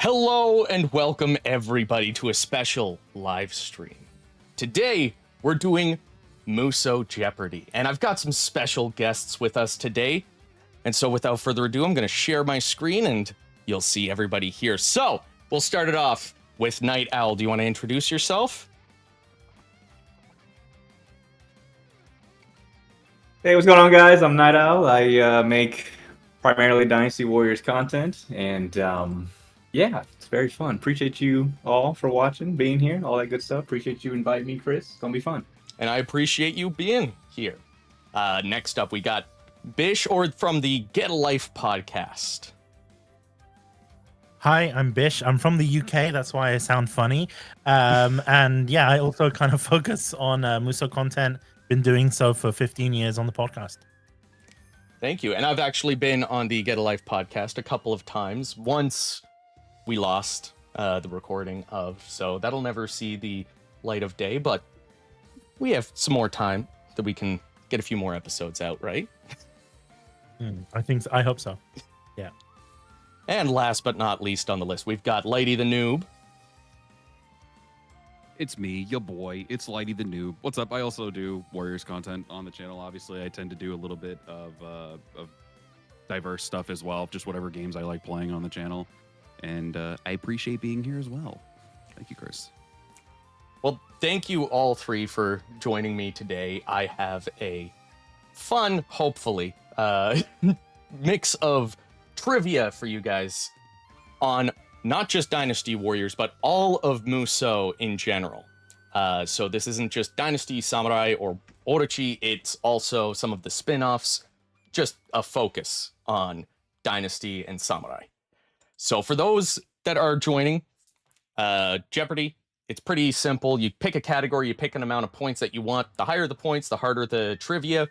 Hello and welcome everybody to a special live stream. Today we're doing Musou Jeopardy, and I've got some special guests with us today. And so without further ado, I'm going to share my screen and you'll see everybody here. So we'll start it off with Night Owl. Do you want to introduce yourself? Hey, what's going on, guys? I'm Night Owl. I make primarily Dynasty Warriors content, and yeah, it's very fun. Appreciate you all for watching, being here, all that good stuff. Appreciate you inviting me, Chris. It's gonna be fun. And I appreciate you being here. Next up, we got Bish, or from the Get a Life podcast. Hi, I'm Bish. I'm from the UK. That's why I sound funny. And yeah, I also kind of focus on Musou content. Been doing so for 15 years on the podcast. Thank you. And I've actually been on the Get a Life podcast a couple of times. Once we lost the recording of, so that'll never see the light of day, but we have some more time that we can get a few more episodes out, right? I think so. I hope so. Yeah. And last but not least on the list, we've got Lady the Noob. It's me, your boy. It's Lighty the Noob. What's up? I also do Warriors content on the channel. Obviously, I tend to do a little bit of diverse stuff as well, just whatever games I like playing on the channel. And I appreciate being here as well. Thank you, Chris. Well, thank you all three for joining me today. I have a fun, hopefully, mix of trivia for you guys on not just Dynasty Warriors, but all of Musou in general. So this isn't just Dynasty, Samurai, or Orochi, it's also some of the spin-offs, just a focus on Dynasty and Samurai. So for those that are joining, Jeopardy, it's pretty simple. You pick a category, you pick an amount of points that you want. The higher the points, the harder the trivia,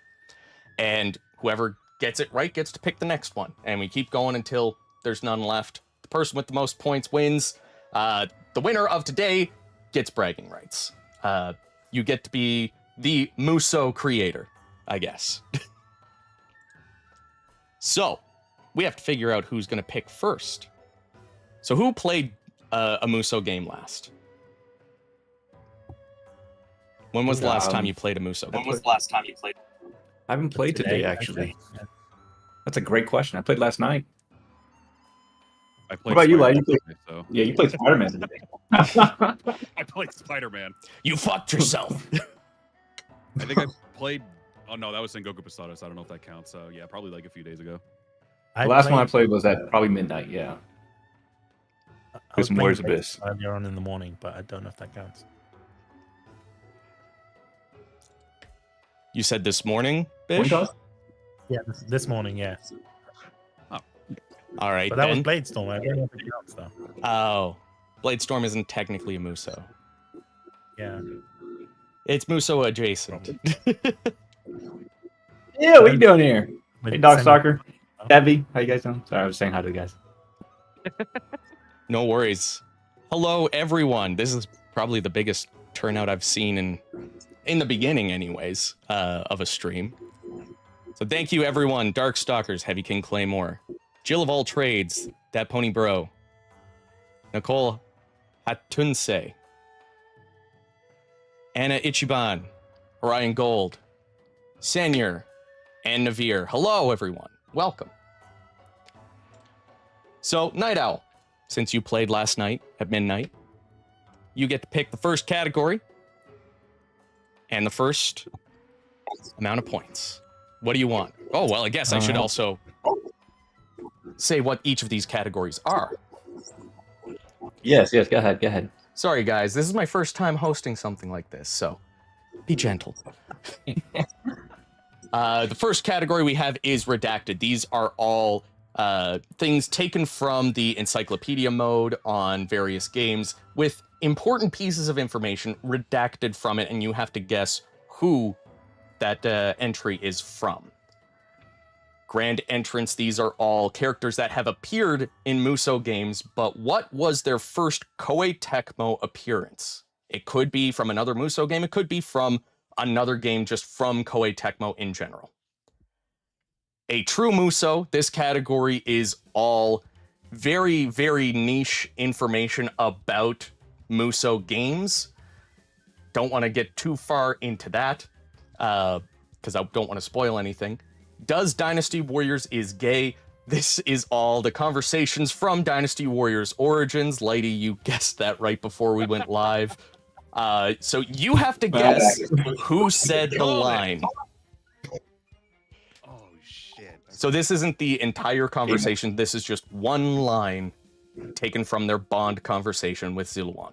and whoever gets it right gets to pick the next one. And we keep going until there's none left. The person with the most points wins. The winner of today gets bragging rights. You get to be the Musou creator, I guess. So, we have to figure out who's going to pick first. So who played a Musou game last? When was the last time you played a Musou game? When was the last time you played? I haven't played today, actually. Yeah. That's a great question. I played last night. I played What about you, Light? Spider-Man today, so. Yeah, you played Spider-Man today. I played Spider-Man. You fucked yourself. I think I played... Oh, no, that was Sengoku Pasado, so I don't know if that counts. So, yeah, probably like a few days ago. The last one I played was at probably midnight, yeah. I was Some Warriors playing Abyss. earlier on in the morning, but I don't know if that counts. You said this morning, Bish? Yeah, this morning, yeah. All right, But that was Ben. Bladestorm. I don't know if it counts, though. Oh, Bladestorm isn't technically a Musou. Yeah. It's Musou adjacent. Yeah, what you doing here? With Hey, Dog Sengoku. Stalker. Debbie, how you guys doing? Sorry, I was saying hi to the guys. No worries. Hello, everyone. This is probably the biggest turnout I've seen in the beginning, anyways, of a stream. So thank you, everyone. Darkstalkers, Heavy King Claymore, Jill of all trades, That Pony Bro, Nicole Hatunse, Anna Ichiban, Orion Gold, Senior, and Navir. Hello, everyone. Welcome. So, Night Owl, since you played last night at midnight, you get to pick the first category and the first amount of points. What do you want? Oh, well, I guess I should also say what each of these categories are. Yes, go ahead. Sorry, guys, this is my first time hosting something like this, so be gentle. The first category we have is redacted. These are all things taken from the encyclopedia mode on various games with important pieces of information redacted from it, and you have to guess who that entry is from. Grand entrance, these are all characters that have appeared in Musou games, but what was their first Koei Tecmo appearance? It could be from another Musou game, it could be from another game just from Koei Tecmo in general. A true Musou, this category is all very, very niche information about Musou games. Don't want to get too far into that because I don't want to spoil anything. Does Dynasty Warriors is gay? This is all the conversations from Dynasty Warriors Origins. Lady, you guessed that right before we went live. So you have to guess who said the line. Oh shit. So this isn't the entire conversation. This is just one line taken from their Bond conversation with Zuluan.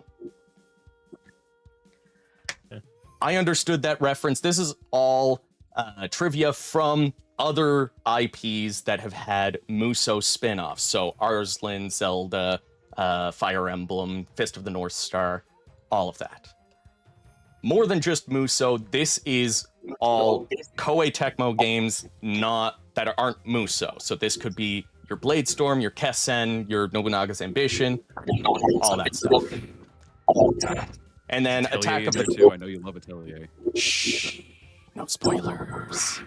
I understood that reference. This is all trivia from other IPs that have had Musou spin-offs. So Arslan, Zelda, Fire Emblem, Fist of the North Star, all of that. More than just Musou, this is all Koei Tecmo games that aren't Musou. So this could be your Bladestorm, your Kessen, your Nobunaga's Ambition, all that stuff. And then Atelier Attack of the too. I know you love Atelier. Shh. No spoilers.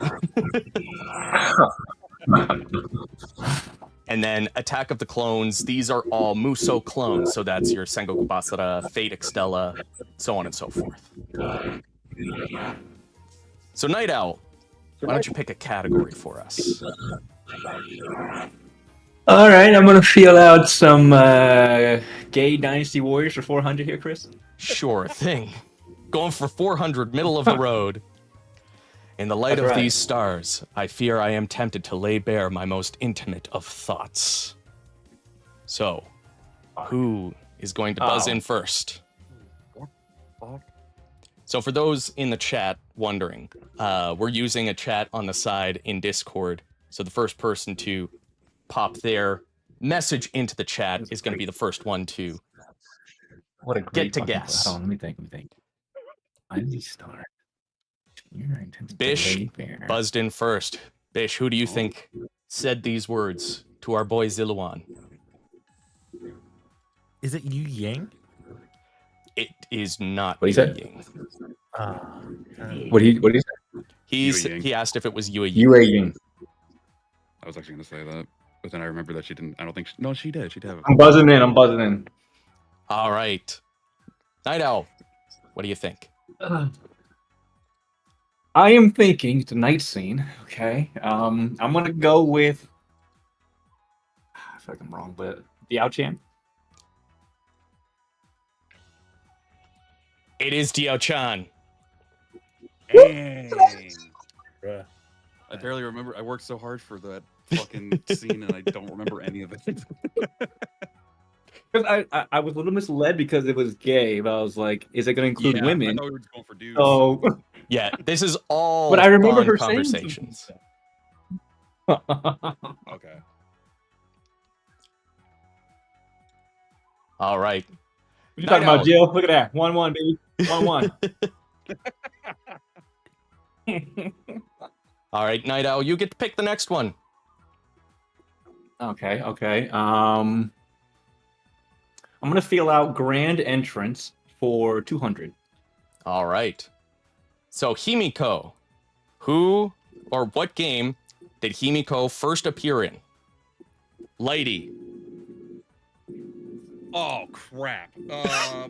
And then Attack of the Clones. These are all Musou clones. So that's your Sengoku Basara, Fate Extella, so on and so forth. So Night Owl, why don't you pick a category for us? All right, I'm gonna feel out some gay Dynasty Warriors for 400 here, Chris. Sure thing. Going for 400, middle of the road. In the light That's of right. these stars, I fear I am tempted to lay bare my most intimate of thoughts. So, who is going to buzz in first? So for those in the chat wondering, we're using a chat on the side in Discord. So the first person to pop their message into the chat is going to be the first one to What a get to guess. Hold on, let me think. Dynasty Star. Bish buzzed in first. Bish, who do you think said these words to our boy Zilluan? Is it Yu Yang? It is not. What he said? Ying. What do you say? He asked if it was Yue Ying. Yue Ying. I was actually gonna say that, but then I remember that she didn't. I don't think. No, she did. She did. I'm buzzing in. All right. Night Owl, what do you think? I am thinking it's a night scene. Okay. I'm gonna go with. I feel like I'm wrong, but Diao Chan. It is Diao Chan. Dang. Bruh. I barely remember. I worked so hard for that fucking scene, and I don't remember any of it. Because I was a little misled because it was gay, but I was like, is it going to include I women? thought we were just going for dudes. Oh, Yeah, this is all but I remember Bond her saying conversations. Okay. All right. What you talking Night about, Jill? Look at that. 1-1, baby. 1-1. All right, Night Owl, you get to pick the next one. Okay. I'm gonna feel out grand entrance for 200. All right. So Himiko, who or what game did Himiko first appear in? Lady. Oh crap.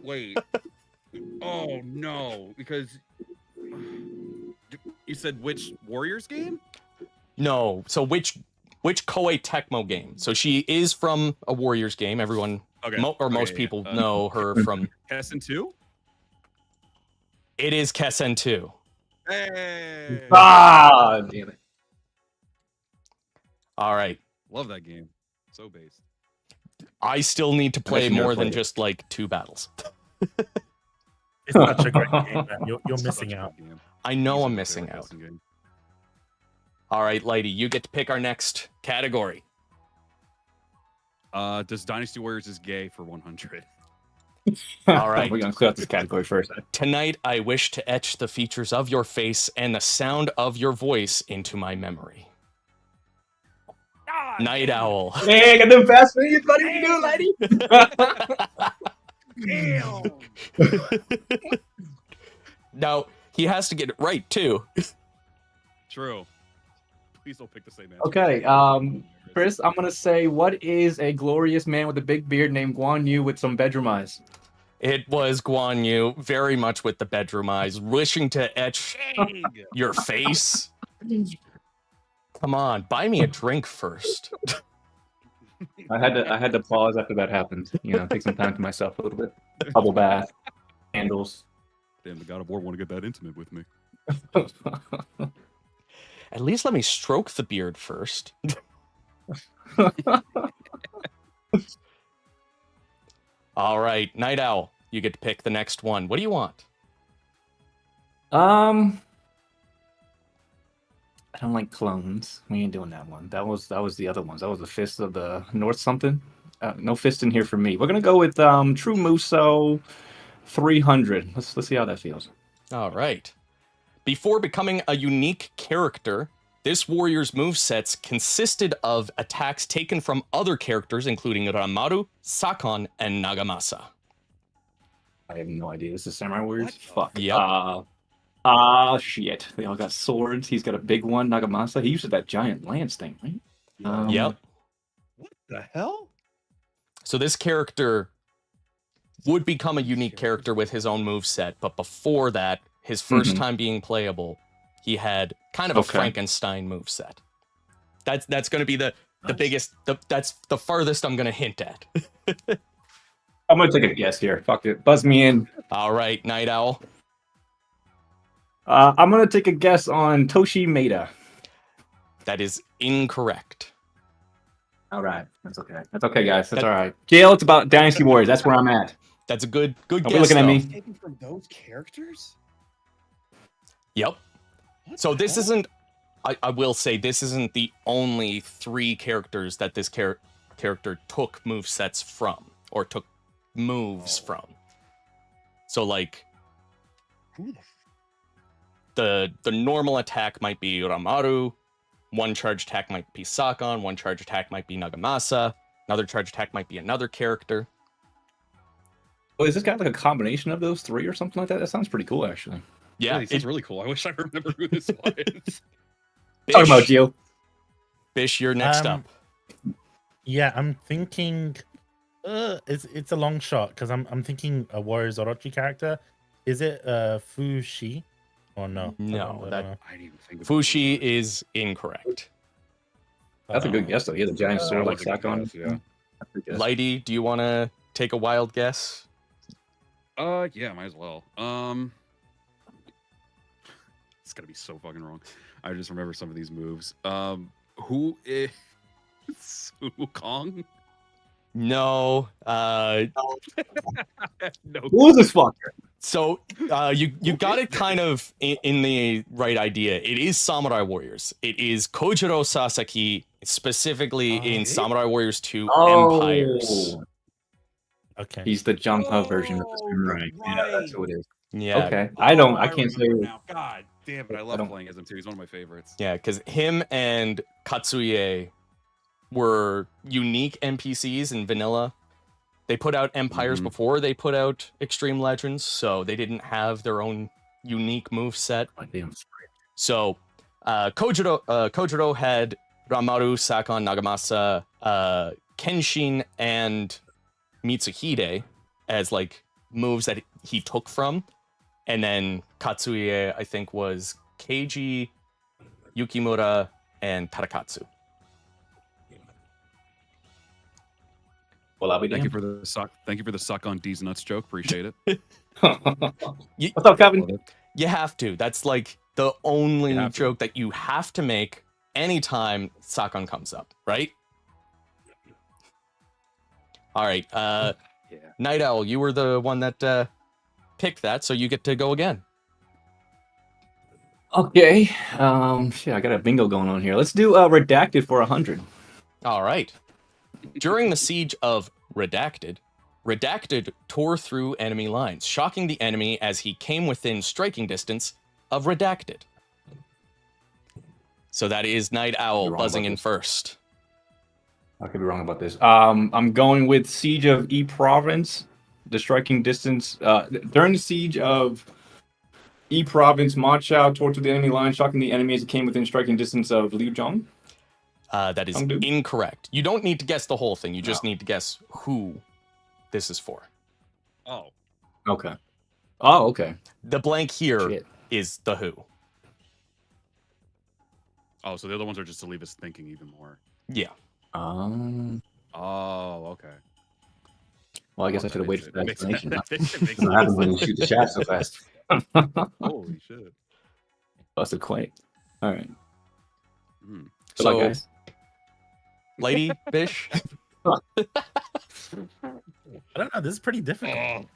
Wait. Oh no, because you said which Warriors game? No. So which Koei Tecmo game? So she is from a Warriors game. Everyone Okay. most people know her from. Kessen 2? It is Kessen 2. Hey. Ah, damn it. All right. Love that game. So based. I still need to play should never more than played it. just like 2 battles. It's such a great game, man. You're missing out. I know Easily I'm my missing favorite out. Kessen game. All right, Lady, you get to pick our next category. Does Dynasty Warriors is gay for 100? All right. We're gonna clear out this category first. Tonight, I wish to etch the features of your face and the sound of your voice into my memory. Night Owl. Hey, I got them fast fingers, buddy. What you doing, lady? Now, he has to get it right, too. True. Please don't pick the same answer. Okay. Chris, I'm gonna say, what is a glorious man with a big beard named Guan Yu with some bedroom eyes? It was Guan Yu, very much with the bedroom eyes, wishing to etch your face. Come on, buy me a drink first. I had to pause after that happened. You know, take some time to myself a little bit. Bubble bath, candles. Damn, the God of War want to get that intimate with me. At least let me stroke the beard first. All right, Night Owl, you get to pick the next one. What do you want? I don't like clones. We ain't doing that one. That was the other ones. That was the Fist of the North something. No fist in here for me. We're gonna go with True Musou 300. Let's see how that feels. All right. Before becoming a unique character, this warrior's movesets consisted of attacks taken from other characters, including Ranmaru, Sakon, and Nagamasa. I have no idea. This is Samurai Warriors. Fuck. Yep. Shit. They all got swords. He's got a big one, Nagamasa. He uses that giant lance thing, right? Yep. What the hell? So this character would become a unique character with his own moveset, but before that, his first time being playable, he had kind of a Frankenstein moveset. That's going to be the biggest, that's the farthest I'm going to hint at. I'm going to take a guess here. Fuck it. Buzz me in. All right, Night Owl. I'm going to take a guess on Toshi Maeda. That is incorrect. All right. That's okay. That's okay, guys. That's all right. Jail, it's about Dynasty Warriors. That's where I'm at. That's a good Don't guess. be looking at though. me. Taken from those characters? Yep. So this isn't, I will say, this isn't the only 3 characters that this character took movesets from, or took moves from. So, like, the normal attack might be Ranmaru, one charge attack might be Sakon, one charge attack might be Nagamasa, another charge attack might be another character. Oh, is this guy like a combination of those 3 or something like that? That sounds pretty cool, actually. Yeah, it's really cool. I wish I remember who this was. Talking about Gio. Bish, you're next up. Yeah, I'm thinking. It's a long shot because I'm thinking a Warriors Orochi character. Is it Fushi or no? No, I that don't know. I didn't even think about Fushi is incorrect. That's a good guess, though. He has a giant sword like Sakon. Yeah. Lighty, do you want to take a wild guess? Yeah, might as well. It's gonna be so fucking wrong. I just remember some of these moves. Who is Kong? No. No. Who is this fucker? So you got it kind of in the right idea. It is Samurai Warriors. It is Kojiro Sasaki, specifically in Samurai Warriors 2 Empires. Okay. He's the Jumpa version of the samurai. Yeah, that's who it is. Yeah. Okay. I can't say. remember now. God damn it! I love don't- playing as him too. He's one of my favorites. Yeah, because him and Katsuye were unique NPCs in vanilla. They put out Empires before they put out Extreme Legends, so they didn't have their own unique moveset. Oh, damn. So Kojiro had Ranmaru, Sakon, Nagamasa, Kenshin, and Mitsuhide as like moves that he took from. And then Katsuye, I think, was Keiji, Yukimura, and Tarakatsu. Well, I'll be Thank you damned. for the suck. Thank you for the suck on D's nuts joke. Appreciate it. What's up, Kevin? You have to. That's like the only You have to. joke that you have to make anytime Sakon comes up, right? All right. Yeah. Night Owl, you were the one that picked that, so you get to go again. Okay. Shit, I got a bingo going on here. Let's do Redacted for 100. All right. During the siege of Redacted, Redacted tore through enemy lines, shocking the enemy as he came within striking distance of Redacted. So that is Night Owl You're wrong buzzing about in this. first. I could be wrong about this. I'm going with Siege of E Province. The striking distance during the siege of E Province, Ma Chao tore through the enemy line, shocking the enemy as he came within striking distance of Liu Zhong. That is Hongdu? incorrect. You don't need to guess the whole thing. You just need to guess who this is for. Oh, Okay. Oh, okay. The blank here is Shit. the who. oh, so the other ones are just to leave us thinking even more. Yeah. Um. Oh, okay. Well, I guess I That should have makes waited for that makes- explanation. that That's makes what happens when you sense. shoot the chat so fast. Holy shit. Busted quite. All right. Hmm. Good luck, So, guys. Lady Bish, I don't know. This is pretty difficult.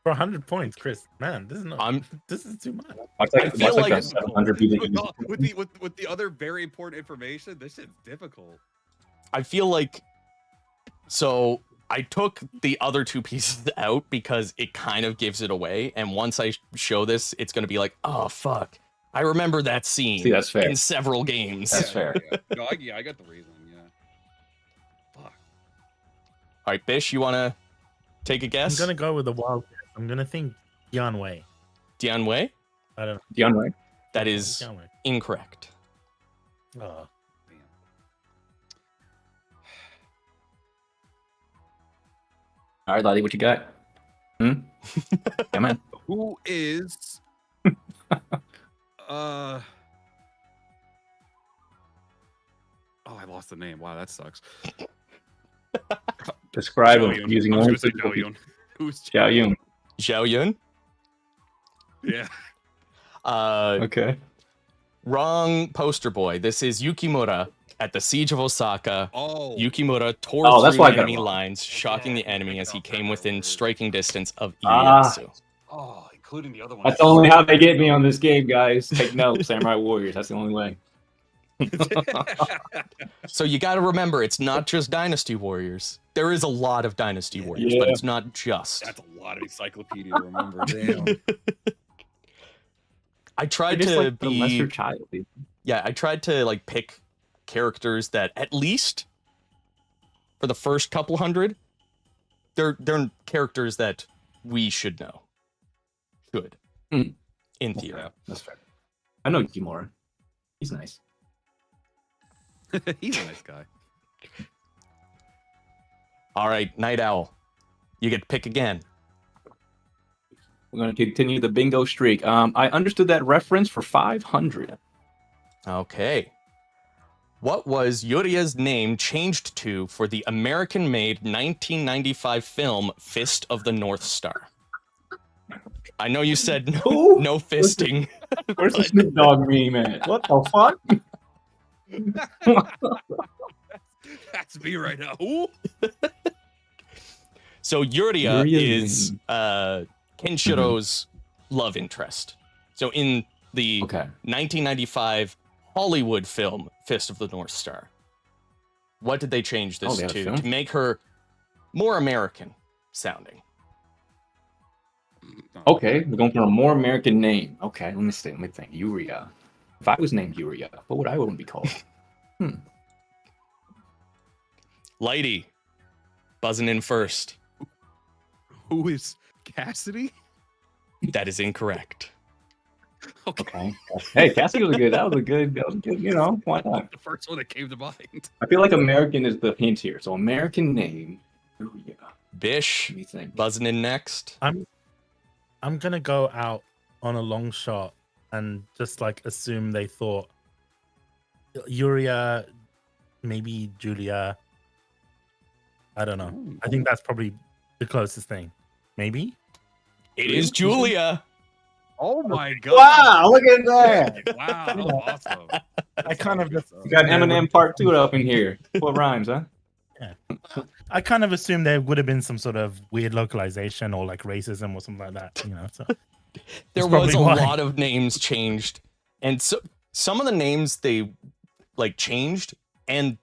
For 100 points, Chris. Man, this is not. This is too much. I feel like a 700 beat it easy. with the other very important information, this is difficult. I feel like so I took the other two pieces out because it kind of gives it away. And once I show this, it's going to be like, oh, fuck. I remember that scene See, that's fair. in several games. That's fair. Yeah. No, I got the reason. Yeah. Fuck. All right, Bish, you want to take a I'm guess? gonna go with the wild guess. I'm gonna think Yan Wei. Dian Wei? I don't know. Dion, right? That is Yan Wei. incorrect. Oh, Damn. All right, Lottie, what you got? Come on. Who is oh, I lost the name. Wow, that sucks. Describe Zhao him Yun. using I was only gonna say Zhao Yun. Who's Xiao Yun. Zhao Yun? Yeah. Okay. Wrong poster boy. This is Yukimura at the Siege of Osaka. Oh. Yukimura tore Oh, that's through why I got it enemy wrong. lines, shocking the enemy as he came within striking distance of Ah. Ieyasu. Oh, including the other one. That's only how they get me on this game, guys. Take note, Samurai Warriors. That's the only way. So you got to remember, it's not just Dynasty Warriors. There is a lot of Dynasty Warriors, but Yeah. it's not just. That's a lot of encyclopedia to remember. Damn. I tried They're just to like the lesser be, child. Dude. yeah, I tried to like pick characters that at least for the first couple hundred, they're characters that we should know. Should. Mm. In theory. Yeah, that's fair. I know Yukimura. He's nice. He's a nice guy. All right, Night Owl. You get to pick again. We're going to continue the bingo streak. I understood that reference for 500. Okay. What was Yuria's name changed to for the American-made 1995 film Fist of the North Star? I know you said Who? no fisting. Where's the Snoop Dogg meme at? What the fuck? That's me right now. Ooh. So Yuria Yuria's is name. Kenshiro's love interest. So in the Okay. 1995 Hollywood film Fist of the North Star, what did they change this they had a to film? make her more American sounding? Okay, we're going for a more American name. Okay, let me think. Yuria. If I was named Yuria, what would I want to be called? Lighty, buzzing in first. Who is Cassidy? That is incorrect. Okay. Okay. Hey, Cassie was good. That was a good, you know, why not? The first one that came to mind. I feel like American is the hint here. So American name. Yuria. Bish, Let me think. buzzing in next. I'm gonna go out on a long shot and just like assume they thought Yuria, maybe Julia. I don't know. I think that's probably the closest thing. Maybe. It is Julia. Oh my god. Wow, look at that. Wow, that was awesome. I kind of just You got Eminem Part 2 up in here. What rhymes, huh? I kind of assumed there would have been some sort of weird localization or like racism or something like that, you know. So There That's was probably a why. lot of names changed, and so some of the names they like changed, and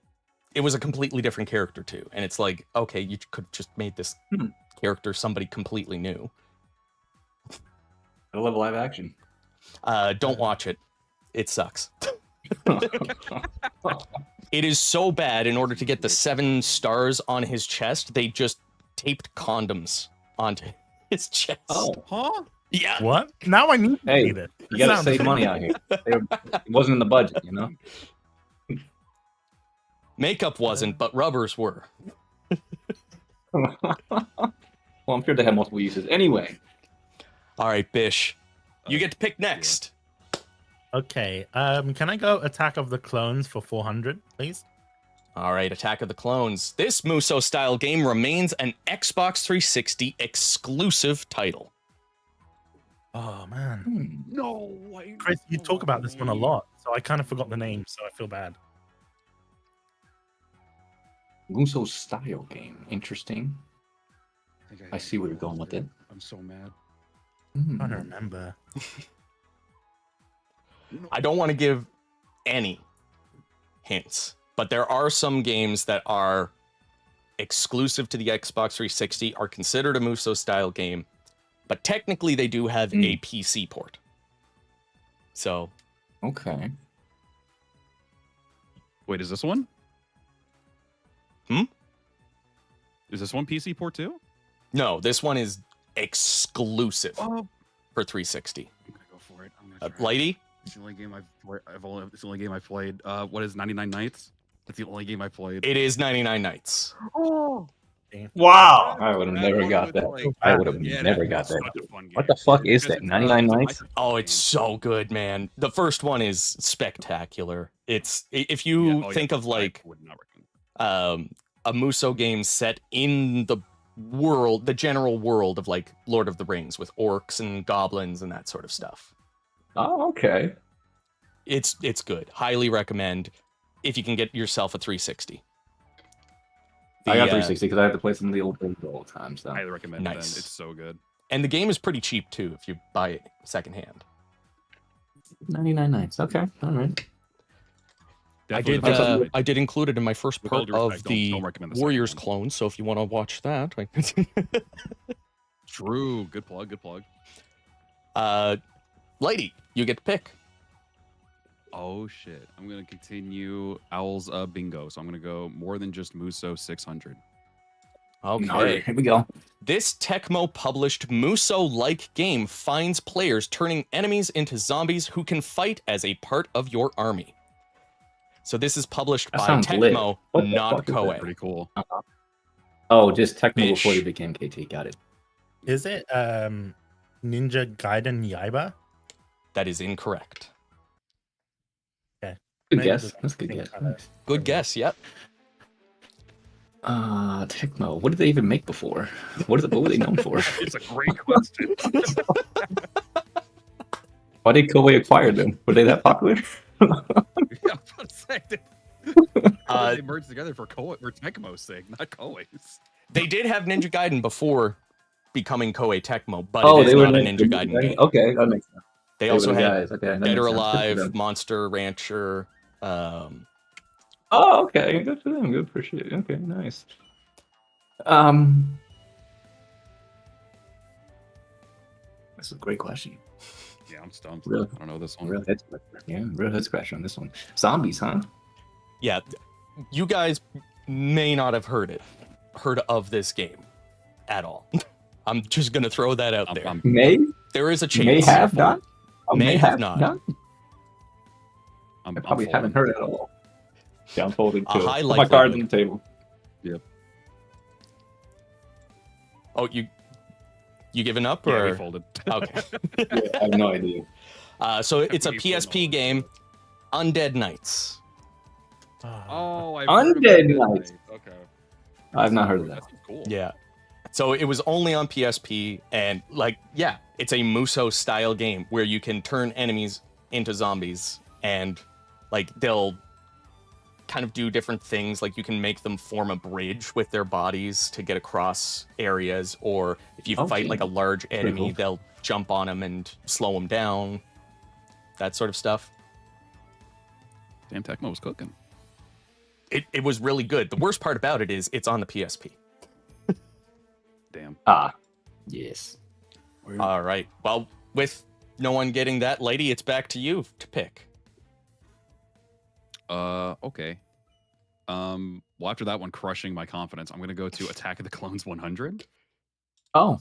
it was a completely different character too. And it's like, okay, you could have just made this character somebody completely new. I love live action. Don't watch it; it sucks. It is so bad. In order to get the 7 stars on his chest, they just taped condoms onto his chest. Oh, Huh? Yeah. what? Now I need to Hey, see this. you gotta Sounds- save money out here. It wasn't in the budget, you know? Makeup wasn't, but rubbers were. Well, I'm sure they have multiple uses. Anyway. All right, Bish. You get to pick next. Okay. Can I go Attack of the Clones for 400, please? All right, Attack of the Clones. This Musou-style game remains an Xbox 360 exclusive title. Oh, man. No way. Chris, you talk about this one a lot, so I kind of forgot the name, so I feel bad. Musou style game. Interesting. I see where you're going with it. I'm so mad. I don't remember. I don't want to give any hints, but there are some games that are exclusive to the Xbox 360, are considered a Musou-style game, but technically they do have a PC port. So. Okay. Wait, is this one? Hmm? Is this one PC port too? No, this one is exclusive Oh, for 360. I'm gonna go for it. I'm gonna try it. Lady? It's the only game it's the only game I've played. What is 99 Nights? That's the only game I played. It is 99 Nights. Oh, Wow! I would have never That got was that. like- I would have Yeah, never that got was that. such a fun What game. the fuck is Because that? it's, 99 it's a Nights? micro Oh, it's game. so good, man. The first one is spectacular. It's if you think of like I would not recommend. a Musou game set in the world, the general world of like Lord of the Rings with orcs and goblins and that sort of stuff. Oh, okay. It's good. Highly recommend if you can get yourself a 360. I got The, 360 because I have to play some of the old games all the time. So I highly recommend it. Nice. Then. It's so good. and the game is pretty cheap too if you buy it secondhand. 99 Nights. Okay, all right. Definitely I did include it in my first With all part due of respect, the don't recommend the second Warriors one. clone. So if you want to watch that, True. Good plug. Good plug. lady, you get to pick. Oh shit! I'm gonna continue Owl's bingo. So I'm gonna go more than just Musou 600. Okay. Here we go. This Tecmo published Musou-like game finds players turning enemies into zombies who can fight as a part of your army. So this is published That by sounds lit. Tecmo, What the not fuck is that? Koei. Pretty cool. Oh, just Tecmo Bish. before they became KT. Got it. Is it Ninja Gaiden Yaiba? That is incorrect. Good Maybe guess. the That's a good same guess. kinda- Good guess. Yep. Tecmo. What did they even make before? What were they known for? It's a great question. Why did Koei acquire them? Were they that popular? Yeah, I'm about to say, they merged together for Tecmo's sake, not Koei's. They did have Ninja Gaiden before becoming Koei Tecmo, but Oh, it is they were not a like- Ninja Gaiden game. Okay, that makes sense. They They also were the had guys. Okay, that Dead makes or sense. Good for Alive, them. Monster Rancher. Oh, okay. Good for them. Good for shit. Okay, nice. That's a great question. Yeah, I'm stumped. Really? I don't know this one. Real head scratcher. Yeah, real head scratcher on this one. Zombies, huh? Yeah, you guys may not have heard of this game at all. I'm just gonna throw that out there. May There is a chance. may have not. Oh, May have not. I'm I probably folding. haven't heard it at all. Yeah, I'm folding A too. high Put my cards on likelihood. the table. Oh, you giving up Yeah, we or folded. okay? Yeah, I have no idea. So it's a We fold PSP all. game, Undead Nights. Oh, I've Undead heard of Nights. that. Okay. I've not heard of that. That's cool. Yeah. So it was only on PSP, and it's a Musou style game where you can turn enemies into zombies, and they'll kind of do different things. Like you can make them form a bridge with their bodies to get across areas, or if you fight Okay. a large enemy, cool. they'll jump on them and slow them down. That sort of stuff. Damn, Tecmo was cooking. It was really good. The worst part about it is it's on the PSP. Damn. Yes. All right. Well, with no one getting that, lady, it's back to you to pick. Okay. Well, after that one crushing my confidence, I'm gonna go to Attack of the Clones 100. Oh,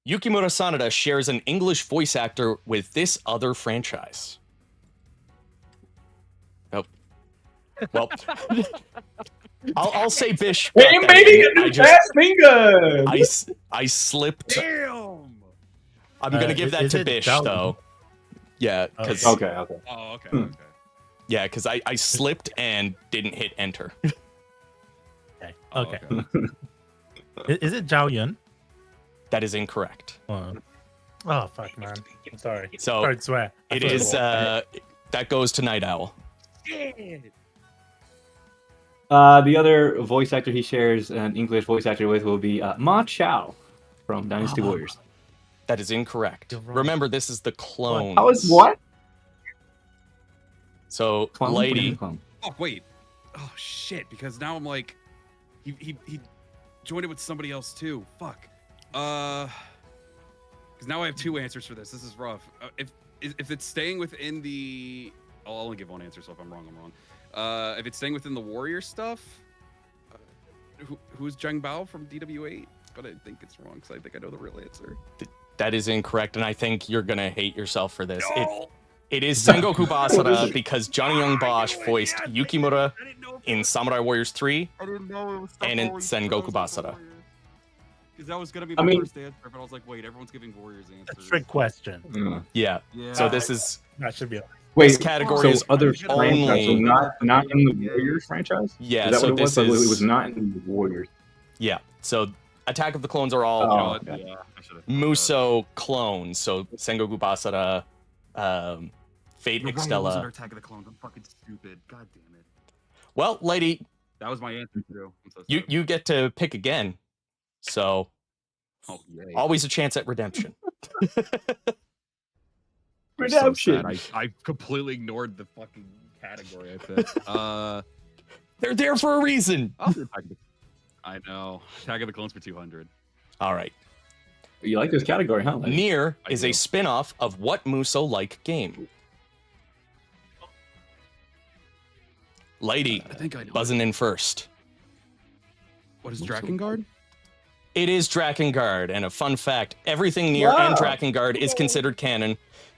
Yukimura Sanada shares an English voice actor with this other franchise. Oh. Well, I'll say Bish. got Hey, that baby, in. get fast fingers. I slipped. Damn. I'm gonna give that is to it Bish Jao- though. Yeah, because Okay. Oh, okay. Hmm. Okay. yeah, because I slipped and didn't hit enter. Okay. Oh, Okay. okay. Is it Zhao Yun? That is incorrect. Oh fuck, man. I'm sorry. So Sorry to swear. I it thought is was- that goes to Night Owl. The other voice actor he shares an English voice actor with will be Ma Chao from Dynasty Warriors. That is incorrect. You're wrong. Remember, this is the clone. I was what? So, Clone? What do you mean lady, clone? Oh wait. Oh shit. Because now I'm like, he joined it with somebody else too. Fuck. Because now I have two answers for this. This is rough. If it's staying within the, I'll only give one answer. So if I'm wrong, I'm wrong. If it's staying within the warrior stuff, who's Zhang Bao from DW8? But I think it's wrong because I think I know the real answer. that is incorrect, and I think you're gonna hate yourself for this. No! It is Sengoku Basara because Johnny Young Bosch voiced Yukimura in Samurai Warriors 3. I didn't know it was and in Sengoku Basara. Because that was gonna be I my mean- first answer, but I was like, wait, everyone's giving warriors A answers. trick question. Yeah. Yeah. So this is That should be. Wait, this category so is other only- franchise, so not in the Warriors franchise? yeah. Is that So what it was? this It is was not in the Warriors. Yeah. So Attack of the Clones are all Oh. You know what? okay. Yeah, I should've- Musou clones. So Sengoku Basara, Fate You're right, it wasn't Extella. Attack of the Clones. I'm fucking stupid. God damn it. Well, lady, That was my answer too. I'm so you sorry. you get to pick again. So Oh, yay. always a chance at redemption. I'm so Redemption. sad. I completely ignored the fucking category I picked. They're there for a reason. I'll do Attack of the- I know. Attack of the Clones for 200. All right. You like this category, huh? Like, Nier I is do. a spin-off of what Musou-like game? Lady, I think I know. buzzing in first. What is Drakengard? It is Drakengard, and a fun fact, everything Nier Wow. and Drakengard is considered canon.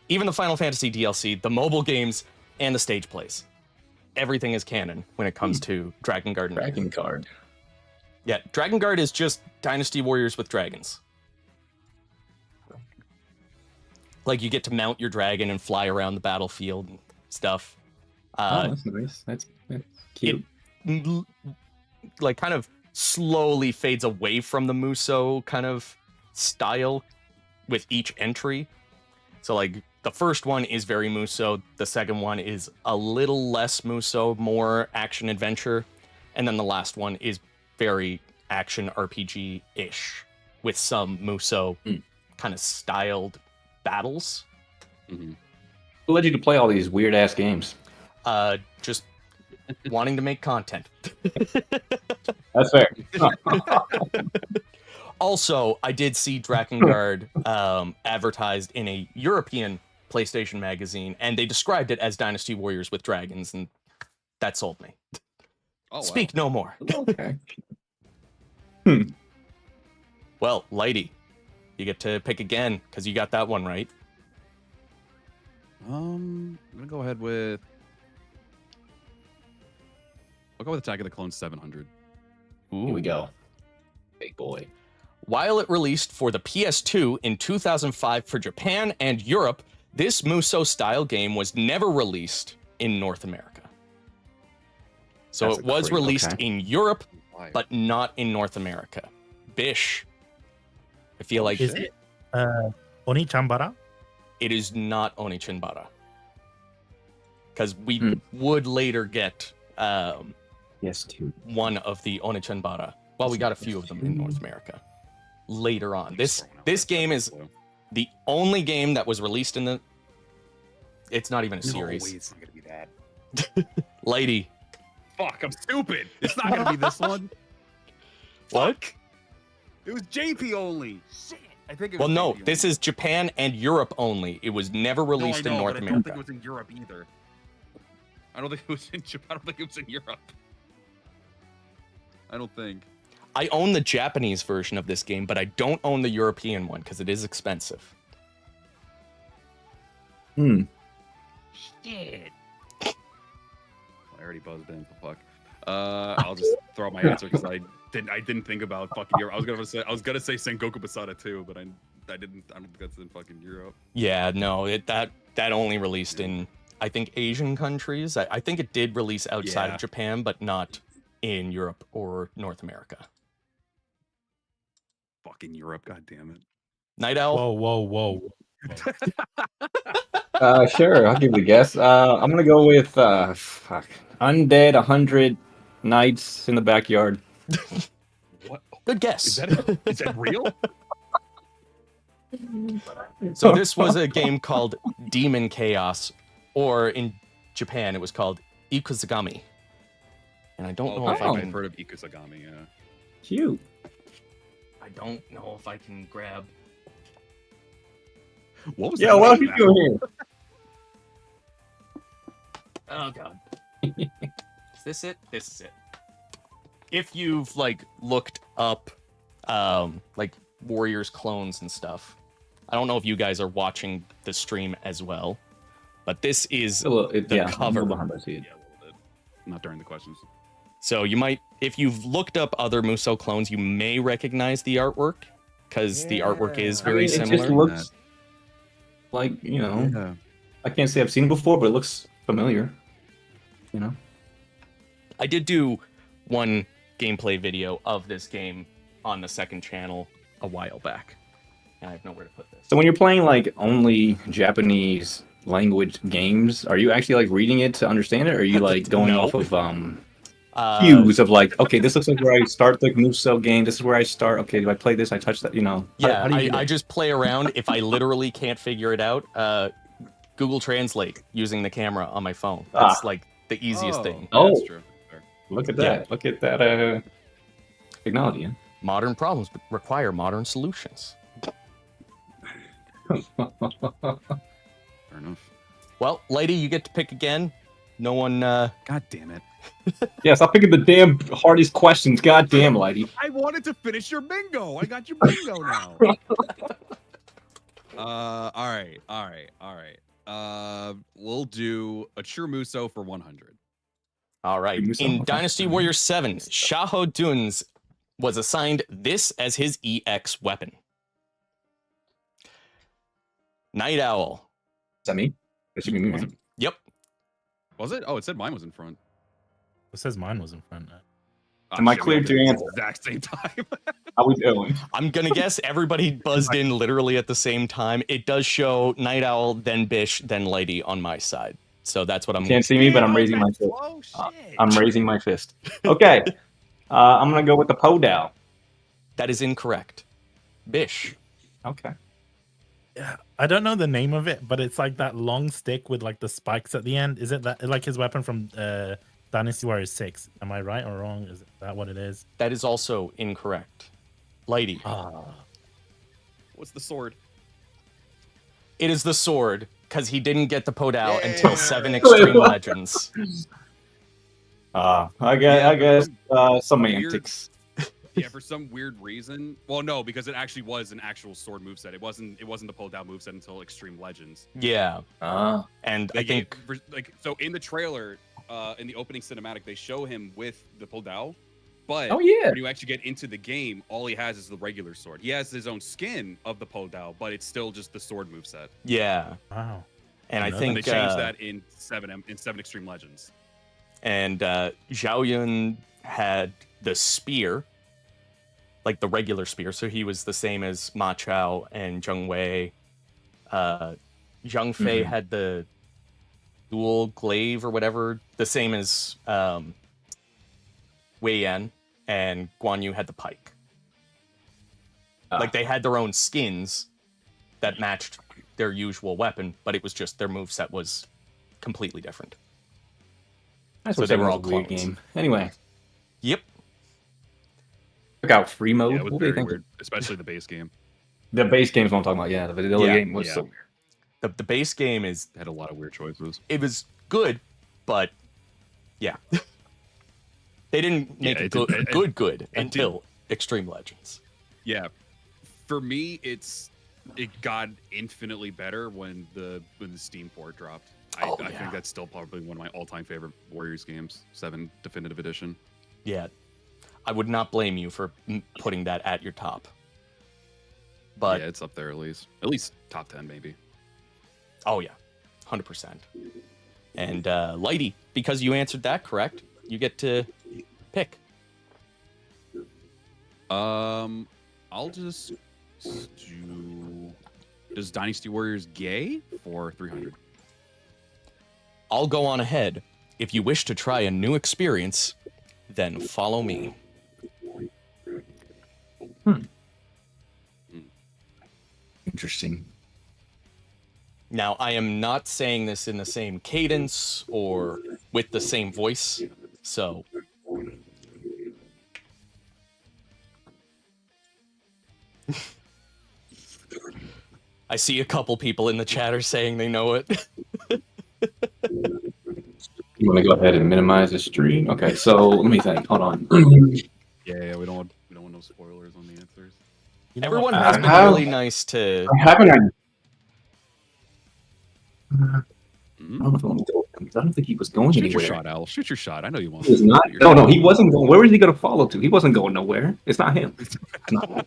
Even the Final Fantasy DLC, the mobile games, and the stage plays. Everything is canon when it comes to Drakengard and Nier. tracking card. Yeah, Drakengard is just Dynasty Warriors with dragons. Like, you get to mount your dragon and fly around the battlefield and stuff. Oh, that's nice. That's cute. Like, kind of slowly fades away from the Musou kind of style with each entry. So, like, the first one is very Musou. The second one is a little less Musou, more action adventure. And then the last one is very action RPG-ish with some Musou kind of styled battles. Mhm. Who led you to play all these weird ass games? Just wanting to make content. That's fair. Also, I did see Drakengard advertised in a European PlayStation magazine, and they described it as Dynasty Warriors with dragons, and that sold me. Oh, wow. Speak no more. Okay. Well, Lighty, you get to pick again, because you got that one right. I'm gonna go ahead with. I'll go with Attack of the Clones 700. Here we go. Big boy. While it released for the PS2 in 2005 for Japan and Europe, this Musou-style game was never released in North America. So That's it a was creep, released okay. in Europe, Why? but not in North America. Bish, I feel like Is it Oni Chambara? it is not Onichinbara. Because we Hmm. would later get Yes, too. one of the Onichinbara. Well, we got a few of them in North America later on. This game is the only game that was released in the. It's not even a series. No way, it's not gonna be that. Lady, Fuck, I'm stupid. It's not gonna be this one. what? It was JP only. Shit. I think. It Well, was no, JP this only. is Japan and Europe only. It was never No, I released in know, North but I don't think it America. was in Europe either. I don't think it was in Japan. I don't think it was in Europe. I don't think. I own the Japanese version of this game, but I don't own the European one because it is expensive. Hmm. Shit. I already buzzed in. Fuck. I'll just throw out my answer because I didn't think about fucking Europe. I was gonna say Sengoku Basara too, but I didn't. I don't think that's in fucking Europe. Yeah, no, that only released in, I think, Asian countries. I think it did release outside Yeah. of Japan, but not in Europe or North America. Fucking Europe. God damn it. Night Owl. Whoa. Sure, I'll give it a guess. I'm gonna go with Undead 100 Nights in the Backyard. What? Good guess. Is that real? So this was a game called Demon Chaos, or in Japan it was called Ikuzagami. And I don't know if I I've can. heard of Ikusagami. Yeah. Cute. I don't know if I can grab. What was Yeah, that? what are you doing here? Oh god. Is this it? This is it. If you've like looked up like Warriors clones and stuff, I don't know if you guys are watching the stream as well, but this is the cover. behind us here. Yeah, a little bit. Not during the questions. So you might, if you've looked up other Musou clones, you may recognize the artwork because the artwork is very It similar. just looks like, Yeah. I can't say I've seen it before, but it looks familiar. I did do one gameplay video of this game on the second channel a while back. And I have nowhere to put this. So when you're playing like only Japanese language games, are you actually like reading it to understand it, or are you like going No. off of cues of like, okay, this looks like where I start the Musou game. This is where I start. Okay, do I play this? I touch that. Yeah, How do you do I that? just play around. If I literally can't figure it out, Google Translate using the camera on my phone. That's like the easiest thing. Oh. That's true. Fair. Look at Yeah. that. Look at that technology. Huh? Modern problems require modern solutions. Fair enough. Well, lady, you get to pick again. No one. God damn it. Yeah, stop picking the damn hardest questions. God damn, Lighty. I wanted to finish your bingo. I got your bingo now. All right. We'll do a True Musou for 100. All right. Musou, In okay. Dynasty Warrior 7, Shaho Duns was assigned this as his EX weapon. Night Owl. Is that me? That should be me, right? Yep. Was it? Oh, it said mine was in front. It says mine was in front. Am I shit, we clear all to did it at answer? the exact same time. How we doing? I'm going to guess everybody buzzed in literally at the same time. It does show Night Owl, then Bish, then Lady on my side. So that's what I'm Can't see me, but I'm raising my fist. Oh, shit. I'm raising my fist. Okay. I'm gonna go with the Podao. That is incorrect. Bish. Okay. Yeah, I don't know the name of it, but it's like that long stick with like the spikes at the end. Is it that like his weapon from Dynasty Warriors 6? Am I right or wrong? Is that what it is? That is also incorrect. Lady. What's the sword? It is the sword, because he didn't get the Podao Yeah. until 7 Extreme Legends. I guess semantics. Yeah, for some weird reason. Well, no, because it actually was an actual sword moveset. It wasn't the pull down moveset until Extreme Legends. Yeah. And I think... so in the trailer, in the opening cinematic, they show him with the pull down. But Oh yeah. when you actually get into the game, all he has is the regular sword. He has his own skin of the pull down, but it's still just the sword moveset. Yeah. Wow. And I And think... They changed that in 7 Extreme Legends. And Zhao Yun had the spear, like the regular spear. So he was the same as Ma Chao and Zheng Wei. Zhang Fei had the dual glaive or whatever, the same as Wei Yan, and Guan Yu had the pike. Like they had their own skins that matched their usual weapon, but it was just their moveset was completely different. That's So what they they were were all a weird clones. game. Anyway, Yep. check out free mode. Yeah, it was What do you very think? weird, especially the base game. The base game is what I'm talking about. Yeah, the vanilla Yeah, game was yeah. so weird. The base game is, It had a lot of weird choices. it was good, but yeah. They didn't make Yeah, it it did- good it until Extreme Legends. Yeah, for me, it got infinitely better when the Steam port dropped. I think that's still probably one of my all-time favorite Warriors games. 7 Definitive Edition. Yeah, I would not blame you for putting that at your top. But yeah, it's up there at least top 10 maybe. oh yeah, 100%. And Lighty, because you answered that correct, you get to pick. I'll just do. Does Dynasty Warriors gay for 300? I'll go on ahead. If you wish to try a new experience, then follow me. Interesting. Now, I am not saying this in the same cadence or with the same voice, so... I see a couple people in the chat are saying they know it. You want to go ahead and minimize the stream? Okay, so let me think. Hold on. Yeah, we don't want no spoilers on the answers. You know Everyone what? has I been have- really nice to... I haven't. I Mm-hmm. don't know if I want to go. I don't think he was going Shoot your anywhere. shot, Al. Shoot your shot. I know you want He was not. Shoot your No, shot. he wasn't going. Where was he going to follow to? He wasn't going nowhere. It's not him. It's not.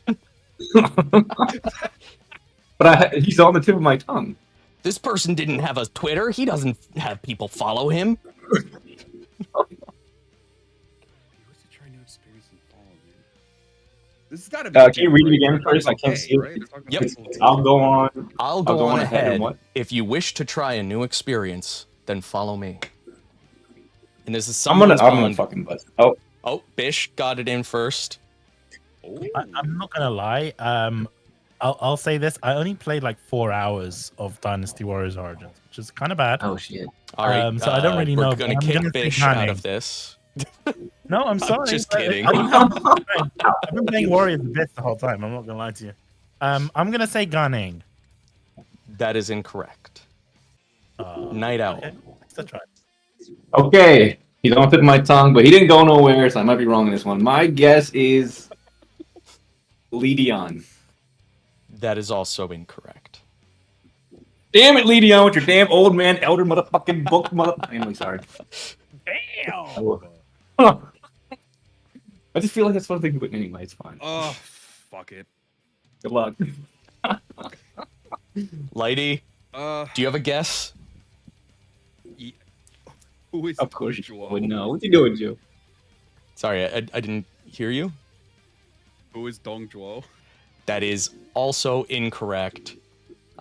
But he's on the tip of my tongue. This person didn't have a Twitter. He doesn't have people follow him. He wants to try new experience and follow me. This has got to be. Can you read it again first? I can't see it. Right? They're talking about Yep. people- I'll go on. I'll go on ahead. and what? If you wish to try a new experience, then follow me. And this is I'm gonna someone's fucking buzz. Oh, Oh, Bish got it in first. I'm not gonna lie. I'll say this. I only played like 4 hours of Dynasty Warriors Origins, which is kind of bad. oh shit. All right, So I don't really know, We're but gonna I'm kick gonna say Bish out Gunning. of this. No, I'm sorry. just but kidding. I've been playing Warriors Bits the whole time. I'm not gonna lie to you. I'm gonna say Gunning. That is incorrect. Night Owl. Okay, let's try. Okay, he's on the tip of my tongue, but he didn't go nowhere, so I might be wrong in this one. My guess is Leedion. That is also incorrect. Damn it, Leedion, with your damn old man, elder motherfucking book, Anyway, sorry. Damn. I just feel like that's what they do anyway. It's fine. Oh, fuck it. Good luck. Lighty, Uh, do you have a guess? who is Of course you Joe? would know. What you doing, Joe? Sorry, I didn't hear you. Who is Dong Zhuo? That is also incorrect.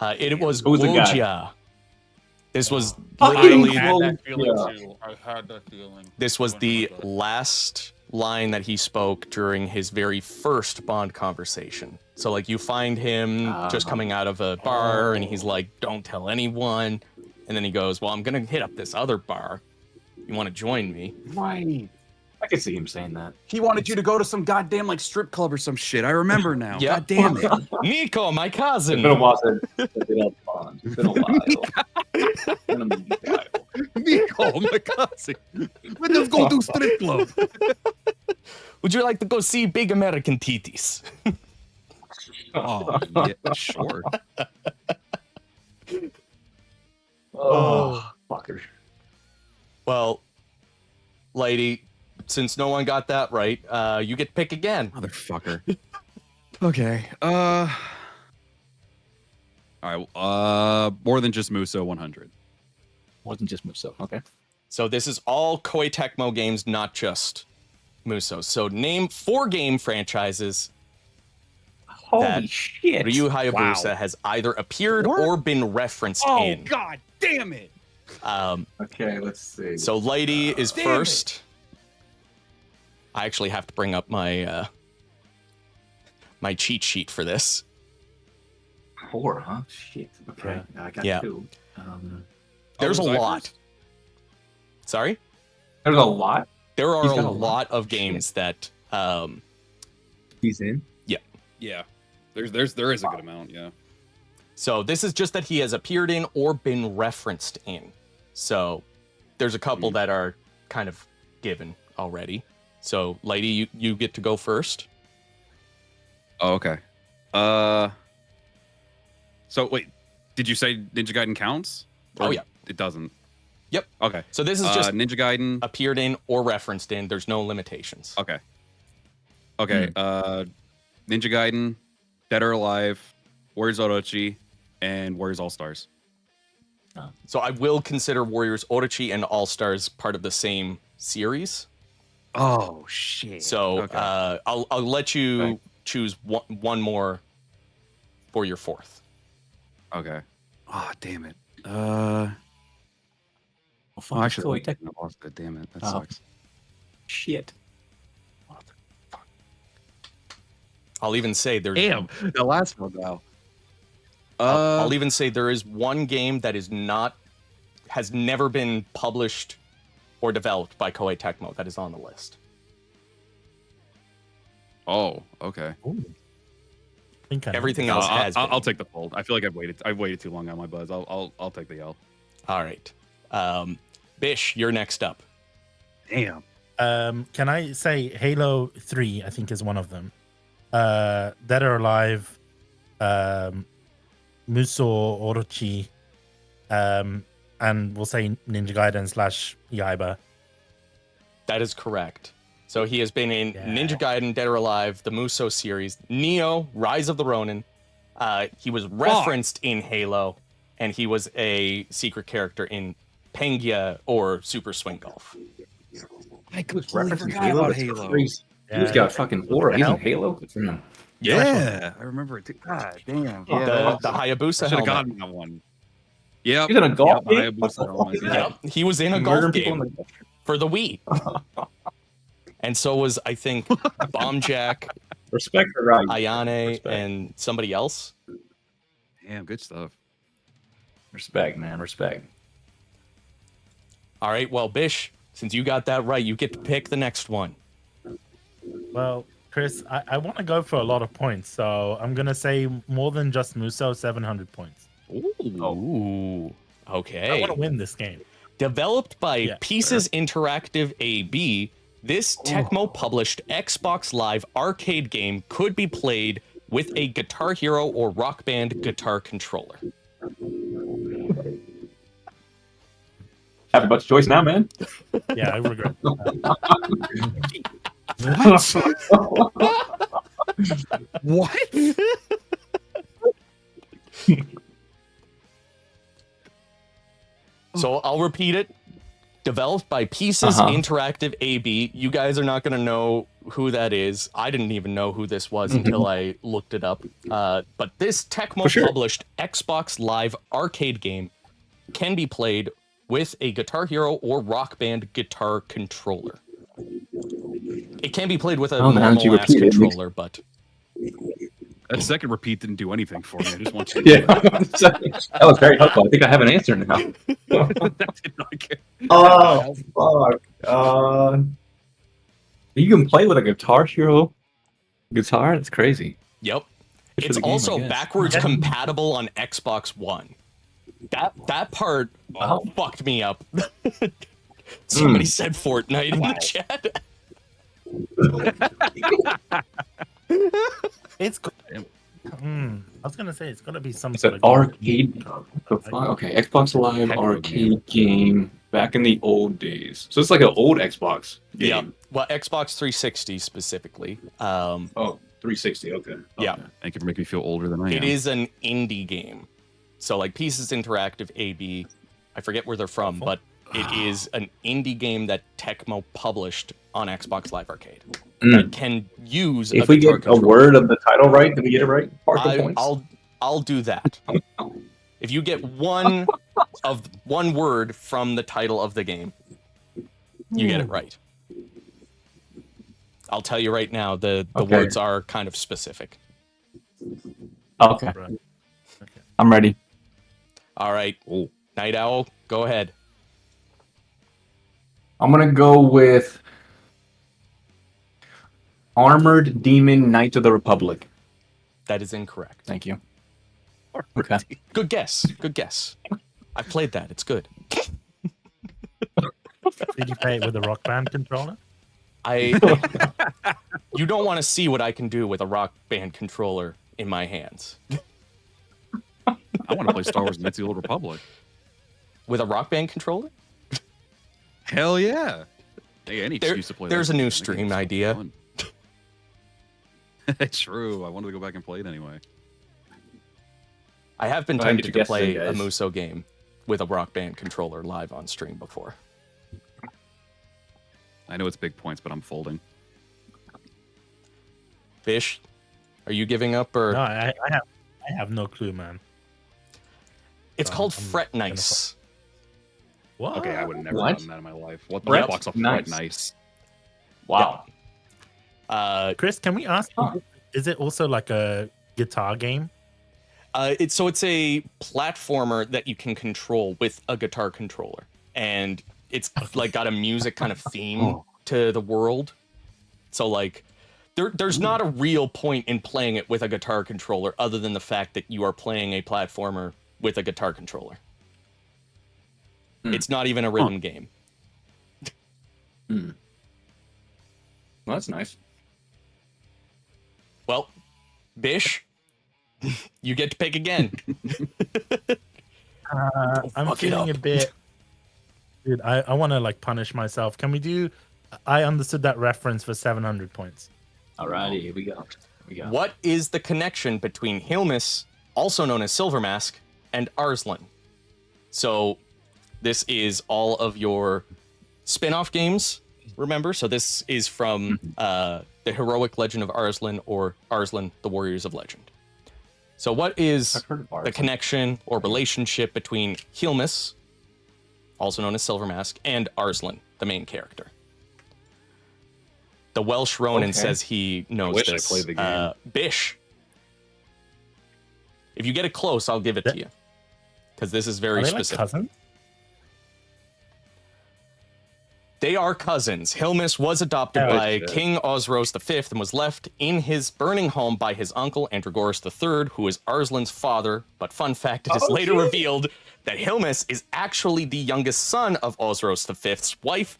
It was Who's the guy? Gojia. This was Fucking literally Gojia. That feeling Yeah. too. I had that feeling. this was the When I was last line that he spoke during his very first Bond conversation. So like you find him just coming out of a bar and he's like, "Don't tell anyone," and then he goes, "Well, I'm gonna hit up this other bar. You want to join me?" Right. I can see him saying that. He wanted you to go to some goddamn like strip club or some shit. I remember now. Yeah. God damn it. Nico, my It's cousin. been a while since I did up Bond. It's been a while. It's been a while. Nico, my cousin. Let's go to strip club. Would you like to go see Big American Titties? Oh, yeah, sure. Oh, fucker. Well, lady, since no one got that right, you get to pick again. Motherfucker. Okay. All right. More than just Musou 100. Wasn't just Musou. Okay. So this is all Koei Tecmo games, not just Musou. So name 4 game franchises Holy That- shit. Ryu Hayabusa Wow. has either appeared What? or been referenced Oh, in. god damn it. Okay, let's see. So Lady is Damn first. I actually have to bring up my my cheat sheet for this. 4, huh? Shit. Okay. I got Yeah. 2. There's a was I lot. first? Sorry? There's a lot. There are He's a got a lot lot. of games that He's in. Yeah. There is a good amount, yeah. so this is just that he has appeared in or been referenced in. So there's a couple that are kind of given already. So Lady, you get to go first. Oh, okay. So wait, did you say Ninja Gaiden counts? Oh, yeah. it doesn't. Yep. Okay. So this is just Ninja Gaiden. appeared in or referenced in. There's no limitations. Okay. Okay. Ninja Gaiden, Dead or Alive, Warriors Orochi, and Warriors All Stars. So I will consider Warriors Orochi and All Stars part of the same series. Oh shit. So Okay. I'll let you choose one more for your fourth. Okay. Oh damn it. Oh, fuck, Oh, it's actually, Koei Tech- I lost it. Damn it. That Oh. sucks. Shit. I'll even say there's. Damn. The last one now. I'll even say there is one game that has never been published or developed by Koei Tecmo that is on the list. Oh, okay. Ooh. I think I know. Everything else has been. I'll take the fold. I feel like I've waited too long on my buzz. I'll take the L. All right. Bish, you're next up. Damn. Can I say Halo 3? I think is one of them. Dead or Alive, Musou Orochi, and we'll say Ninja Gaiden / Yaiba. That is correct. So he has been in Yeah. Ninja Gaiden, Dead or Alive, the Musou series, Neo, Rise of the Ronin. He was referenced in Halo, and he was a secret character in Pangia or Super Swing Golf. I completely Referencing forgot Halo. about That's Halo. crazy. He's got fucking aura. He's in Halo. Good for him. Yeah, I remember it too. God damn. Yeah, The Hayabusa I should have helmet. gotten that one. Yep. He's in a golf Yep, game? Hayabusa What the helmet, fuck is yeah. that? Yep, he was in a Murdering golf people in game the- for the Wii. And so was, I think, Bomb Jack, Respect for right. Ayane, Respect. and somebody else. Damn, good stuff. Respect, man. Respect. All right, well, Bish, since you got that right, you get to pick the next one. Well, Chris, I want to go for a lot of points, so I'm gonna say more than just Musou, 700 points. Ooh, I okay. want to win this game. Developed by Yeah, Pieces Interactive AB, this Tecmo published Xbox Live arcade game could be played with a Guitar Hero or Rock Band guitar controller. Have a bunch of choice now, man. Yeah, I regret. What? So I'll repeat it. Developed by Pieces Interactive AB. You guys are not going to know who that is. I didn't even know who this was until I looked it up. But this Tecmo published Xbox Live arcade game can be played with a Guitar Hero or Rock Band guitar controller. It can be played with a Oh, now that you normal ass repeat it, it makes- controller, but That second repeat didn't do anything for me. I just want you. Yeah, that was very helpful. I think I have an answer now. That did not care. Oh, fuck. You can play with a Guitar Hero guitar? That's crazy. yep. Good for It's the game, I also guess. backwards Yeah. compatible on Xbox One. That part fucked me up. Somebody said Fortnite in the chat. It's. I was gonna say it's gonna be some It's sort an of arcade. Okay, Xbox Live arcade game back in the old days. So it's like an old Xbox game. Yeah. Well, Xbox 360 specifically. Oh, 360. Okay. Yeah. Thank you for making me feel older than I am. It is an indie game. So like Pieces Interactive AB, I forget where they're from, but it is an indie game that Tecmo published on Xbox Live Arcade. That can use If a we guitar get a controller. word of the title right, did we get it right? Partial points. I'll do that. If you get one word from the title of the game, you get it right. I'll tell you right now, the Okay. words are kind of specific. Okay. Right. I'm ready. All right. Night Owl, go ahead. I'm gonna go with Armored Demon Knights of the Republic. That is incorrect. Thank you. Okay. Good guess. Good guess. I played that. It's good. Did you play it with a Rock Band controller? You don't want to see what I can do with a Rock Band controller in my hands. I want to play Star Wars Knights of the Old Republic. with a Rock Band controller? Hell yeah! Hey, any excuse to play. There's that a new game. That stream game's so idea. fun. True. I wanted to go back and play it anyway. I have been Go ahead and get tempted your to guesses in, play a guys. Musou game with a Rock Band controller live on stream before. I know it's big points, but I'm folding. Fish, are you giving up or? No, I have no clue, man. It's called I'm Fret gonna Nice. What? Okay, I would have never What? done that in my life. What the Fret fuck's a Nice. fret nice? Wow. Chris, can we ask you, is it also like a guitar game? It's a platformer that you can control with a guitar controller, and it's like got a music kind of theme to the world. So like, there's not a real point in playing it with a guitar controller other than the fact that you are playing a platformer with a guitar controller. It's not even a rhythm game. Well, that's nice. Well, Bish, you get to pick again. I'm fuck it feeling up. a bit. Dude, I want to like punish myself. Can we do? I understood that reference for 700 points. Alrighty, here we go. What is the connection between Hilmis, also known as Silver Mask, and Arslan? So, this is all of your spin-off games, remember? So this is from the Heroic Legend of Arslan or Arslan, the Warriors of Legend. So what is I've heard of the Arslan. connection or relationship between Hilmis, also known as Silver Mask, and Arslan, the main character? The Welsh Ronin Okay. says he knows wish I this. played the game. Bish, if you get it close, I'll give it to you. Because this is very Are they like specific. cousins? They are cousins. Hilmis was adopted Oh, by shit. King Osros V and was left in his burning home by his uncle Andragoras III, who is Arslan's father. But fun fact, it is later revealed that Hilmis is actually the youngest son of Osros V's wife,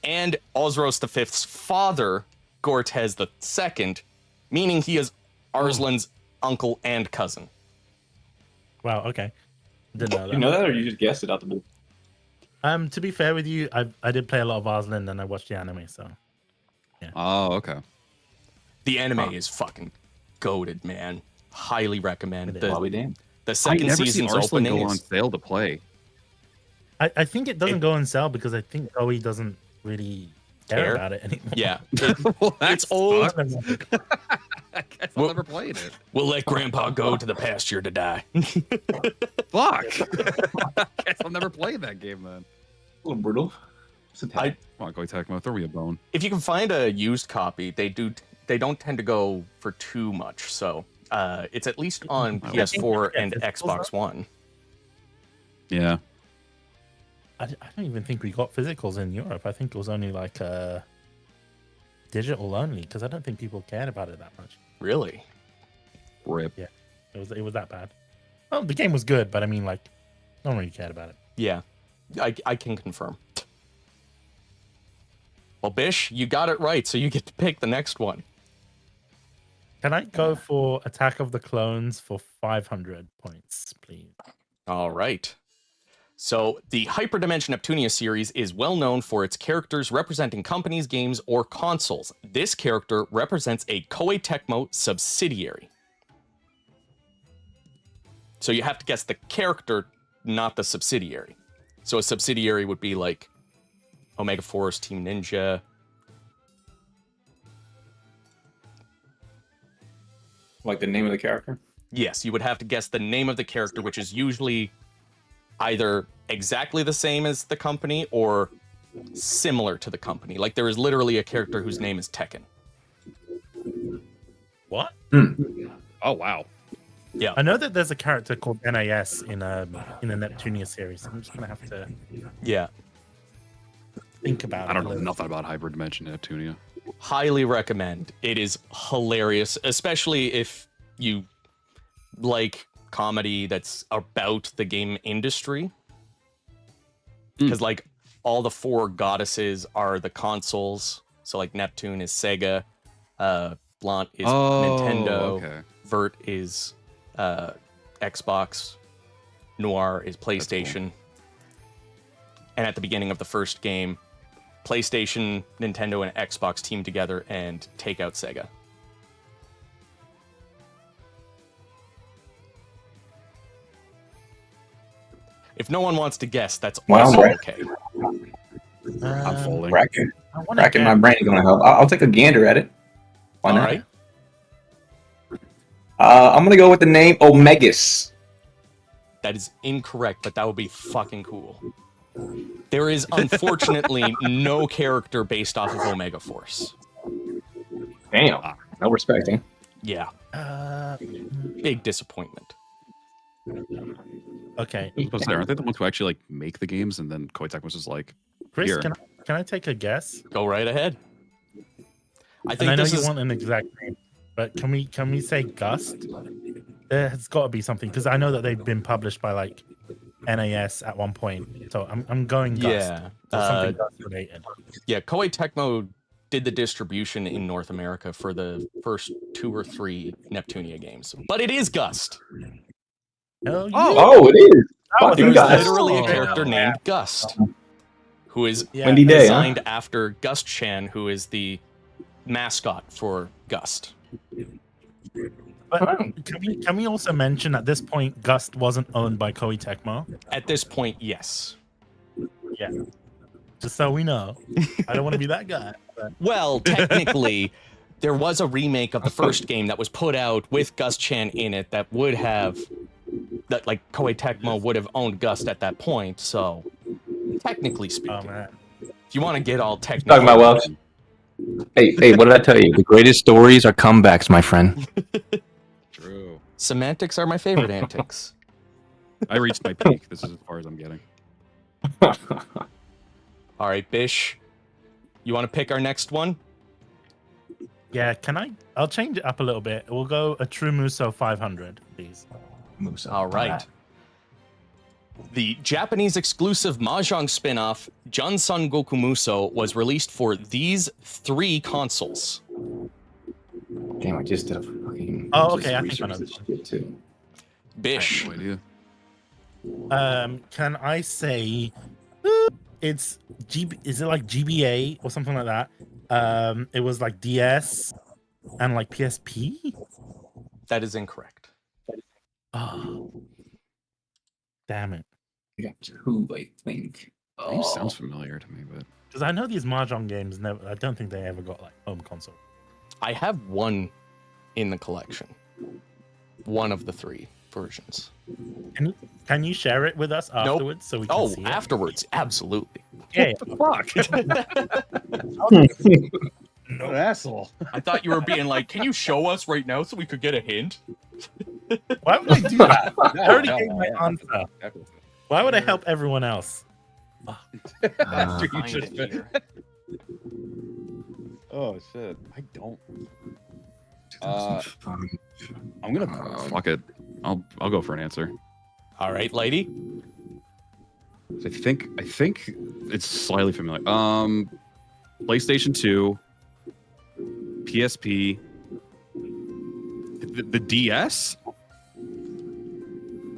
and Osros V's father, Gortez II, meaning he is Arslan's uncle and cousin. Wow. Okay. Didn't know that. You know that, or you just guessed it out the blue? To be fair with you, I did play a lot of Arslan and I watched the anime, so Oh, okay. The anime is fucking goated, man. Highly recommend. I'll be damned. The I second never seen season's Arslan opening go on is sale to play. I think it doesn't go on sale because I think OE doesn't really care Care? about it anymore. yeah. Well, It's old. I guess I'll never played it. We'll let Grandpa go to the pasture to die. Fuck. I guess I'll never play that game then. A little brutal. I- Come on, Go Tecmo, throw me a bone. If you can find a used copy, they don't tend to go for too much. So it's at least on PS4 and Xbox One. Yeah. I don't even think we got physicals in Europe. I think it was only like digital only because I don't think people cared about it that much. Really? Rip. It was that bad. Well, the game was good, but I mean, like, no one really cared about it. Yeah, I can confirm. Well, Bish, you got it right, so you get to pick the next one. Can I go for Attack of the Clones for 500 points, please? All right. So, the Hyperdimension Neptunia series is well known for its characters representing companies, games, or consoles. This character represents a Koei Tecmo subsidiary. So you have to guess the character, not the subsidiary. So a subsidiary would be like Omega Force, Team Ninja. Like the name of the character? Yes, you would have to guess the name of the character, which is usually either exactly the same as the company or similar to the company. Like there is literally a character whose name is Tekken. What? Oh, wow. I know that there's a character called NAS in the Neptunia series. I'm just gonna have to Yeah. think about it. I don't a know little. nothing about Hyperdimension Neptunia. Highly recommend. It is hilarious, especially if you like comedy that's about the game industry. Because like all the four goddesses are the consoles. So like Neptune is Sega, Blanc is Nintendo, Okay. Vert is Xbox, Noir is PlayStation. And at the beginning of the first game, PlayStation, Nintendo, and Xbox team together and take out Sega. If no one wants to guess, that's Wow, also right. okay. I'm folding. Racking I wanna my guess. brain is gonna help. I'll take a gander at it. Why All not? right. I'm gonna go with the name Omegus. That is incorrect, but that would be fucking cool. There is unfortunately no character based off of Omega Force. Damn. No respect, eh? Yeah, big disappointment. Okay, I was supposed to say, aren't they the ones who actually like make the games? And then Koei Tecmo was just like, Chris, Here. can I take a guess? Go right ahead. I And think I know this you is want an exact name, but can we say Gust? There has got to be something because I know that they've been published by like NAS at one point. So I'm going Gust. yeah, So something Gust related. yeah. Koei Tecmo did the distribution in North America for the first 2 or 3 Neptunia games, but it is Gust. Hell yeah. Oh, it is. was There's Fucking Gust. literally a Oh, character yeah. named Gust, who is Yeah. Windy Day, huh? designed after Gust Chan, who is the mascot for Gust. But can we also mention at this point Gust wasn't owned by Koei Tecmo? At this point, yes. Just so we know. I don't want to be that guy. But Well, technically, there was a remake of the first game that was put out with Gust Chan in it that would have, that like Koei Tecmo would have owned Gust at that point. So, technically oh speaking, man. if you want to get all technical, Talking about Welsh. Hey, what did I tell you? The greatest stories are comebacks, my friend. true. semantics are my favorite antics. I reached my peak. This is as far as I'm getting. All right, Bish, you want to pick our next one? Yeah, I'll change it up a little bit. We'll go a True Muso 500, please. All right. The Japanese exclusive Mahjong spin-off Junsun Goku Muso was released for these 3 consoles. Damn, I just did a fucking. Oh, just okay, I think I know researched this this shit too. I Bish, have no idea. Can I say it's is it like GBA or something like that? It was like DS and like PSP. that is incorrect. Oh, damn it! I got 2, I think. Name sounds familiar to me, but Because I know these mahjong games never. I don't think they ever got like home console. I have one in the collection. One of the 3 versions. Can you share it with us afterwards so we can Oh, see it? afterwards, absolutely. Yeah. Fuck. What an asshole. I thought you were being like, can you show us right now so we could get a hint? Why would I do that? I already No, gave my yeah. answer. Why would I help everyone else? After you Find just it here. Oh shit. I don't. I'm Um, gonna fuck it. I'll go for an answer. All right, lady. I think it's slightly familiar. PlayStation 2, PSP, the DS.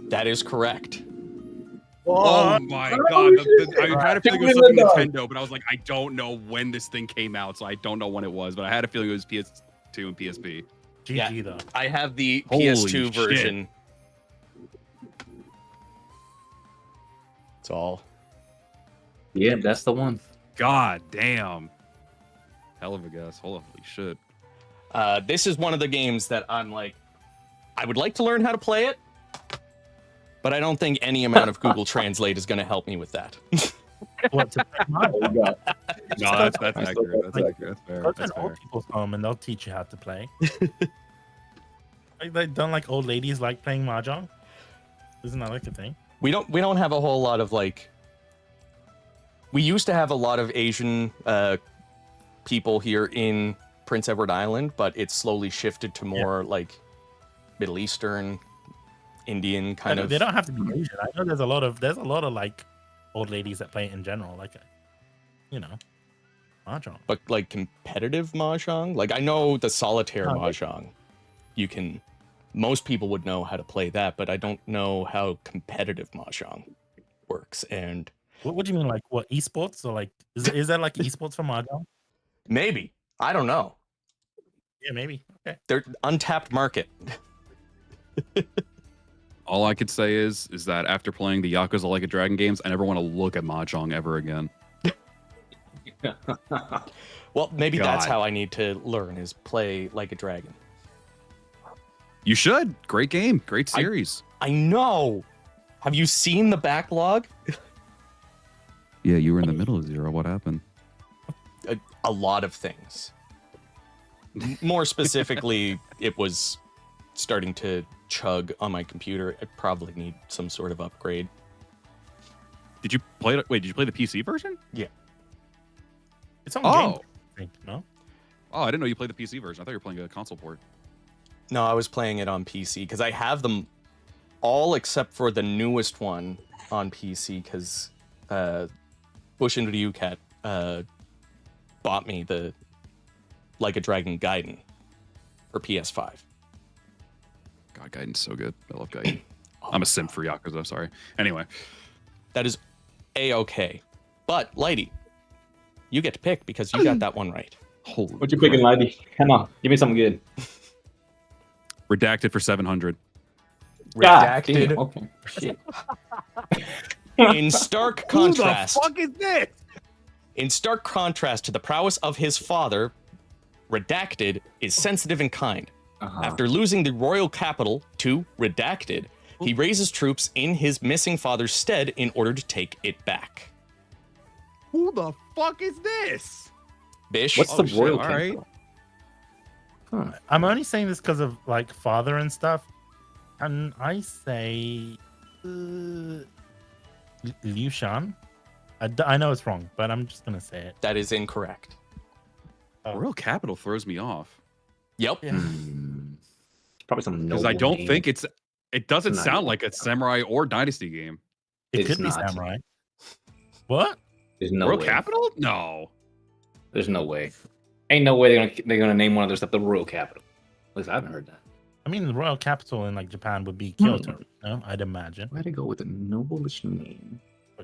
That is correct. Oh my god! I had a feeling it was something Nintendo, but I was like, I don't know when this thing came out, so I don't know when it was. But I had a feeling it was PS2 and PSP. GG Yeah. though. I have the Holy PS2 shit. version. It's all. Yeah, that's the one. God damn! Hell of a guess. Holy shit! This is one of the games that I'm like, I would like to learn how to play it, but I don't think any amount of Google Translate is going to help me with that. What to play Mario? No, that's I accurate. still- That's accurate. That's fair. Go to That's an old fair. people's home and they'll teach you how to play. Like, they don't like old ladies like playing mahjong. Isn't that like a thing? We don't have a whole lot of like. We used to have a lot of Asian people here in Prince Edward Island, but it's slowly shifted to more like Middle Eastern, Indian kind of. They don't have to be Asian. I know there's a lot of like old ladies that play it in general, like mahjong. But like competitive mahjong, like I know the solitaire Oh, yeah. mahjong, you can. Most people would know how to play that, but I don't know how competitive mahjong works. And What do you mean, like what esports or like is that like esports for mahjong? Maybe. I don't know. Yeah, maybe. Okay. They're untapped market. All I could say is that after playing the Yakuza Like a Dragon games, I never want to look at mahjong ever again. Well, maybe that's God. how I need to learn is play like a dragon. You should. Great game. Great series. I know. Have you seen the backlog? Yeah, you were in the middle of Zero. What happened? A lot of things. More specifically, it was starting to chug on my computer. I probably need some sort of upgrade. Did you play it? Wait, did you play the PC version? It's on Oh. game. I think, no? Oh, I didn't know you played the PC version. I thought you were playing a console port. No, I was playing it on PC because I have them all except for the newest one on PC because Bush and Ryukat bought me the Like a Dragon Gaiden for PS5. God, Gaiden's so good. I love Gaiden. I'm a simp for Yakuza. Sorry. Anyway, That is A-okay. But, Lighty, you get to pick because you got that one right. holy. What you picking, Lighty? Come on, give me something good. Redacted for 700. God Redacted. damn, okay. Shit. In stark contrast, is this? in stark contrast to the prowess of his father, Redacted is sensitive and kind. After losing the royal capital to Redacted, he raises troops in his missing father's stead in order to take it back. Who the fuck is this? Bish, What's the shit, royal all right. capital? I'm only saying this because of like father and stuff, and I say Liu Shan. I know it's wrong, but I'm just gonna say it. that is incorrect. Royal Capital throws me off Yep. Yeah. Probably some because noble I don't name. think it doesn't Not sound even- like a samurai or dynasty game. It It's could be not. samurai. What? There's no Royal way. Capital? No. There's no way. Ain't no way they're gonna name one of their stuff the royal capital. At least I haven't heard that. I mean, the royal capital in like Japan would be Kyoto. No, I'd imagine. Why'd I go with a noblest name?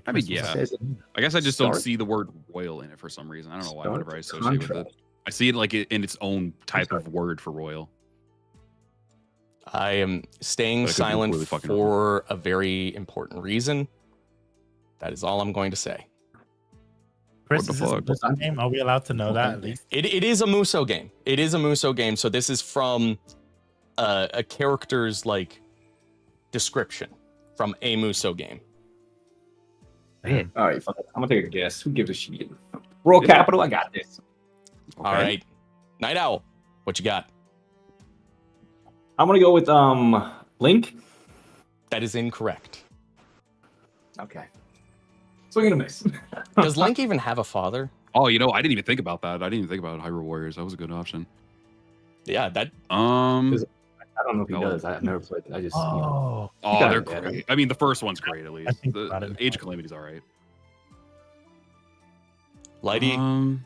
I mean, yeah. Says it. I guess I just don't Start- see the word royal in it for some reason. I don't know why. Start Whenever I associate with it, contrast. I see it like in its own type of word for royal. I am staying But I could be silent really fucking for a very important reason. That is all I'm going to say. Chris, What is the this fuck? a Musou game? Are we allowed to know that at least? It is a Musou game. It is a Musou game. So this is from a character's like description from a Musou game. Man. All right, fuck it. I'm gonna take a guess. Who gives a shit? Royal Yeah. capital. I got this. All right, Night Owl, what you got? I'm gonna go with Link. That is incorrect. Okay. Swing and a miss. Does Link even have a father? Oh, you know, I didn't even think about that. I didn't even think about Hyrule Warriors. That was a good option. Yeah, that Is- I don't know if he No. does. I've never played it. I just. Oh, Oh, got they're it, yeah. great. I mean, the first one's great at least. think The about it. Age of Calamity's all right. Lighty,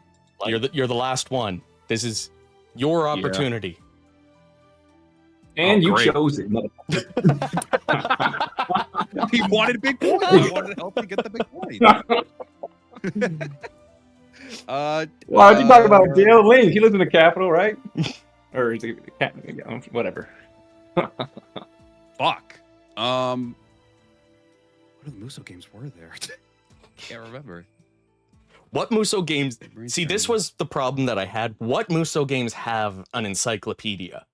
you're the last one. This is your opportunity. And Oh, you great. chose it, motherfucker. He wanted big points. He wanted to help you get the big point. Why'd you talk about Dale Link? He lives in the capital, right? Or is it whatever? Fuck. What other Musou games were there? Can't remember. What Musou games? See, this was the problem that I had. What Musou games have an encyclopedia?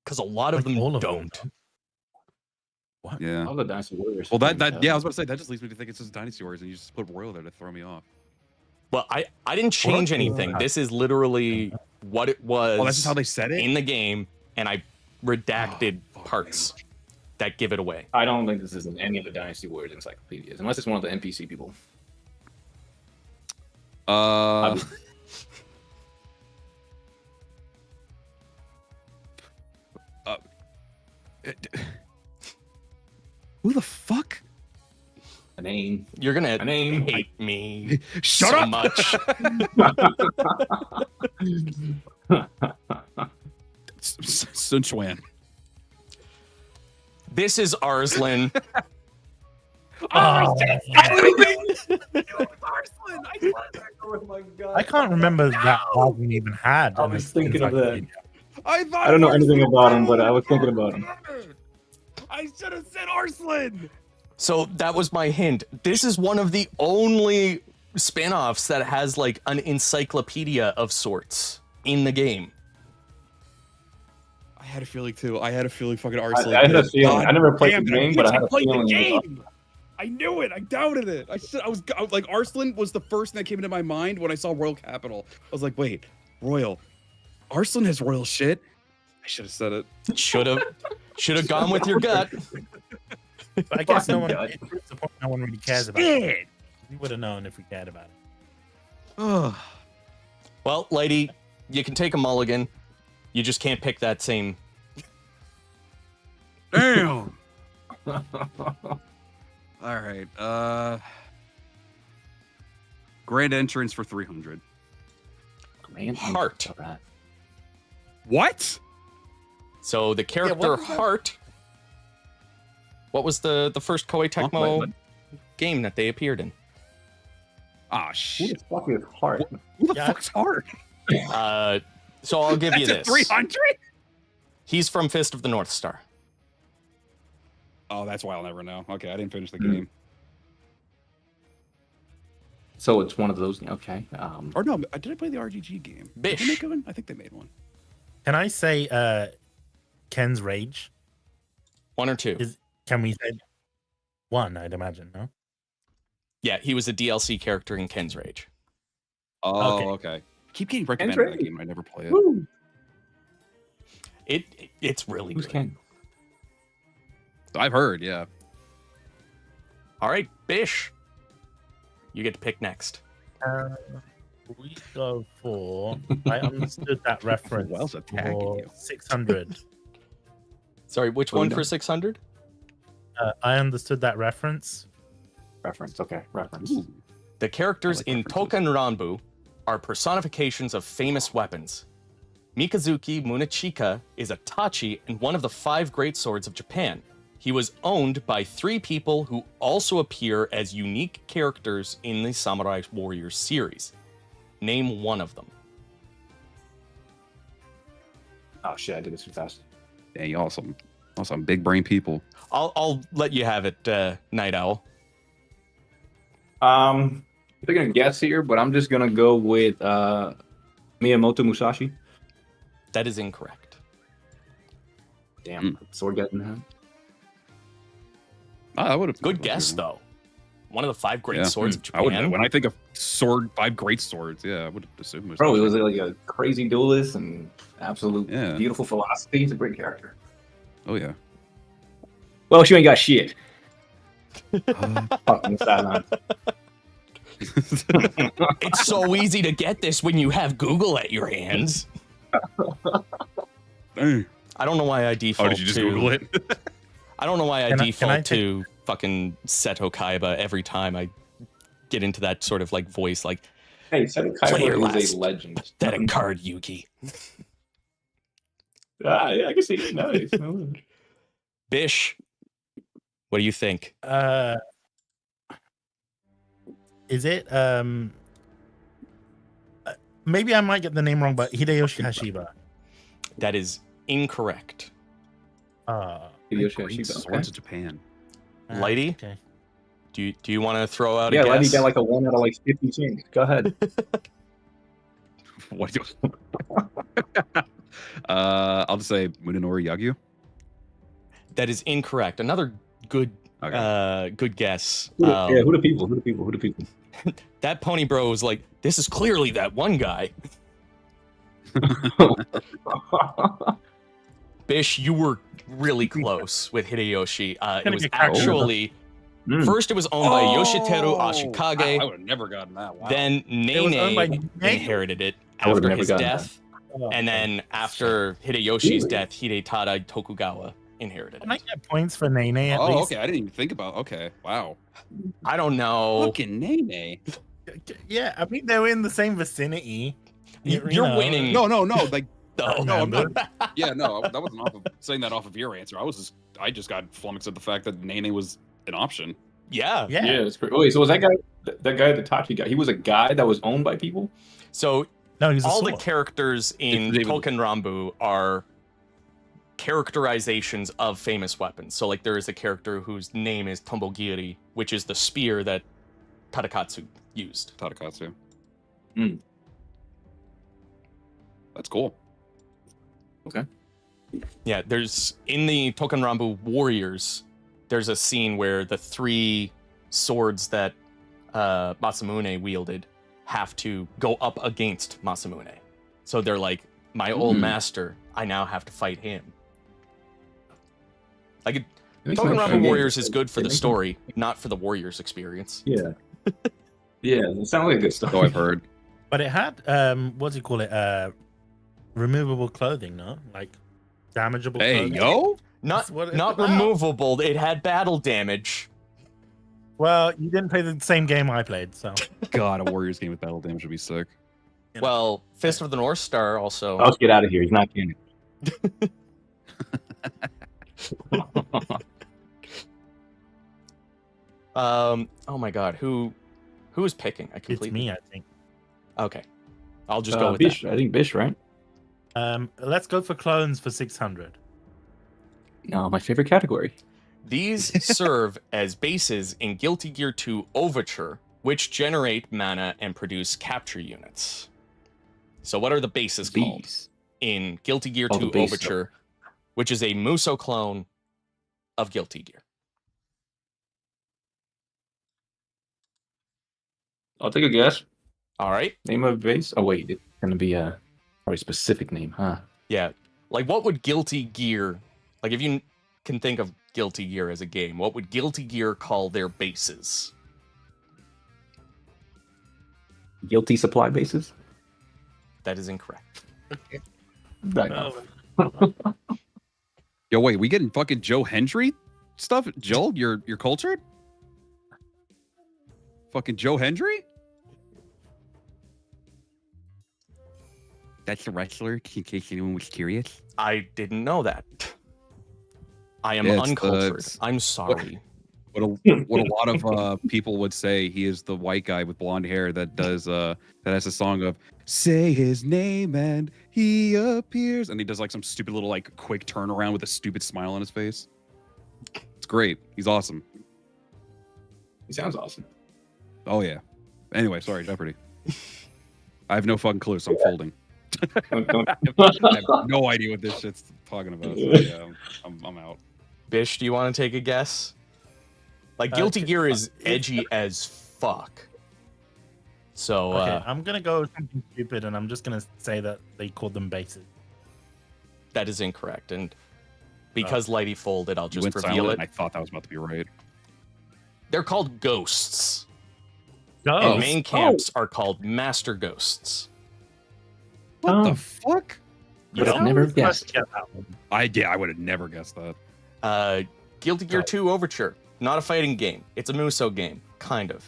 Because a lot of Like them all of don't. them. What? Yeah. All the Dynasty Warriors. Well, that yeah, I was about to say that just leads me to think it's just Dynasty Wars, and you just put Royal there to throw me off. Well, I didn't change Or- anything. This is literally what it was Oh, that's just how they said it. in the game, and I redacted Oh, fuck, parts that give it away. I don't think this is in any of the Dynasty Warriors encyclopedias, unless it's one of the NPC people. Who the fuck? A name. You're gonna A name. hate me Shut so up! much. Sun Chuan. This is Arslan. Oh, Arslan! Oh my god. I can't remember that album even had. I an was thinking of encyclopedia. I thought I don't know Arslan anything about him, but too! I was thinking about him. I should have said Arslan! So that was my hint. This is one of the only spin-offs that has like an encyclopedia of sorts in the game. I had a feeling too. I had a feeling fucking Arslan. I had a feeling. God I never played damn the it, game, but I had a played feeling. the it was game. I knew it. I doubted it. I was like, Arslan was the first thing that came into my mind when I saw Royal Capital. I was like, wait, Royal. Arslan has royal shit. I should have said it. Should have gone with your gut. But I guess no one, Fucking God. it's the point no one really cares about it. We would have known if we cared about it. Ugh. Well, lady, you can take a mulligan. You just can't pick that same. Damn. All right. Grand entrance for 300. Heart. What? So the character what was that? Heart. What was the first Koei Tecmo Wait, game that they appeared in? Ah, Who shit. the fuck is Heart? Who the Yeah. fuck's hard? So I'll give you That's this. at 300? He's from Fist of the North Star. Oh, that's why I'll never know. Okay, I didn't finish the Hmm. game. So it's one of those. Okay. Or no, did I play the RGG game? Did Bish. they make one? I think they made one. Can I say Ken's Rage? One or two. Can we say one? I'd imagine, no? Yeah, he was a DLC character in Ken's Rage. Oh, Okay. okay. Keep getting recommended that Rage. game. I never play it. Woo. It's really Who's good. Ken? I've heard, yeah. All right, Bish. You get to pick next. We go for. I understood that reference. Who else attacking for you? 600. Sorry, which Oh, one no. for 600? I understood that reference. Reference. Okay. Reference. Ooh. The characters like in references. Token Ranbu are personifications of famous weapons. Mikazuki Munechika is a tachi and one of the 5 great swords of Japan. He was owned by 3 people who also appear as unique characters in the Samurai Warriors series. Name one of them. Oh shit! I did this too fast. Dang, y'all some big brain people. I'll let you have it, Night Owl. I'm taking a guess here, but I'm just gonna go with Miyamoto Musashi. That is incorrect. Damn, sword guy in the hand. I would have. Good guess, though. One of the 5 great swords of I would. Japan. When I think of 5 great swords, yeah, I would assume. Bro, he was like a crazy duelist and absolute Yeah. beautiful philosophy. He's a great character. Oh yeah. Well, she ain't got shit. Uh, Fucking sideline. It's so easy to get this when you have Google at your hands. dang. I don't know why I default Oh, did you just to. Google it? I don't know why I Can I default take- to fucking Seto Kaiba every time I get into that sort of like voice, like Hey, Seto Player Kaiba last. is a legend. pathetic card, Yuki. Yeah, I can see it. Nice. Bish, what do you think? Is it maybe I might get the name wrong, but Hideyoshi Hashiba. That is incorrect. Hideyoshi Great Hashiba, swords okay. of Japan. Lady? Okay. Do you want to throw out Yeah, a Lady guess? got like a 1 out of like 50 chance. Go ahead. What do I'll just say Munenori Yagyu. That is incorrect. Another good Okay. good guess. Yeah, who the people? Who the people? Who the people? That pony bro was like, this is clearly that one guy. Bish, you were really close with Hideyoshi. It Gonna was get cracked actually Mm. first it was owned by Yoshiteru Oh, I Ashikage. would have never gotten that. Wow. Then It was owned by Nene Nene? inherited it I would've after never his gotten death. Oh, And okay. then after Hideyoshi's Really? death, Hidetada Tokugawa inherited Can I it. get points for Nene at oh, least? okay. I didn't even think about. Okay, wow. I don't know. Fucking Nene. Yeah, I mean they were in the same vicinity. You're know. winning. No, like though. no, I'm Remember? not. Yeah, no, that wasn't off of saying that off of your answer. I just got flummoxed at the fact that Nene was an option. Yeah. Yeah. Yeah, that's great. Wait, so was that guy, the Tachi guy? He was a guy that was owned by people. So No, he's a all the sword. characters in David- Token Rambu are characterizations of famous weapons. So like there is a character whose name is Tombogiri, which is the spear that Tadakatsu used. Tadakatsu. Hmm. That's cool. Yeah, there's in the Token Rambu Warriors, there's a scene where the 3 swords that Masamune wielded have to go up against Masamune. So they're like, my old master, I now have to fight him. Like, Token Rambu Warriors is good for the story, not for the Warriors experience. Yeah. Yeah, it sounds like good stuff. So I've heard. But it had what do you call it? Removable clothing, no? Like damageable Hey, clothing. yo. Not That's what it's not about. removable, it had battle damage. Well, you didn't play the same game I played, so God, a Warriors game with battle damage would be sick. you know. Well, Fist of the North Star also. Let's get out of here. He's not kidding. Oh my god, who is picking? I It's completely. me, I think. Okay. I'll just go with Bish, that. I think Bish, right? Let's go for clones for 600. No, my favorite category. These serve as bases in Guilty Gear 2 Overture, which generate mana and produce capture units. So what are the bases called These. in Guilty Gear Oh, the 2 base Overture, which is a Musou clone of Guilty Gear? I'll take a guess. All right. Name of base. Oh wait, it's gonna be a probably specific name, huh? Yeah. Like what would Guilty Gear, like if you can think of Guilty Gear as a game, what would Guilty Gear call their bases? Guilty supply bases. That is incorrect. No. Yo, wait, we getting fucking Joe Hendry stuff? Joel, you're cultured? Fucking Joe Hendry? That's the wrestler, in case anyone was curious. I didn't know that. I am Yeah, it's uncultured. it's- I'm sorry. What a lot of people would say, he is the white guy with blonde hair that does that has a song of "Say his name and he appears," and he does like some stupid little like quick turnaround with a stupid smile on his face. It's great. He's awesome. He sounds awesome. Oh yeah. Anyway, sorry, Jeopardy. I have no fucking clue, so I'm folding. I have no idea what this shit's talking about. So yeah, I'm out. Bish, do you want to take a guess? Like Guilty Gear is edgy as fuck. So Okay, I'm gonna go with something stupid, and I'm just gonna say that they called them bases. that is incorrect. And because Lighty folded, I'll You just went reveal silent, it. and I thought that was about to be right. They're called ghosts. Oh, And main camps are called master ghosts. What Oh. the fuck? Would have never Let's guessed. get that one. I would have never guessed that. Guilty Gear 2 Overture. Not a fighting game. It's a Musou game. Kind of.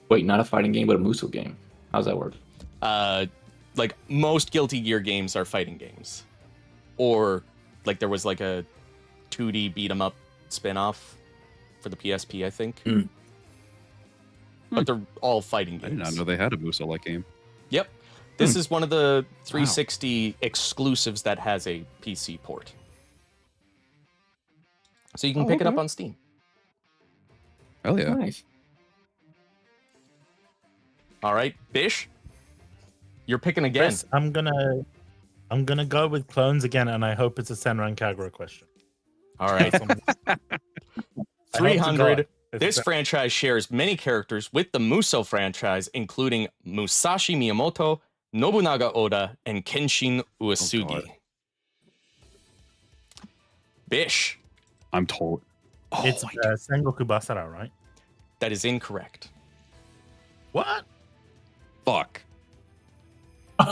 Wait, not a fighting game, but a Musou game. How's that work? Like most Guilty Gear games are fighting games. Or like there was like a 2D beat 'em up spin-off for the PSP, I think. Mm. But they're all fighting I games. did not know they had a Musou-like game. Yep. This is one of the 360 exclusives that has a PC port. So you can pick it up okay. on Steam. Hell yeah. Nice. All right, Bish, you're picking again. Chris, I'm gonna go with clones again, and I hope it's a Senran Kagura question. All right, I hope to 300. God it's This a- franchise shares many characters with the Musou franchise, including Musashi Miyamoto, Nobunaga Oda, and Kenshin Uesugi. God. Bish, I'm told. Oh, it's my Sengoku Basara, right? that is incorrect. What? fuck. I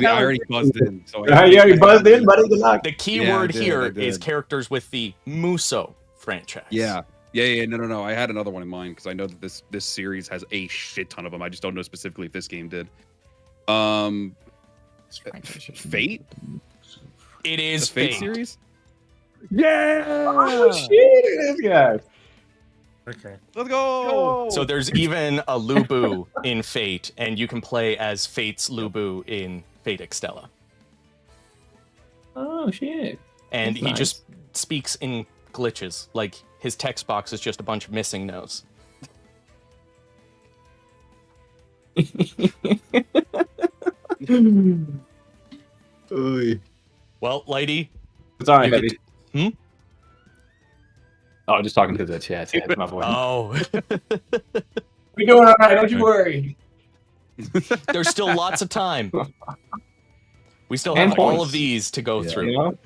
already buzzed in. So You already buzzed in, buddy. Good luck. The key Yeah, I word did, here I is did. characters with the Musou franchise. Yeah. No. I had another one in mind because I know that this series has a shit ton of them. I just don't know specifically if this game did. Fate? It The is Fate Fate. series? Yeah. Oh shit! This guy. Okay. Let's go. So there's even a Lubu in Fate, and you can play as Fate's Lubu in Fate Extella. Oh shit! And That's he nice. just speaks in glitches. Like, his text box is just a bunch of missing no's. Oy. Well, lady, It's all right, You get Heavy. Oh, just talking to the chat. That's my voice. oh, We're doing all right. Don't you worry. there's still lots of time. We still And have all points. of these to go Yeah. through. You know,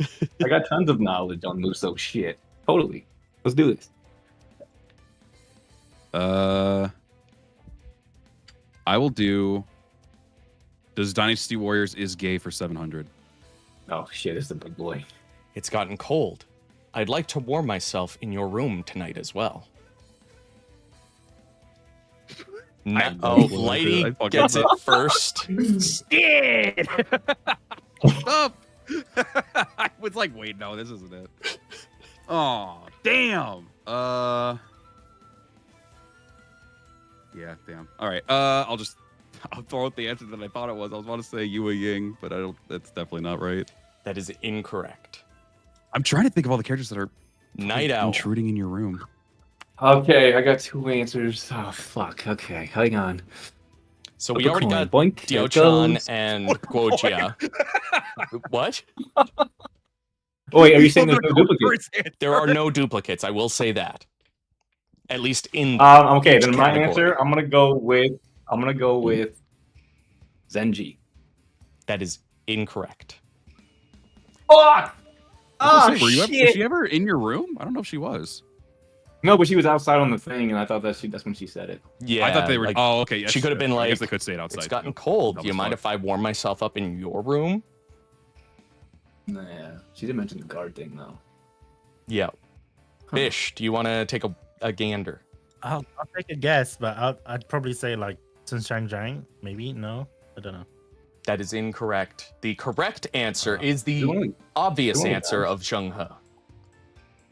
I got tons of knowledge on Musou shit. Totally. Let's do this. I will do. Does Dynasty Warriors is gay for 700? Oh shit! It's the big boy. It's gotten cold. I'd like to warm myself in your room tonight as well. love it. Lady I fucking gets it love first. Scared. Stop. I was like, wait, no, this isn't it. Oh, damn. Yeah, damn. All right. I'll throw out the answer that I thought it was. I was about to say Yue Ying, but I don't. That's definitely not right. That is incorrect. I'm trying to think of all the characters that are Night Owl. intruding in your room. Okay, I got two answers. Oh fuck. Okay, hang on. So Flip we a already coin. got Boink, there it Dio-chan goes. and Guojia. What? Oh wait, are you saying there's no duplicates? There are no duplicates. I will say that. At least in Okay, then my category. answer. I'm gonna go with Zenji. that is incorrect. Fuck! Oh Was shit! she ever in your room? I don't know if she was. No, but she was outside on the thing, and I thought that's when she said it. Yeah, I thought they were. like, oh, okay. Yes, she could have been I like, guess they could say it outside. it's gotten too. cold. Dumb Do you as mind fuck. if I warm myself up in your room? Nah, she didn't mention the guard thing though. Yeah. Huh. Fish, do you want to take a gander? I'll take a guess, but I'd probably say like Sunshine Zhang. Maybe no, I don't know. That is incorrect. The correct answer is They the only- obvious they only answer got- of Zheng He.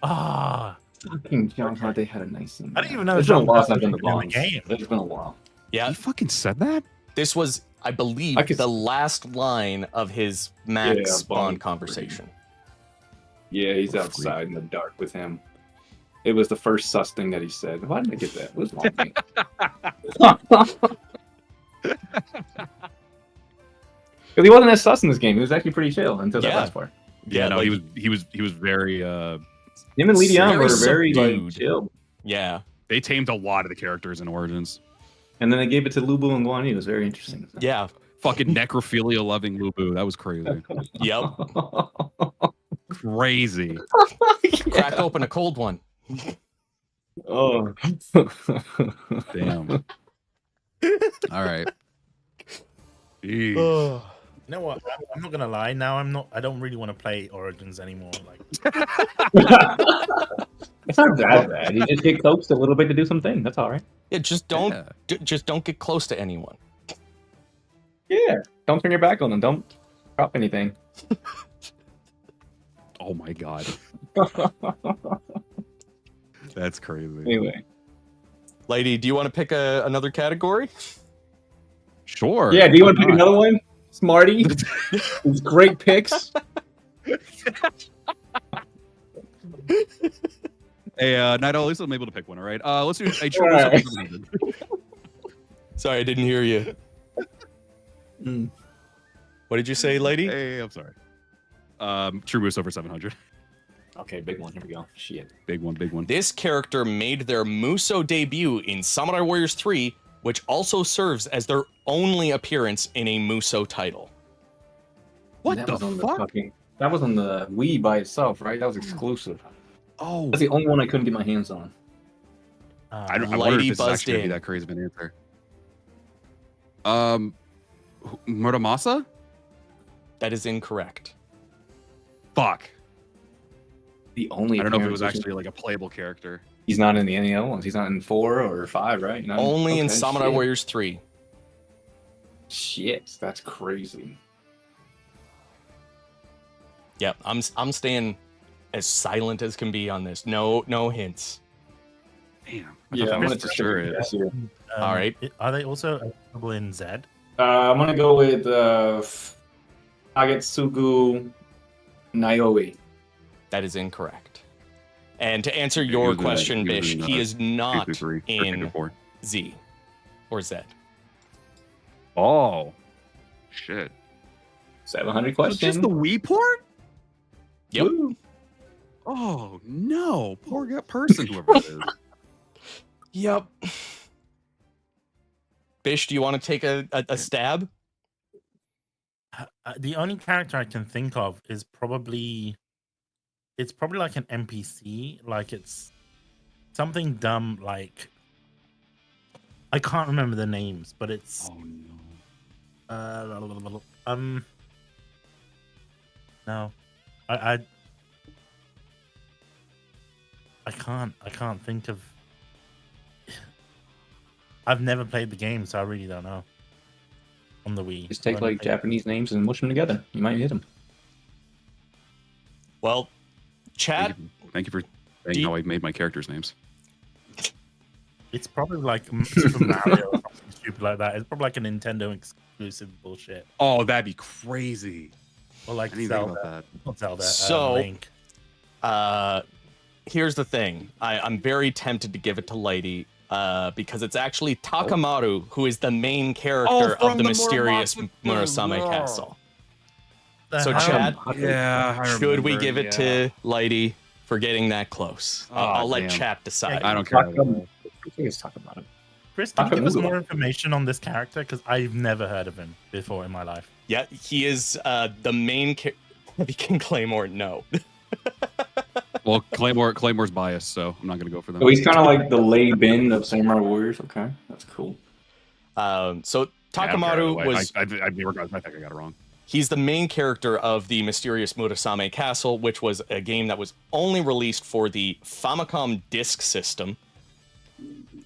Ah, Fucking John Hart, they had a nice scene. I didn't even know It's been a John while Hart since I've done the was in the bonds. game. It's been a while. Yeah, You fucking said that? this was, I believe, I could- the last line of his Max Yeah, Spawn Bond. conversation. Yeah, he's Oh, outside in the dark with him. It was the first sus thing that he said. Why did I get that? What was wrong with me? Because he wasn't as sus in this game. He was actually pretty chill until that Yeah. last part. Yeah, no, like- he was very. Him and Lidian Very were very like subdued. chill. Yeah. They tamed a lot of the characters in Origins. And then they gave it to Lubu and Guan Yu. It was very interesting. Yeah. Fucking necrophilia loving Lubu. That was crazy. Yep. Crazy. Crack open a cold one. Oh. Damn. All right. Jeez. Oh. You know what? I'm not gonna lie. Now I don't really want to play Origins anymore. Like, It's not that bad. You just get coaxed a little bit to do something. That's all right. Yeah, just don't Yeah. just don't get close to anyone. Yeah. Don't turn your back on them. Don't drop anything. Oh my god. That's crazy. Anyway. Lady, do you want to pick another category? Sure. Yeah, do you want to why pick not? another one? Smarty? These great picks. Hey, Night Owl, at least I'm able to pick one, all right? Let's do a true Alright. Musou 700. Sorry, I didn't hear you. Mm. What did you say, lady? Hey, I'm sorry. True Musou for 700. Okay, big one. Here we go. Shit. Big one, big one. This character made their Musou debut in Samurai Warriors 3, which also serves as their only appearance in a Musou title. What That the was on fuck? That was on the Wii by itself, right? That was exclusive. Oh, That's the only one I couldn't get my hands on. I wonder Lady if this is buzzed actually gonna be in. that crazy of an answer. Muramasa? That is incorrect. Fuck. The only. I don't know if it was appearance actually like a playable character. He's not in any other ones. He's not in 4 or 5, right? None? Only in Okay, Samurai shit. Warriors 3. Shit, that's crazy. Yeah, I'm staying as silent as can be on this. No hints. Damn. Yeah, I'm gonna for just sure take a is. guess here. All right. Are they also available in Z? I'm gonna go with Agetsugu Naioi. That is incorrect. And to answer He your was in- question, he was Bish, in, he is not 2 through 3, or 2 in through 4. Z or Z. Oh. Shit. 700 So questions. just the Wii port? Yep. Woo. Oh no, poor person, whoever it is. Yep. Bish, do you want to take a stab? The only character I can think of is probably like an NPC, like it's something dumb, like I can't remember the names, but it's Oh no. no, I can't think of. I've never played the game, so I really don't know. On the Wii, Just take like Japanese names and mush them together. You might hit them. Well, chat, Thank you for Do saying you- how I made my characters' names. It's probably like Super Mario or something stupid like that. It's probably like a Nintendo exclusive bullshit, Oh, that'd be crazy. or like I didn't think Zelda. about that. Not Zelda. So- Link. here's the thing. I'm very tempted to give it to Lady because it's actually Takamaru who is the main character from of the the mysterious Murasame- Murasame Oh. Castle. The So, hell? Chad, Yeah, I should we remember, give it to Lady for getting that close? Oh, I'll let damn. chat decide. I don't care. I think it's talking about it. Chris, can you give us Takamaru. more information on this character? Because I've never heard of him before in my life. Yeah, he is the main Heavy King Claymore. No. Well, Claymore's biased, so I'm not gonna go for them. Oh, he's kind of like the Lei Bin of Samurai Warriors. Okay, that's cool. So Yeah, I don't care either Takamaru way. was I think I got it wrong. he's the main character of the mysterious Murasame Castle, which was a game that was only released for the Famicom Disk System.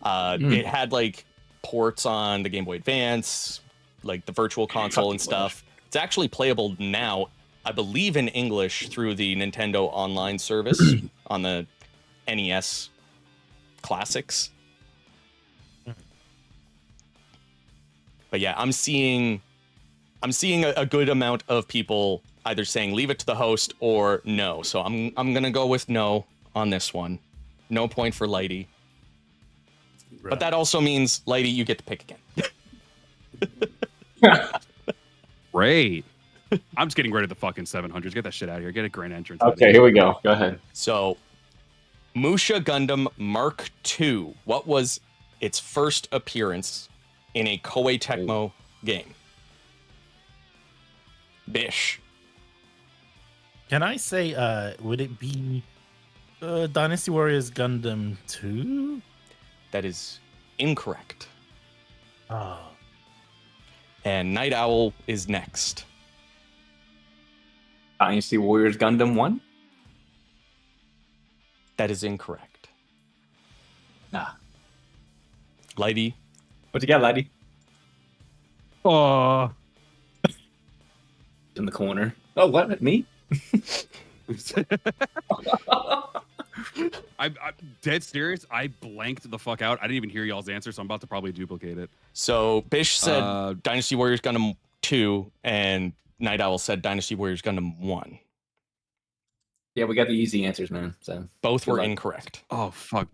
It had like ports on the Game Boy Advance, like the Virtual Console and stuff. It's actually playable now, I believe, in English through the Nintendo Online service on the NES Classics. But yeah, I'm seeing a good amount of people either saying leave it to the host or no. So I'm gonna go with no on this one. No point for Lady. But that also means, Lady, you get to pick again. Great. I'm just getting rid of the fucking 700s. Get that shit out of here. Get a grand entrance. Okay, here we go. Go ahead. So, Musha Gundam Mark II. What was its first appearance in a Koei Tecmo game? Bish. Can I say, would it be Dynasty Warriors Gundam 2? That is incorrect. Oh, And Night Owl is next. Dynasty Warriors Gundam 1? That is incorrect. Nah. Lady. What you got, laddie? Oh. In the corner. Oh, what? Me? I'm dead serious. I blanked the fuck out. I didn't even hear y'all's answer, so I'm about to probably duplicate it. So Bish said Uh, Dynasty Warriors Gundam 2, and Night Owl said Dynasty Warriors Gundam 1. Yeah, we got the easy answers, man. So Both Good were luck. incorrect. Oh fuck.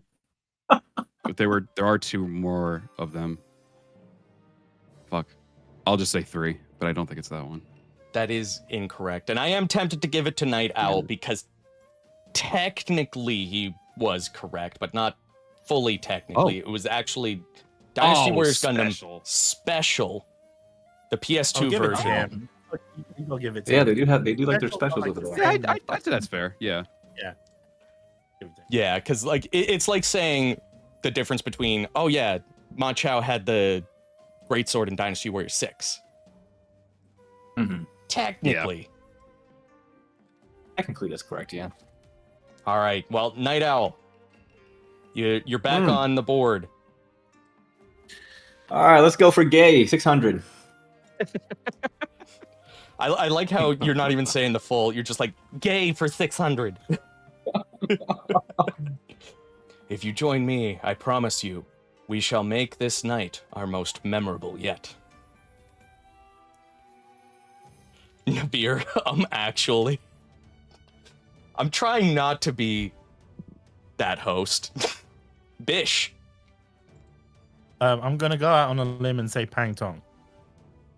But there are 2 more of them. Fuck. I'll just say 3, but I don't think it's that one. That is incorrect. And I am tempted to give it to Night Owl because technically he was correct, but not fully technically. It was actually Dynasty Warriors Gundam Special, the PS2 I'll give it to version. him. I'll give it to yeah, him. they do like their specials over there. Yeah, I'd say that's fair. Yeah. Give it to him. Yeah, because like it's like saying the difference between, oh yeah, Ma Chao had the greatsword in Dynasty Warriors 6. Mm-hmm. Technically. Technically, that's correct. Yeah. All right. Well, Night Owl, you're back on the board. All right, let's go for gay 600. I like how you're not even saying the full. You're just like gay for 600. If you join me, I promise you, we shall make this night our most memorable yet. Nabir, I'm trying not to be that host. Bish. I'm gonna go out on a limb and say Pang Tong.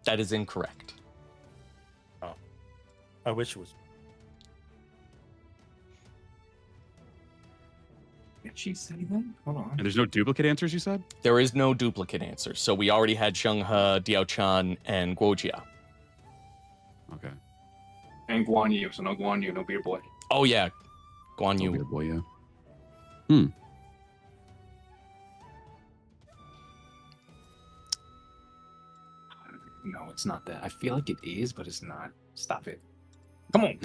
That is incorrect. I wish it was. Did she say that? Hold on. And there's no duplicate answers, you said? There is no duplicate answer, so we already had Zhenghe, Diao-chan, and Guojia. Okay. And Guan Yu, so no Guan Yu, no beer boy. Oh yeah, Guan Oh, Yu. weird boy, yeah. No, it's not that. I feel like it is, but it's not. Stop it. Come on.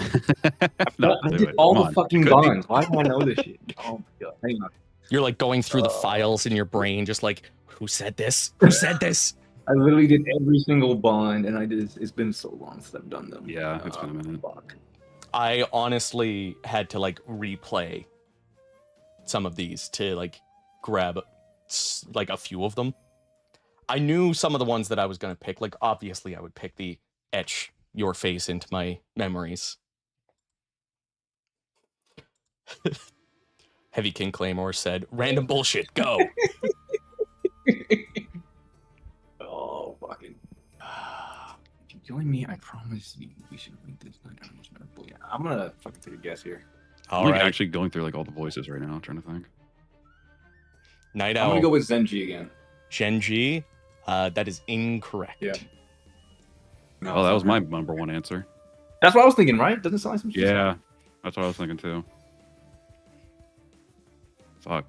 No, I do did it. all Come the on. fucking Could be. bonds. Why do I know this shit? Oh my god. Hang on. You're like going through the files in your brain, just like, who said this? Who said this? I literally did every single bond, and I did. It's been so long since I've done them. Yeah, it's been a minute. Fuck. I honestly had to like replay some of these to like grab like a few of them. I knew some of the ones that I was gonna pick. Like obviously, I would pick the etch your face into my memories. Heavy King Claymore said, "Random bullshit, go." Oh fucking. If you join me, I promise you, we should make this night our most memorable. Yeah, I'm gonna fucking take a guess here. All I'm right, actually going through like all the voices right now, trying to think. Night I'm Owl. gonna go with Zenji again. Genji. That is incorrect. Yeah. No, Oh, that was it's my not. number one answer. That's what I was thinking, right? Doesn't it sound like some shit? Yeah, that's what I was thinking too. Fuck.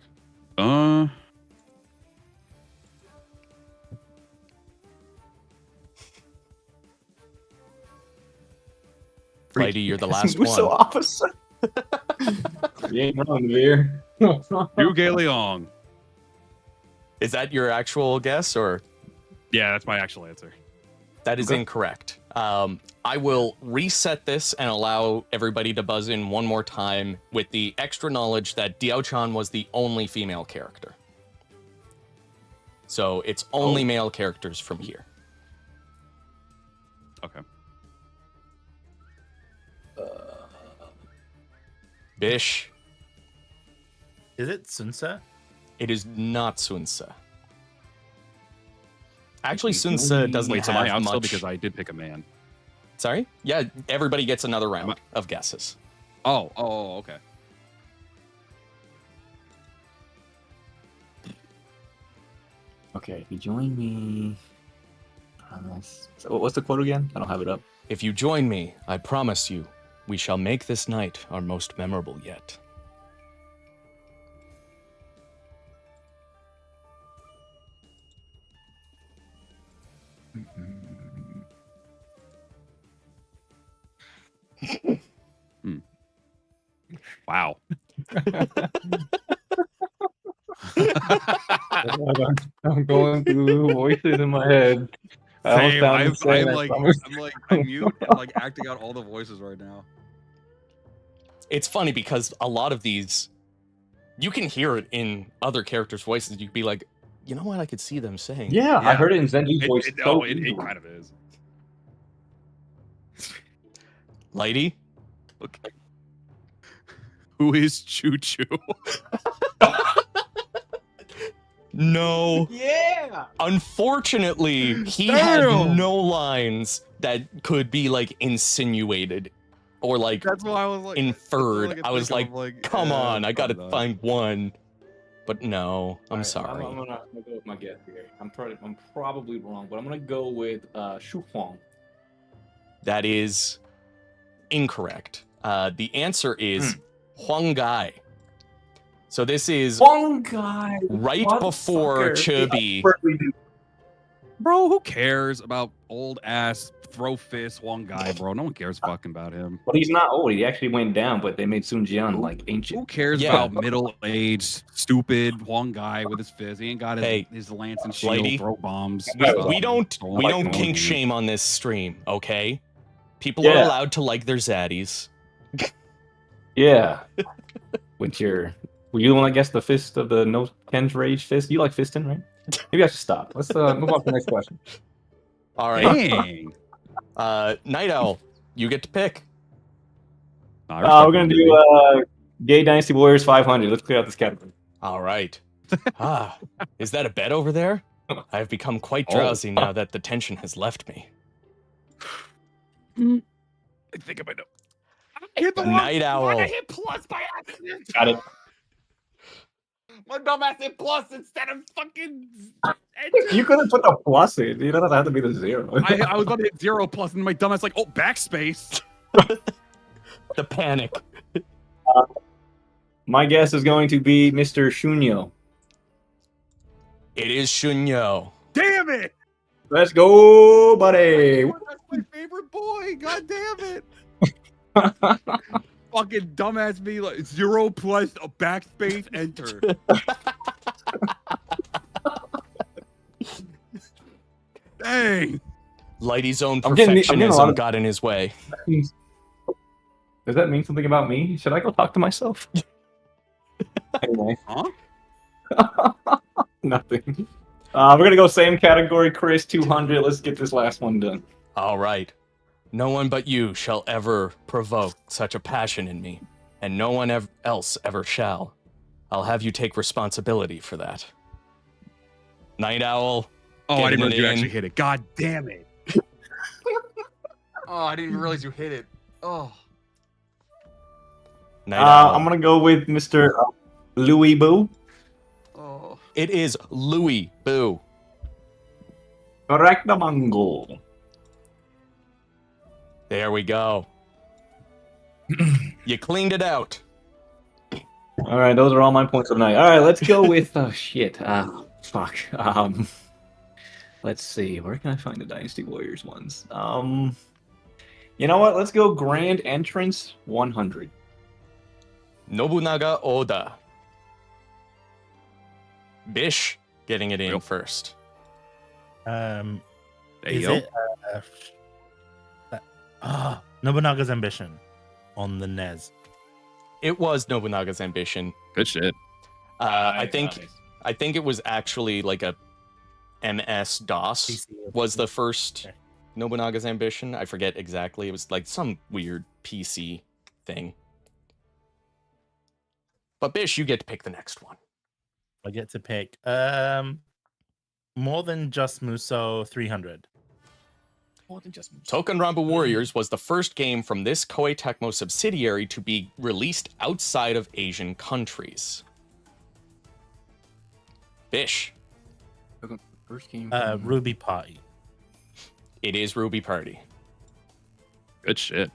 Lady, you're the last We're one. so opposite. You ain't wrong, Veer. Yu Leong. Is that your actual guess, or Yeah, that's my actual answer. that is Okay. incorrect? I will reset this and allow everybody to buzz in one more time with the extra knowledge that Diao-chan was the only female character. So it's only male characters from here. Okay. Bish, Is it Sunset? it is not Sunse. Actually, Sunse doesn't Wait, so am I have out still much. because I did pick a man? Sorry? Yeah, everybody gets another round of guesses. Oh, okay. Okay, if you join me, promise. So what's the quote again? I don't have it up. If you join me, I promise you, we shall make this night our most memorable yet. Wow. I'm going through the voices in my head. Same. I'm promise. I'm mute and like acting out all the voices right now. It's funny because a lot of these, you can hear it in other characters' voices. You could be like, you know what, I could see them saying. Yeah, I Yeah. heard it in Zenji's voice. It easily. kind of is. Lady, Okay. Who is Choo Choo? no. Yeah. Unfortunately, he Damn. had no lines that could be like insinuated or like That's why I was like inferred. I was like, come yeah, on, I gotta probably not. find one. But no, I'm Alright, sorry. I'm gonna go with my guess here. I'm probably wrong, but I'm gonna go with Shu Huang. That is incorrect. The answer is Huang Gai. So this is Huang guy. right before Chibi. Bro, who cares about old ass throw fist one guy, bro? No one cares fucking about him. But he's not old. He actually went down, but they made Sun Jian like Who ancient. cares Yeah. about middle-aged, stupid Huang guy with his fist? He ain't got his, Hey, his lance and shield, lady, throw bombs. We don't Like kink Huang. shame on this stream, okay? People Yeah. are allowed to like their zaddies. Yeah. with your. Were you the one that guessed the fist of the no Ken's rage fist? You like fisting, right? Maybe I should stop. Let's move on to the next question. All right. Dang. Night Owl, you get to pick. I respect We're gonna that, do Gay Dynasty Warriors 500. Let's clear out this category. All right. Is that a bed over there? I have become quite Oh. drowsy now that the tension has left me. I think I might know. I hit the wrong Night one. Owl. I hit plus by accident. Got it. My dumbass hit plus instead of fucking. You could have put the plus in. You don't have to be the 0. I was gonna hit 0 plus, and my dumbass like, oh, backspace. The panic. My guess is going to be Mr. Shunyo. It is Shunyo. Damn it! Let's go, buddy. That's my favorite boy. God damn it! Fucking dumbass me like 0 plus a backspace enter. Dang. Lighty's own I'm getting a lot perfectionism of- got in his way. Does that mean something about me? Should I go talk to myself? Anyway. Huh? Nothing. We're gonna go same category, Chris, 200. Let's get this last one done. All right. No one but you shall ever provoke such a passion in me, and no one else ever shall. I'll have you take responsibility for that. Night Owl. Oh, I didn't Getting realize it you in. actually hit it. God damn it. Oh, I didn't even realize you hit it. Oh. Night I'm gonna go with Mr. Louis Boo. Oh. It is Louis Boo. Correct the mango. There we go. You cleaned it out. All right, those are all my points of the night. All right, let's go with shit. Fuck. Let's see. Where can I find the Dynasty Warriors ones? You know what? Let's go Grand Entrance 100. Nobunaga Oda. Bish getting it in Yep. first. There you Is go. it Nobunaga's Ambition on the NES? It was Nobunaga's Ambition. Good shit. I think it was actually like a MS DOS PC. was the first Okay. Nobunaga's Ambition. I forget exactly. It was like some weird PC thing. But Bish, you get to pick the next one. I get to pick more than just Musou 300. More than just Tokenrambu Warriors was the first game from this Koei Tecmo subsidiary to be released outside of Asian countries. Bish, First game. Ruby Party. it is Ruby Party. Good shit.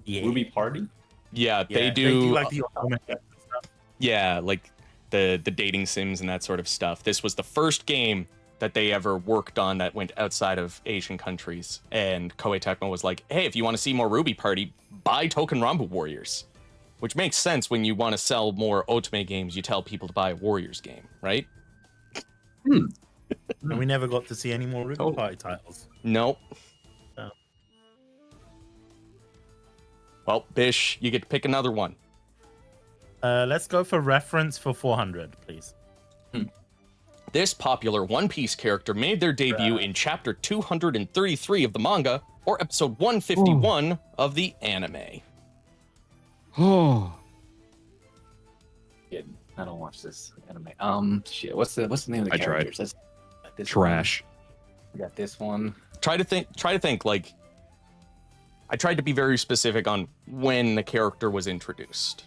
Yeah. Ruby Party. Yeah, Yeah, they do. like the automatic stuff. Yeah, like the dating sims and that sort of stuff. This was the first game that they ever worked on that went outside of Asian countries. And Koei Tecmo was like, hey, if you want to see more Ruby Party, buy Tokenrambu Warriors. Which makes sense when you want to sell more Otome games, you tell people to buy a Warriors game, right? And we never got to see any more Ruby Oh. Party titles. Nope. No. Well, Bish, you get to pick another one. Let's go for reference for 400, please. This popular One Piece character made their debut in chapter 233 of the manga, or episode 151 of the anime. Oh. Yeah, I don't watch this anime. Shit. What's the name of the I tried. characters? Let's got this Trash. One. We got this one. Try to think, like, I tried to be very specific on when the character was introduced.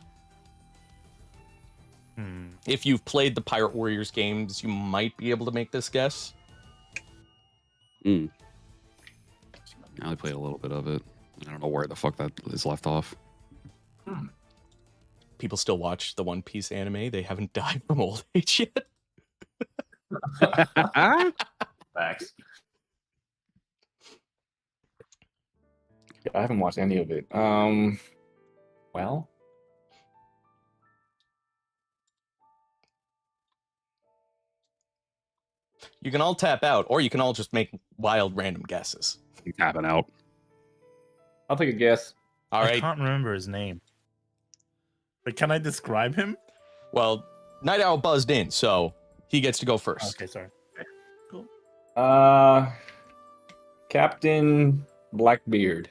If you've played the Pirate Warriors games, you might be able to make this guess. I only played a little bit of it. I don't know where the fuck that is left off. People still watch the One Piece anime. They haven't died from old age yet. Facts. Yeah, I haven't watched any of it. Well, You can all tap out, or you can all just make wild random guesses. I'm tapping out. I'll take a guess. All I right. can't remember his name. But can I describe him? Well, Night Owl buzzed in, so he gets to go first. Okay, sorry. Cool. Captain Blackbeard.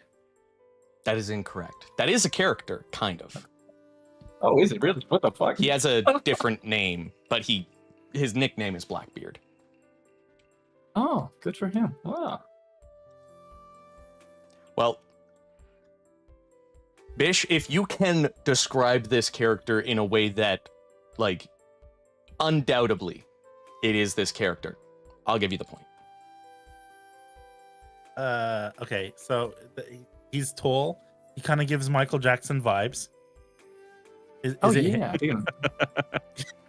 That is incorrect. That is a character, kind of. Oh, is it really? What the fuck? He has a different name, but his nickname is Blackbeard. Oh, good for him. Wow. Well, Bish, if you can describe this character in a way that, like, undoubtedly it is this character, I'll give you the point. Okay, so he's tall. He kind of gives Michael Jackson vibes. Is it him? I do.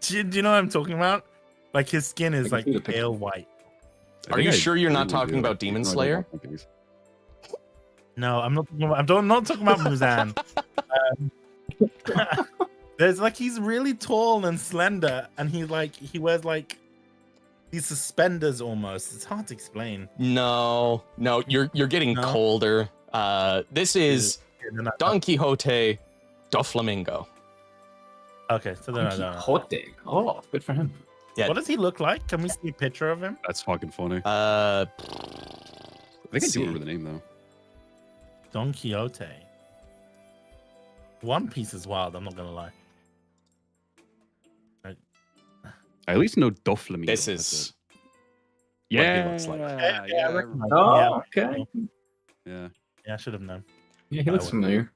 Do you know what I'm talking about? Like his skin is I can like see the picture. pale white. Are you sure you're not talking about Demon Slayer? No, I'm not. I'm not talking about Muzan. There's like he's really tall and slender, and he wears like these suspenders almost. It's hard to explain. No, you're getting No? colder. This is Don Quixote Doflamingo. Okay, so then I don't know. Quixote. Oh, good for him. Yeah. What does he look like? Can we see a picture of him? That's fucking funny. I I think I do remember the name though. Don Quixote. One Piece is wild. I'm not gonna lie. I at least know Doflamingo. This that's is it. what he Yeah, looks like. I recognize him. Oh, Yeah. okay. Yeah. Yeah, I should have known. Yeah, he looks familiar.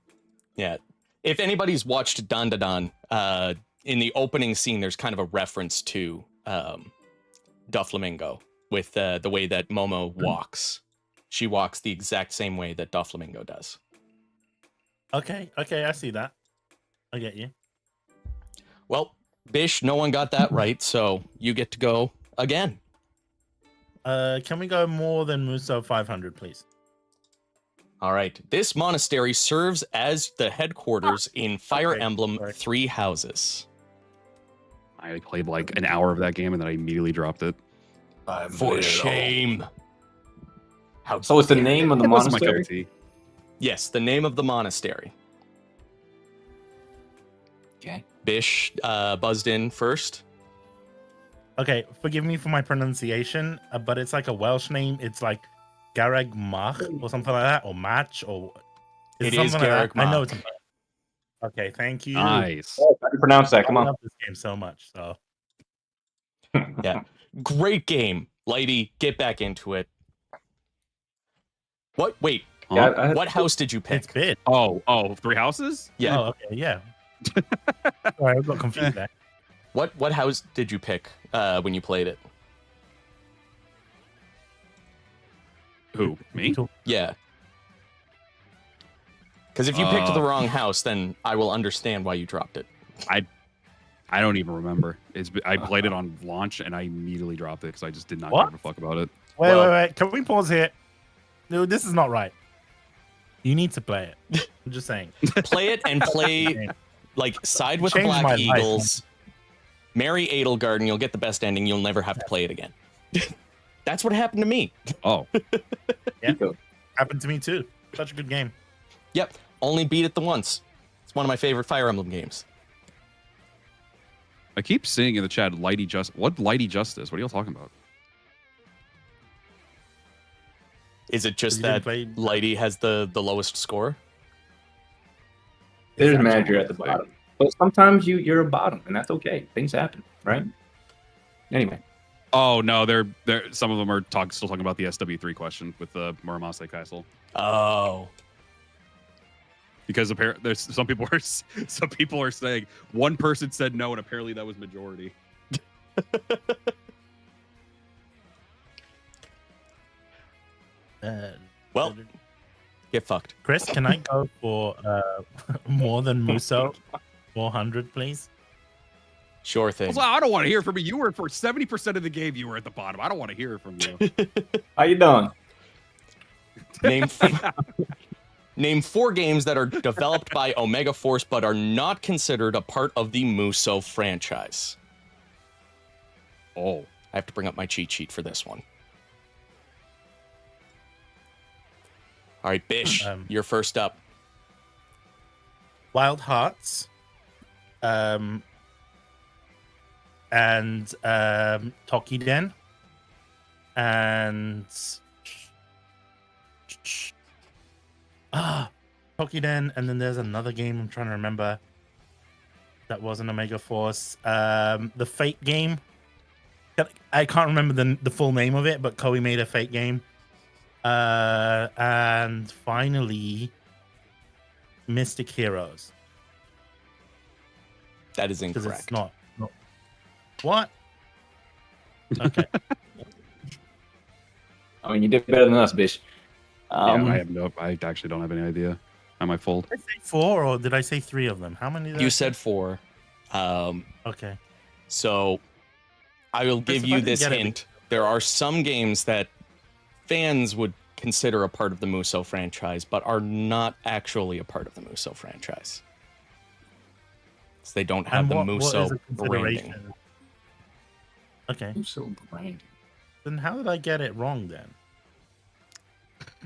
Yeah. If anybody's watched Dan Da Dan, in the opening scene, there's kind of a reference to Doflamingo with the way that Momo walks. She walks the exact same way that Doflamingo does. Okay, I see that. I get you. Well, Bish, no one got that right, so you get to go again. Can we go more than Musou 500, please? All right. This monastery serves as the headquarters in Fire okay, Emblem sorry. 3 Houses. I played like an hour of that game and then I immediately dropped it. For shame. How So it's the dare name you. of the It wasn't my cup monastery? of tea. Yes, the name of the monastery. Okay. Bish buzzed in first. Okay, forgive me for my pronunciation, but it's like a Welsh name. It's like Garag Mach or something like that, or Match, or It is something like Garag that? I know Mach. it's. Okay, thank you. Nice. Oh, how do you pronounce that? Come I on. love this game so much. So Great game. Lighty, get back into it. What? Wait, Huh? Yeah, what house did you it's pick? big. Oh, Three Houses? Yeah. Oh, okay, yeah. Sorry, I got confused there. What house did you pick when you played it? Who? Me? Yeah. Because if you picked the Uh, wrong house, then I will understand why you dropped it. I don't even remember. I played it on launch and I immediately dropped it because I just did not What? give a fuck about it. Wait. Can we pause here? No, this is not right. You need to play it. I'm just saying. Play it and play like side with the Changed my Black life. Eagles. Marry Edelgard and you'll get the best ending. You'll never have to play it again. That's what happened to me. Oh, Happened to me too. Such a good game. Yep. Only beat it the once. It's one of my favorite Fire Emblem games. I keep seeing in the chat Lighty Justice. What Lighty Justice? What are y'all talking about? Is it just You that didn't play- Lighty has the lowest score? There's Sounds manager at the bottom. But sometimes you're a bottom, and that's okay. Things happen, right? Anyway. Oh no, they're some of them are still talking about the SW3 question with the Muramasa Castle. Oh. Because apparently there's some people are saying one person said no and apparently that was majority. Well, get fucked. Chris, can I go for more than Musou 400, please? Sure thing. I don't want to hear from you. You were for 70% of the game. You were at the bottom. I don't want to hear from you. How you doing? Name 4 games that are developed by Omega Force but are not considered a part of the Musou franchise. Oh, I have to bring up my cheat sheet for this one. All right, Bish, you're first up. Wild Hearts, and Tokiden, and Tokiden, and then there's another game I'm trying to remember that was an Omega Force. The Fate game. I can't remember the full name of it, but Koei made a Fate game. And finally, Mystic Heroes. That is Because incorrect. it's not. What? Okay. I mean, you did better than us, bitch. I actually don't have any idea. I might fold. Did I say 4 or did I say 3 of them? How many did I You say? said 4. Okay. So I will Chris, give if I you didn't this get it- hint. There are some games that fans would consider a part of the Musou franchise, but are not actually a part of the Musou franchise. So they don't have And the what Musou is a branding. consideration? Okay. I'm so branded. Then how did I get it wrong then?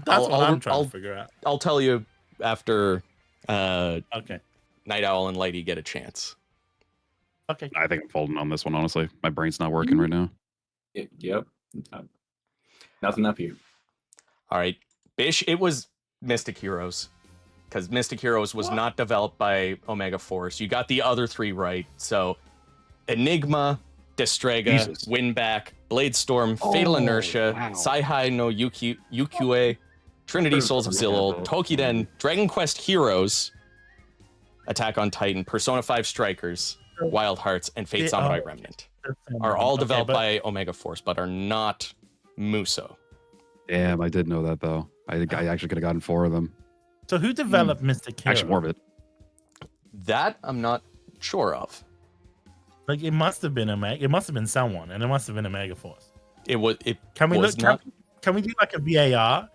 That's what I'm trying to figure out. I'll tell you after Okay. Night Owl and Lighty get a chance. Okay. I think I'm folding on this one, honestly. My brain's not working right now. Yep. Nothing up here. All right, Bish, it was Mystic Heroes. Because Mystic Heroes was not developed by Omega Force. You got the other 3 right. So Enigma, Destrega, Jesus. Winback, Bladestorm, Fatal Inertia, wow. Saihai no Yukue, Trinity Souls of Zilul, Tokiden, Dragon Quest Heroes, Attack on Titan, Persona 5 Strikers, Wild Hearts, and Fate Samurai Remnant are all developed by Omega Force, but are not Musou. Damn, I did know that though. I think I actually could have gotten 4 of them. So who developed Mystic Heroes? Actually, more of it. That I'm not sure of. Like it must have been it must have been someone, and it must have been a Mega Force. It was. It Can we was look? not. Can we do like a VAR?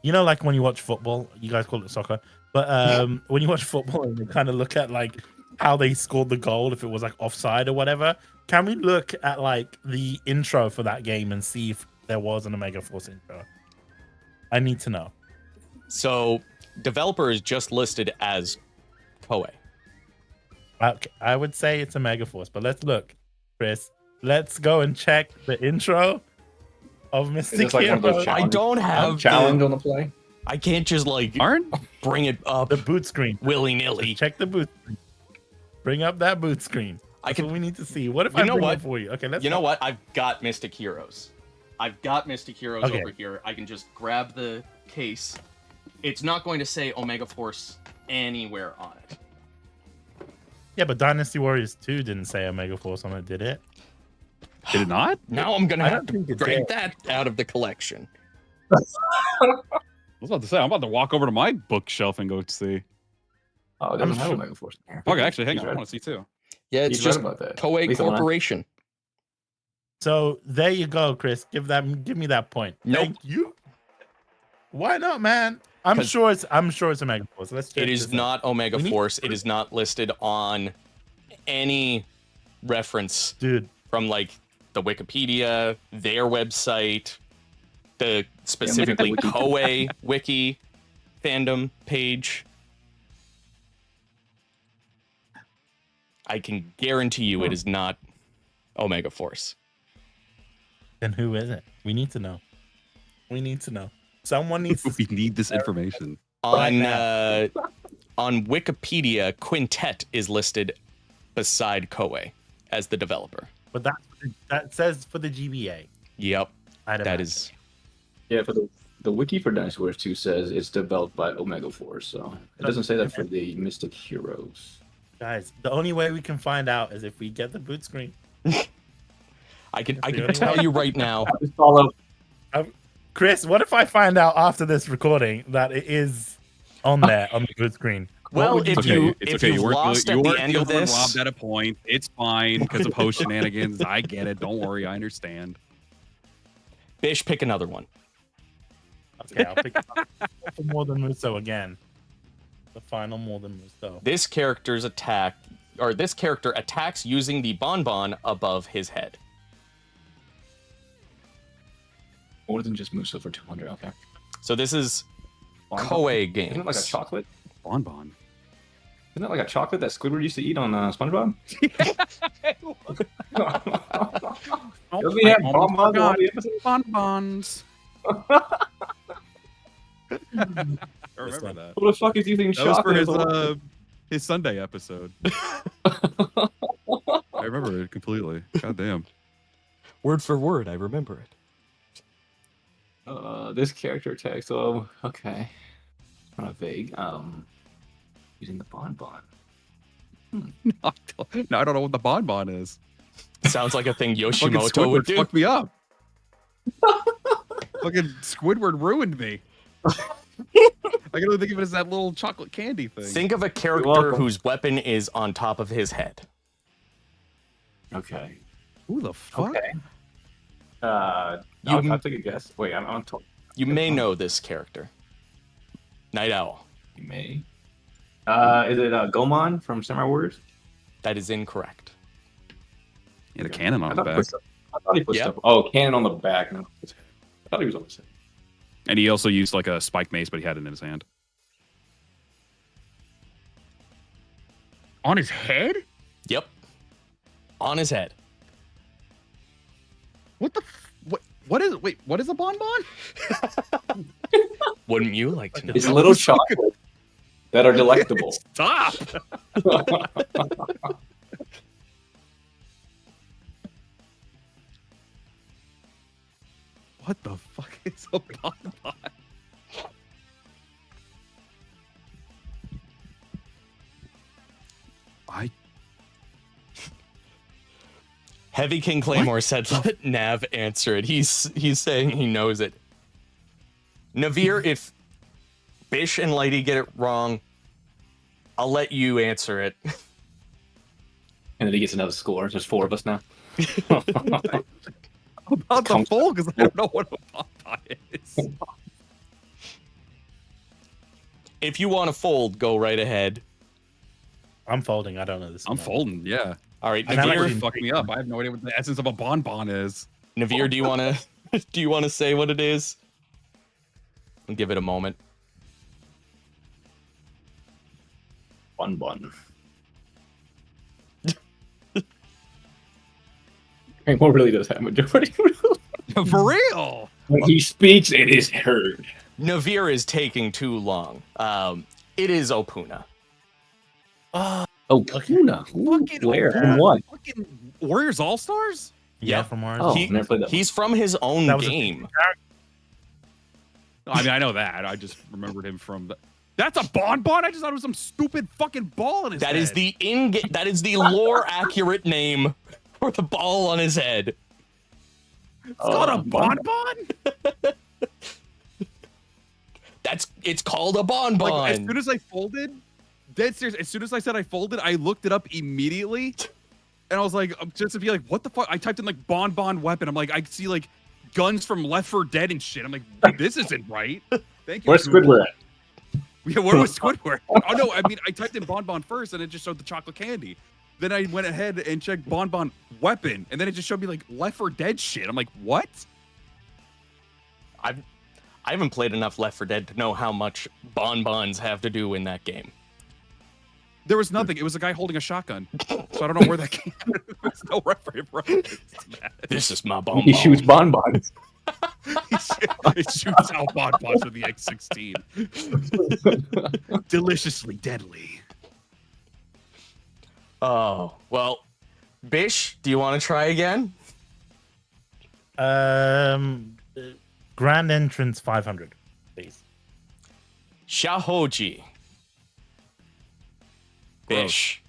You know, like when you watch football, you guys call it soccer, but when you watch football and you kind of look at like how they scored the goal, if it was like offside or whatever. Can we look at like the intro for that game and see if there was an Omega Force intro? I need to know. So, developer is just listed as Koei. Okay, I would say it's a Mega Force, but let's look, Chris. Let's go and check the intro of Mystic this like one of those Heroes. I don't have Challenge on the play. I can't just like Aren't? bring it up The boot screen. willy nilly. Check the boot screen. Bring up that boot screen. I That's can. what we need to see. What if You I know bring what? it for you? Okay, let's. You know what? I've got Mystic Heroes. I've got Mystic Heroes Okay. over here. I can just grab the case. It's not going to say Omega Force anywhere on it. Yeah, but Dynasty Warriors 2 didn't say Omega Force on it, did it? Did it not? Now I'm gonna I have don't to think it drag did. that out of the collection. I was about to say, I'm about to walk over to my bookshelf and go see. Oh, it doesn't I'm have sure- Omega Force. Okay, actually, hang He's on. I right. want to see too. Yeah, it's He's just right about that. Koei At least I'm not- Corporation. So there you go, Chris. Give me that point. Nope. Thank you. Why not, man? I'm 'Cause sure it's Omega Force. Let's check It is this out. not Omega We need- Force. It is not listed on any reference Dude. from like the Wikipedia, their website, the specifically wiki. Koei wiki fandom page. I can guarantee you it is not Omega Force. Then who is it? We need to know. We need to know. Someone needs to. We need this information. Right On now. on Wikipedia, Quintet is listed beside Koei as the developer. But that says for the GBA. Yep, I'd that imagine. is. Yeah, for the wiki for Dynasty Warriors 2 says it's developed by Omega Force, so it doesn't say that for the Mystic Heroes. Guys, the only way we can find out is if we get the boot screen. I can the only tell way. you right now. Just follow. Chris, what if I find out after this recording that it is on there on the boot screen? What Well, would if do? you It's if okay. you've weren't lost you at the weren't end the of one this, robbed at a point. It's fine because of host shenanigans. I get it. Don't worry. I understand. Bish, pick another one. Okay, I'll pick for More Than Muso again. The final More Than Muso. This character attacks using the bonbon above his head. More than just Muso for 200. Okay. So this is Bonbon? Koei Isn't it like a games. chocolate? Bonbon. Isn't that like a chocolate that Squidward used to eat on SpongeBob? Doesn't he have bonbons in all the episodes? Bonbons. I remember that. What the fuck is using That was for chocolate? his Sunday episode. I remember it completely. God damn. Word for word, I remember it. This character text. Oh, okay. Kind of vague. Using the bonbon. No, I don't know what the bonbon is. Sounds like a thing Fucking Yoshimoto would Squidward do. fucked me up. Fucking Squidward ruined me. I can only think of it as that little chocolate candy thing. Think of a character welcome. whose weapon is on top of his head. Okay. Who the fuck? Okay. You- I'll take a guess. Wait, I'm talking. You may know this character. Night Owl. You may. Is it Gomon from Samurai Warriors? That is incorrect. He had a cannon on I his thought he back. put stuff- I thought he put Yep. stuff. Oh, cannon on the back. No, I thought he was on his head. And he also used like a spike mace, but he had it in his hand. On his head? Yep. On his head. What the? What is? Wait, what is a bonbon? Wouldn't you like to know? It's little chocolates that are delectable. Stop! What the fuck is a bonbon? I Heavy King Claymore said, "Let Nav answer it." He's saying he knows it. Navir, if Bish and Lighty get it wrong, I'll let you answer it. And then he gets another score. There's 4 of us now. About the full, because I don't know what a bonbon is. If you want to fold, go right ahead. I'm folding. I don't know this. I'm one. folding. Yeah. All right, And I like Navir. to- Fuck me up. I have no idea what the essence of a bonbon is. Navir, do you want to do you want to say what it is? I'll give it a moment. Bun. Claymore really does have majority. For real? When he speaks, it is heard. Navir is taking too long. It is Opuna. Oh, Puna. Fucking Where? Opuna. And what? Fucking Warriors All Stars? Yeah, Yeah. from Mars. Oh, He- never played that. He's from his own That was a game. I mean, I know that. I just remembered him from the. That's a bonbon. I just thought it was some stupid fucking ball in his That head. is that is the lore accurate name for the ball on his head. It's called a bonbon. It's called a bonbon. Like as soon as I folded, dead serious. As soon as I said I folded, I looked it up immediately, and I was like, just to be like, what the fuck? I typed in like bonbon weapon. I'm like, I see like guns from Left 4 Dead and shit. I'm like, this isn't right. Thank you. Where's Google. Squidward at? Yeah, where was Squidward? Oh no, I mean I typed in bonbon first and it just showed the chocolate candy. Then I went ahead and checked bonbon weapon, and then it just showed me like Left 4 Dead shit. I'm like, what? I haven't played enough Left 4 Dead to know how much bonbons have to do in that game. There was nothing. It was a guy holding a shotgun. So I don't know where that came from. There's no reference to that. This is my bonbon. He shoots bonbons. It shoots out bonbons with the X16. Deliciously deadly. Oh, well, Bish, do you want to try again? Grand entrance 500, please. Shahoji. Bish.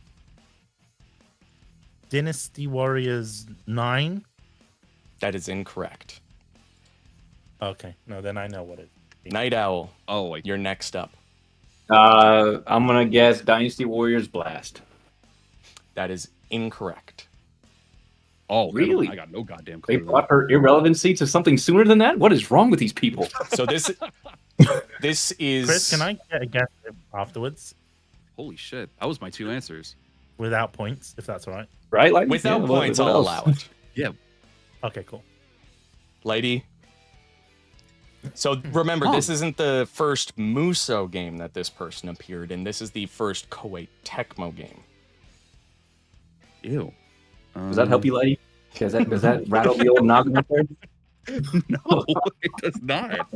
Dynasty Warriors 9. That is incorrect. Okay, no, then I know what it is. Night Owl, Oh, wait. you're next up. I'm gonna guess Dynasty Warriors Blast. That is incorrect. Oh, Really? I got no goddamn They clue. brought her irrelevancy to something sooner than that? What is wrong with these people? So this is Chris, can I get a guess afterwards Holy shit. That was my 2 answers. without points, if that's all right? Right? Like without points, I'll allow it. Okay, cool. Lady, So remember, Huh. this isn't the first Musou game that this person appeared in. This is the first Koei Tecmo game. Ew. Does that help you, lady? Does that rattle the old noggin right there? No, it does not.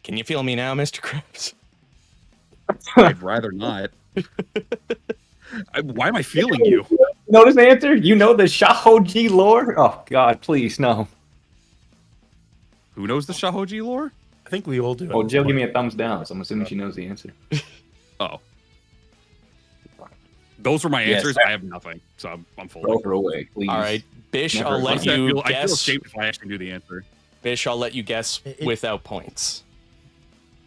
Can you feel me now, Mr. Krabs? I'd rather not. Why am I feeling you? Know this answer? You know the Shahoji lore? Oh God, please no. Who knows the Shahoji lore? I think we all do. Oh, Jill, give me a thumbs down. So I'm assuming she knows the answer. Oh. Those were my Yes. answers. I have nothing, so I'm full. Throw her away, please. All right, Bish, Never. I'll let Honestly, you I feel guess. ashamed if I actually knew the answer. Bish, I'll let you guess It- without points.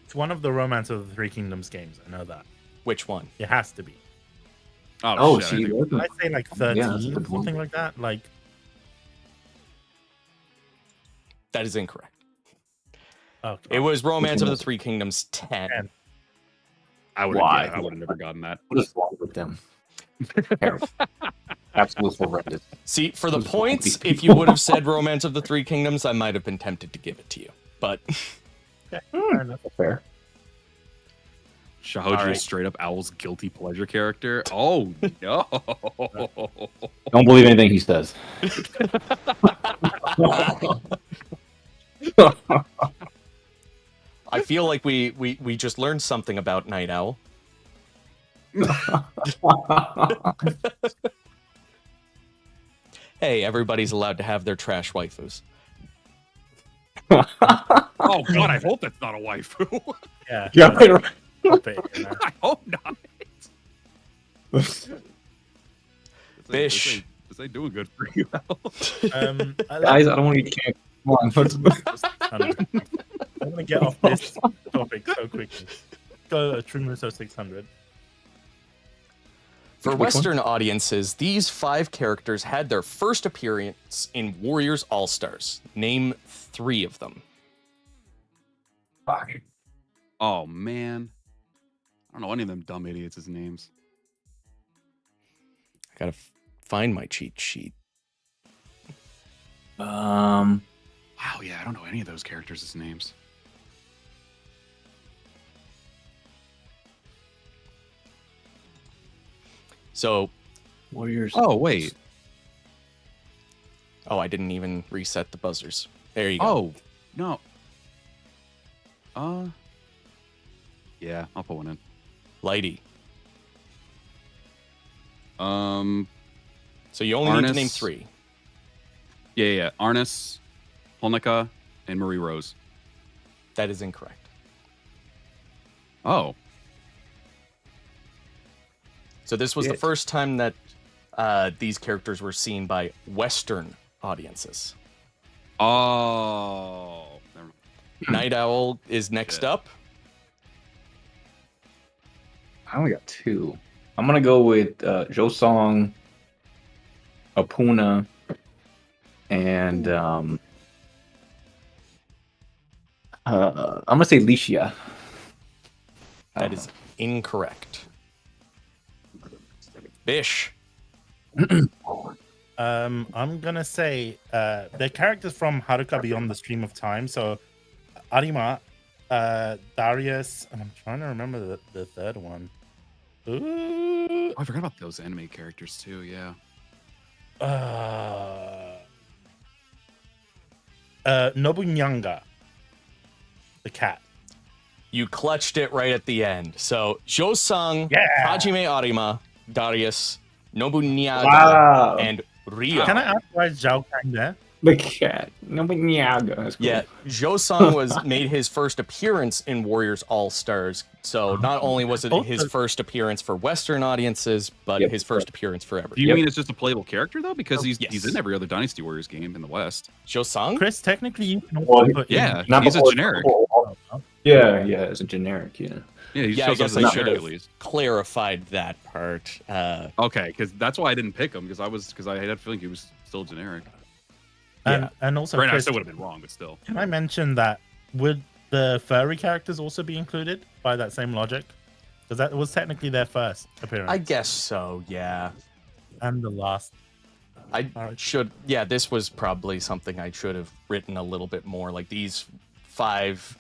It's one of the Romance of the Three Kingdoms games. I know that. Which one? It has to be. Oh, shit, I see, think- look. I'd say like Yeah, 13, that's a good one. something like that. Like, That is incorrect. okay. It was Romance of the was it? Three Kingdoms 10. 10. I would Why? have never gotten that. What is wrong with them? Terrible. Absolutely horrendous. See, for the What's wrong with points, these if you people? would have said Romance of the Three Kingdoms, I might have been tempted to give it to you. But Fair enough. Fair. Shahoji All right. is straight up Owl's guilty pleasure character. Oh no! Don't believe anything he says. I feel like we just learned something about Night Owl. Hey, everybody's allowed to have their trash waifus. Oh god, I hope that's not a waifu. Yeah. Yeah, right. Stop it, you know. I hope not. Bish. This ain't doing good for you. Guys, I don't want to get canceled. Come on, let's I'm gonna get off this topic so quickly. Go True Muso 600. For Which one? Western audiences, these 5 characters had their first appearance in Warriors All-Stars. Name 3 of them. Fuck. Oh man, I don't know any of them dumb idiots' names. I gotta find my cheat sheet. Wow, yeah, I don't know any of those characters' names. So, Warriors. Oh wait. I didn't even reset the buzzers. There you go. Oh no. Yeah, I'll put one in. Lighty. So So you only need to Arnis. name 3. yeah. Arnis, Holnika, and Marie Rose. That is incorrect. Oh, So this was the Shit. first time that these characters were seen by Western audiences. oh. Never- Night Owl is next Shit. up. I only got 2. I'm gonna go with Josong, Apuna, and I'm gonna say Licia. That is incorrect. Bish. I'm gonna say they're characters from Haruka Beyond the Stream of Time. So Arima, Darius, and I'm trying to remember the third one. Ooh, Oh, I forgot about those anime characters too. Yeah. Nobunyanga, the cat. You clutched it right at the end. So Josung, Yeah. Hajime Arima, Darius, Nobunyaga, Wow. and Ryo. Can I ask why is Zhao Kang there? The cat. Nobunaga. That's cool. Yeah, Josung was made his first appearance in Warriors All Stars. So not only was it his first appearance for Western audiences, but Yep. his first appearance for Do everyone. you Yep. mean it's just a playable character though? Because he's Yes. in every other Dynasty Warriors game in the West. Josung? Chris, technically you can also Well, put Yeah, Not he's a before- generic. Yeah, it's a generic. Yeah. Yeah, he Yeah, I shows up guess as I a should generic have at least. clarified that part. Okay, because that's why I didn't pick him because I had a feeling he was still generic. and also Right now, I Chris, still would have been wrong, but still. can I mention that would the furry characters also be included by that same logic? Because that was technically their first appearance I guess so, yeah. and the last. I should, yeah, this was probably something I should have written a little bit more. Like these 5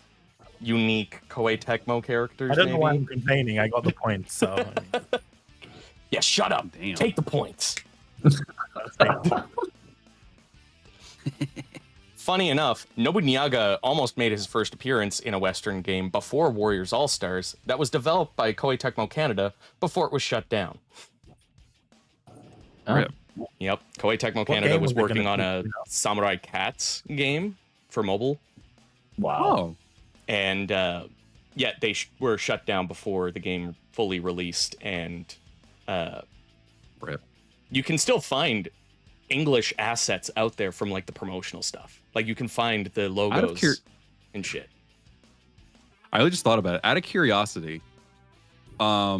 unique Koei Tecmo characters. I don't know why maybe? I'm complaining. I got the points, so I mean, Yeah, shut up. Damn. Take the points. thank you. Funny enough, Nobunaga almost made his first appearance in a Western game before Warriors All-Stars that was developed by Koei Tecmo Canada before it was shut down. Rip. Yep, Koei Tecmo What Canada game was was it working gonna on be, a Samurai Cats game for mobile, Wow. Oh, and yeah, they were shut down before the game fully released, and rip. you can still find English assets out there from like the promotional stuff. Like you can find the logos and shit. I just thought about it. Out of curiosity, I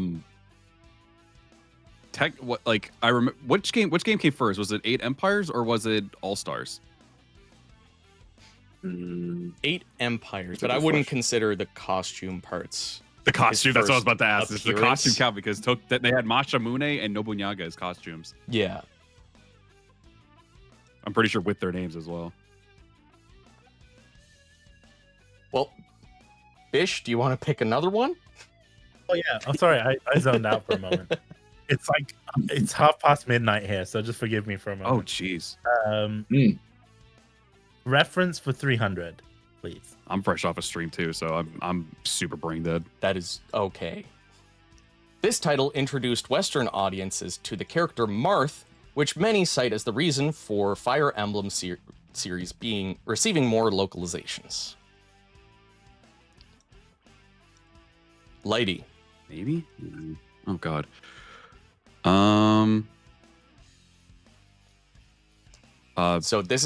remember which game came first? Was it 8 Empires or was it All Stars? 8 Empires, That's a but I good wouldn't question. consider the costume parts. The costume. That's what I was first about to ask. Is the appearance. costume count because that they had Masamune and Nobunaga as costumes. Yeah. I'm pretty sure with their names as well. Well, Bish, do you want to pick another one? Oh yeah. I'm sorry. I zoned out for a moment. It's like it's midnight here, so just forgive me for a Oh, moment. jeez. Reference for 300, please. I'm fresh off a stream too, so I'm super brain dead. That is okay. This title introduced Western audiences to the character Marth, which many cite as the reason for Fire Emblem series receiving more localizations. Lighty. Maybe. Oh God. So this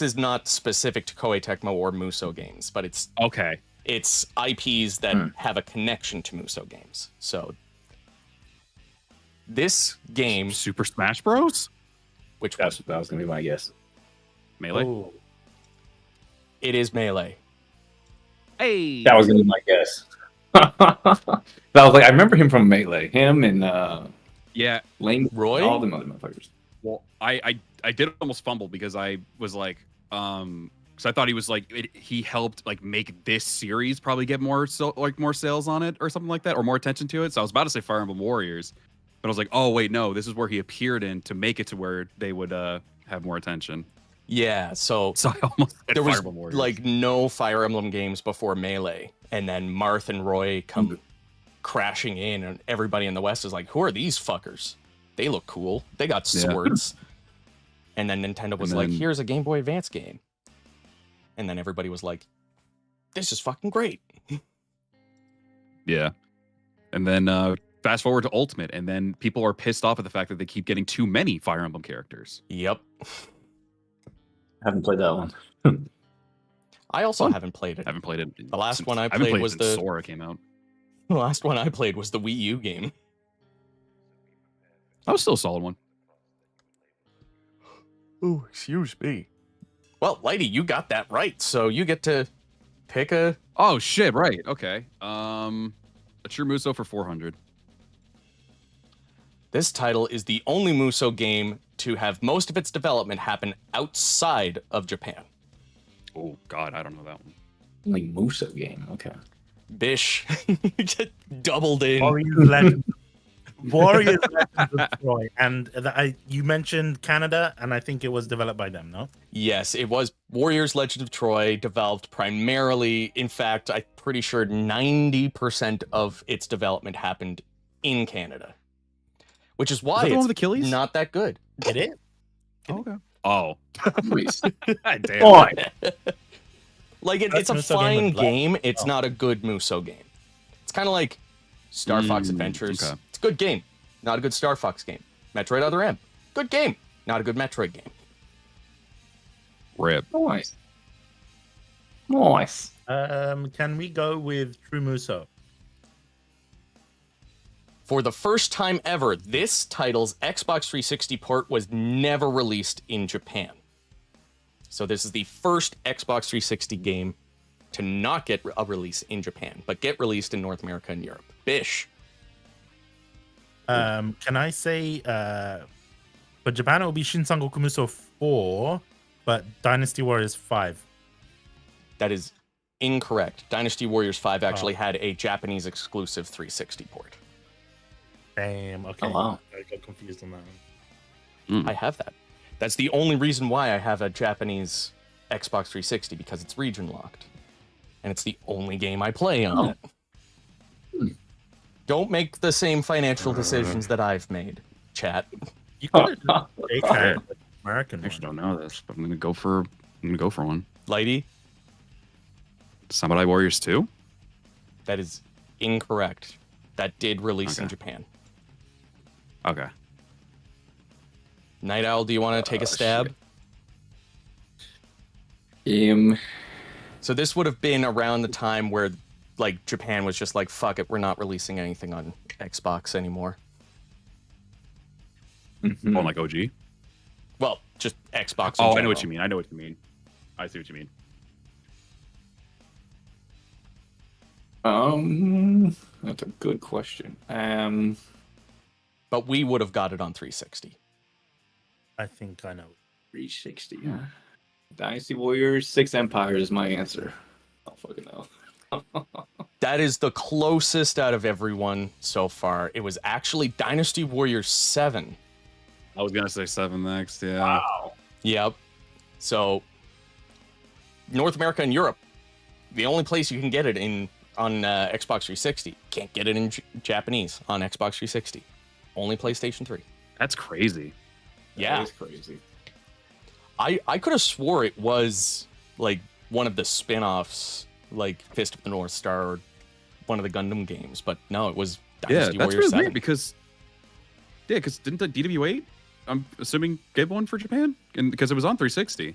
is not specific to Koei Tecmo or Musou games, but it's Okay. IPs that have a connection to Musou games. So this game, Super Smash Bros. which one? That was gonna be my guess. Melee. Oh, It is Melee. Hey. That was gonna be my guess. That was like I remember him from Melee. Him and Yeah. Lane Roy? all them other motherfuckers. Well, I did almost fumble because I was like, because I thought he was like he helped like make this series probably get more more sales on it or something like that or more attention to it. So I was about to say Fire Emblem Warriors, but I was like, oh wait, no, this is where he appeared in to make it to where they would have more attention. Yeah, so So I almost said there Fire was Emblem Warriors. like no Fire Emblem games before Melee, and then Marth and Roy come crashing in, and everybody in the West is like, "Who are these fuckers? They look cool. They got Yeah. swords." And then Nintendo was like, then- "Here's a Game Boy Advance game," and then everybody was like, "This is fucking great." Yeah. And then fast forward to Ultimate, and then people are pissed off at the fact that they keep getting too many Fire Emblem characters. Yep. I haven't played that one. I also haven't played it. I haven't played it. The last since- one I haven't played played was since the- Sora came out. The last one I played was the Wii U game. That was still a solid one. Ooh, excuse me. Well, Lighty, you got that right, so you get to pick a. Oh shit! Right. Okay. A True Musou for 400. This title is the only Musou game to have most of its development happen outside of Japan. Oh God, I don't know that one. Only Musou game. Okay. Bish doubled in. Warriors Legends of Troy, and you mentioned Canada, and I think it was developed by them. No. Yes, it was Warriors Legend of Troy, developed primarily. In fact, I'm pretty sure 90% of its development happened in Canada, which is why Is that the one it's with Achilles? not that good. It is. Okay. Oh. Please. Damn. Boy. Like it's a Musou game fine with blood. game. It's Oh. not a good Musou game. It's kind of like Star Fox Adventures. okay. It's a good game, not a good Star Fox game. Metroid Other M, good game, not a good Metroid game. Rip. Nice. Nice. Can we go with True Musou? For the first time ever, this title's Xbox 360 port was never released in Japan. So this is the first Xbox 360 game to not get a release in Japan, but get released in North America and Europe. Bish. Can I say for Japan it will be Shin Sangoku Musou 4, but Dynasty Warriors 5. That is incorrect. Dynasty Warriors 5 actually had a Japanese exclusive 360 port. Damn. Okay. Oh, wow. I got confused on that one. I have that. That's the only reason why I have a Japanese Xbox 360, because it's region locked. And it's the only game I play on it. Don't make the same financial decisions that I've made, chat. You could have just American I actually one. don't know this, but I'm gonna go for one. Lighty, Samurai Warriors 2? that is incorrect. That did release in Okay. Japan. Okay. Night Owl, do you want to take a stab? So this would have been around the time where, like, Japan was just like, fuck it, we're not releasing anything on Xbox anymore. Mhm. Oh, like OG? Well, just Xbox. in Oh, I know general. what you mean. I know what you mean. I see what you mean. That's a good question. But we would have got it on 360. I think I know. 360. Yeah. Dynasty Warriors, Six Empires is my answer. I don't fucking know. That is the closest out of everyone so far. It was actually Dynasty Warriors 7. I was gonna say 7 next, yeah. Wow. Yep. So North America and Europe, the only place you can get it on Xbox 360. Can't get it in Japanese on Xbox 360. Only PlayStation 3. That's crazy. Yeah. That is crazy. I could have swore it was like one of the spin-offs, like Fist of the North Star or one of the Gundam games, but no, it was Dynasty Yeah, that's Warriors really 7. weird because didn't the DW8, I'm assuming, get one for Japan? And because it was on 360.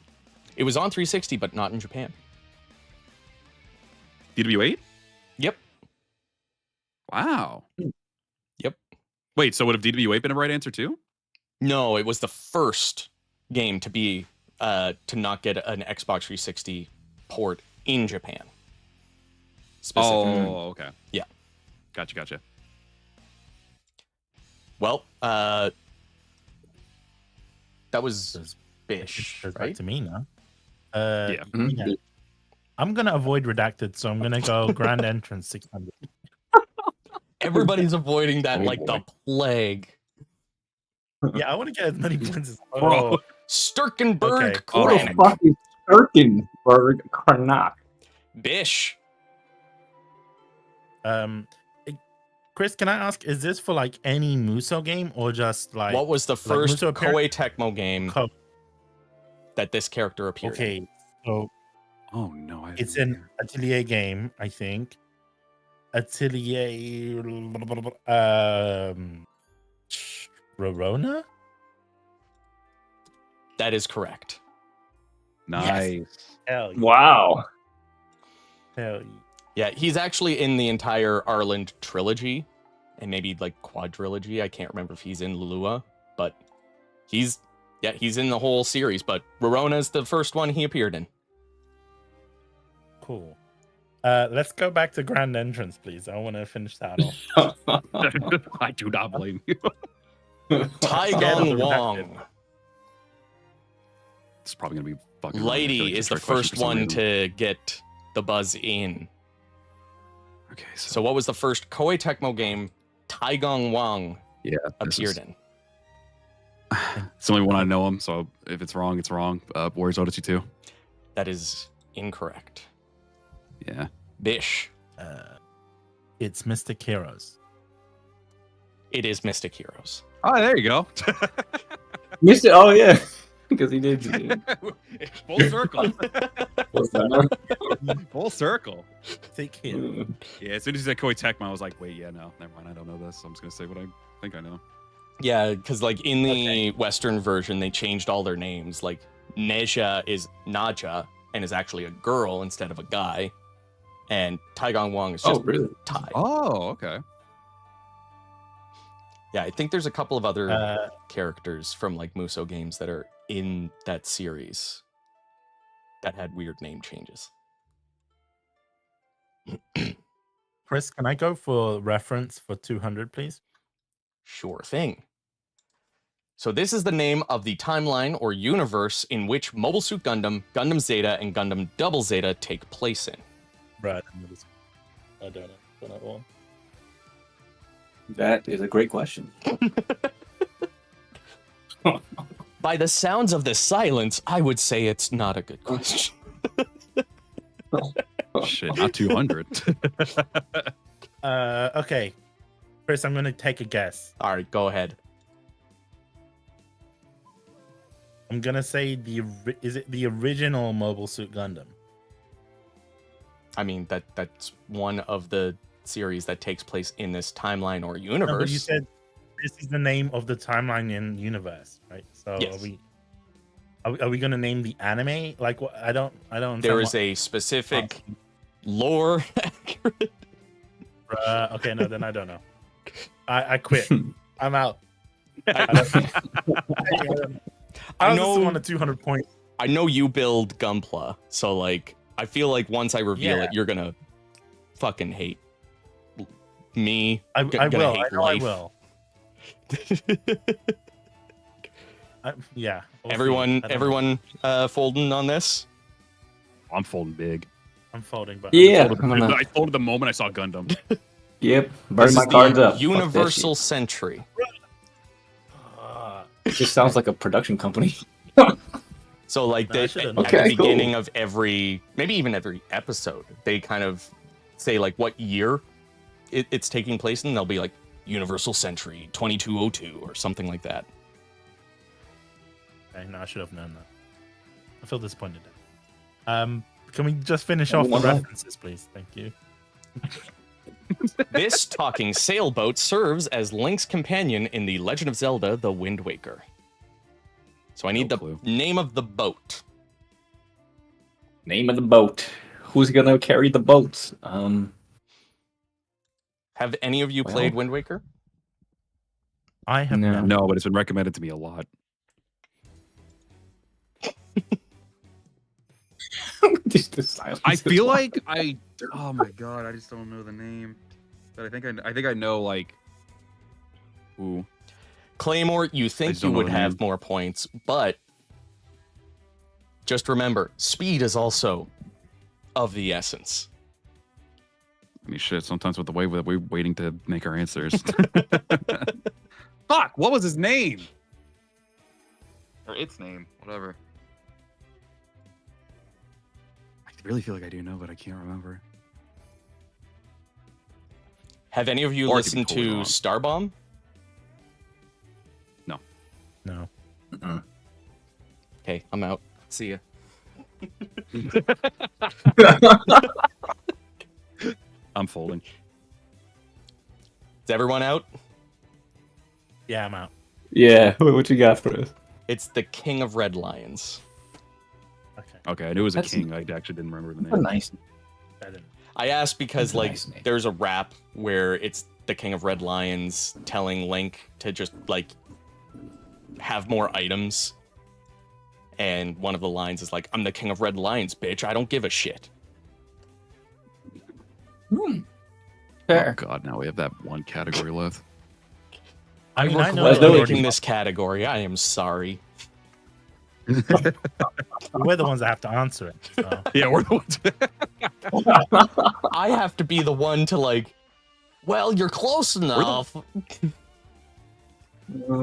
It was on 360, but not in Japan. DW8? Yep. Wow. Yep. Wait, so would have DW8 been a right answer too? No, it was the first game to be to not get an Xbox 360 port in Japan. Specifically. Oh, okay. Yeah. Gotcha. Well, that was Goes Bish, back right? to me now. Yeah. Yeah. I'm gonna avoid redacted, so I'm gonna go grand entrance 600. Everybody's avoiding that like the plague. Yeah, I want to get as many points as possible. Sturkenberg Okay. Who the Krennic. fuck is Sturkenberg Karnak? Bish. Chris, can I ask, is this for like any Musou game or just like What was the first Musou appear- Koei Tecmo game Co- that this character appeared in? Okay, so Oh no, I it's an Atelier game, I think. Atelier Rorona? That is correct. nice. Hell yeah. Wow. Hell Yeah, he's actually in the entire Arland trilogy and maybe like quadrilogy. I can't remember if he's in Lua, but he's in the whole series. But Rorona's the first one he appeared in. cool. Let's go back to grand entrance, please. I want to finish that off. I do not blame you. Taigong redacted. Wong. It's probably gonna be fucking wrong. I feel Lady like is it's the a trick question first for some one reason. to get the buzz in. Okay, So what was the first Koei Tecmo game Taigong Wong yeah, this appeared is- in? It's the only one I know him. So if it's wrong, it's wrong. Warriors Odyssey 2. That is incorrect. Yeah. Bish. It's Mystic Heroes. It is Mystic Heroes. Oh, there you go. Missed it. Oh yeah, because he did. Full circle. What's that? Full circle. Mystic Heroes. Yeah, as soon as he said Koei Tecmo, I was like, wait, yeah, no, never mind. I don't know this. I'm just gonna say what I think I know. Yeah, because like in the Western version, they changed all their names. Like Neja is Naja and is actually a girl instead of a guy, and Taigong Wong is just Oh really? Tai. Oh, okay. Yeah, I think there's a couple of other Uh, characters from like Musou games that are in that series that had weird name changes. Chris, can I go for reference for 200, please? Sure thing. So this is the name of the timeline or universe in which Mobile Suit Gundam, Gundam Zeta, and Gundam Double Zeta take place in. Right. I don't know. Don't know one. That is a great question. By the sounds of the silence, I would say it's not a good question. Shit, not 200. Okay. Chris, I'm gonna take a guess. All right, go ahead. I'm gonna say is it the original Mobile Suit Gundam? I mean, that's one of the series that takes place in this timeline or No, universe. but you said this is the name of the timeline and universe, right? So Yes. are we gonna name the anime? Like what? I don't. There is a specific lore accurate. Okay, no, then I don't know. I quit. I'm out. I I know- know on a 200 point. I know you build Gunpla, so like I feel like once I reveal Yeah. it, you're gonna fucking hate me. I gonna will. hate I know life. I will. Yeah. we'll see. everyone, I don't know. everyone, folding on this. I'm folding big. I'm folding, but Yeah, I folded the moment I saw Gundam. Yep. Burn This my is cards the up. Fuck that Universal shit. Century. It just sounds like a production company. So like No, I they, should've at known. the Okay, cool. beginning of every, maybe even every episode, they kind of say like what year it's taking place in. They'll be like Universal Century 2202 or something like that. Okay, no, I should have known that. I feel disappointed. Can we just finish Only off the one more. references, please? Thank you. This talking sailboat serves as Link's companion in The Legend of Zelda: The Wind Waker. So I need No the clue. name of the boat. Name of the boat. Who's gonna carry the boats? Have any of you Well- played Wind Waker? I have No. never. No, but it's been recommended to me a lot. Just the silence. I feel like I. Oh my god, I just don't know the name. But I think I know like. Ooh. Claymore, you think just you don't know would the have name. more points, but just remember, speed is also of the essence. I mean, shit. Sometimes with the way that we're waiting to make our answers. Fuck! What was his name? Or its name? Whatever. I really feel like I do know, but I can't remember. Have any of you Or I could be listened totally to wrong. Starbomb? No. Okay, I'm out. See ya. I'm folding. Is everyone out? Yeah, I'm out. Yeah. What you got for us? It's the King of Red Lions. Okay. Okay, I knew it was a That's- king. I actually didn't remember the That's a name. nice. I didn't. I asked because That's a like nice name. there's a rap where it's the King of Red Lions telling Link to just like have more items. And one of the lines is like, I'm the King of Red Lions, bitch. I don't give a shit. Oh Fair. god, now we have that one category left. I mean, I know regret that we're making this category. I am sorry. we're the ones that have to answer it. So. Yeah, we're the ones. I have to be the one to like, well, you're close enough.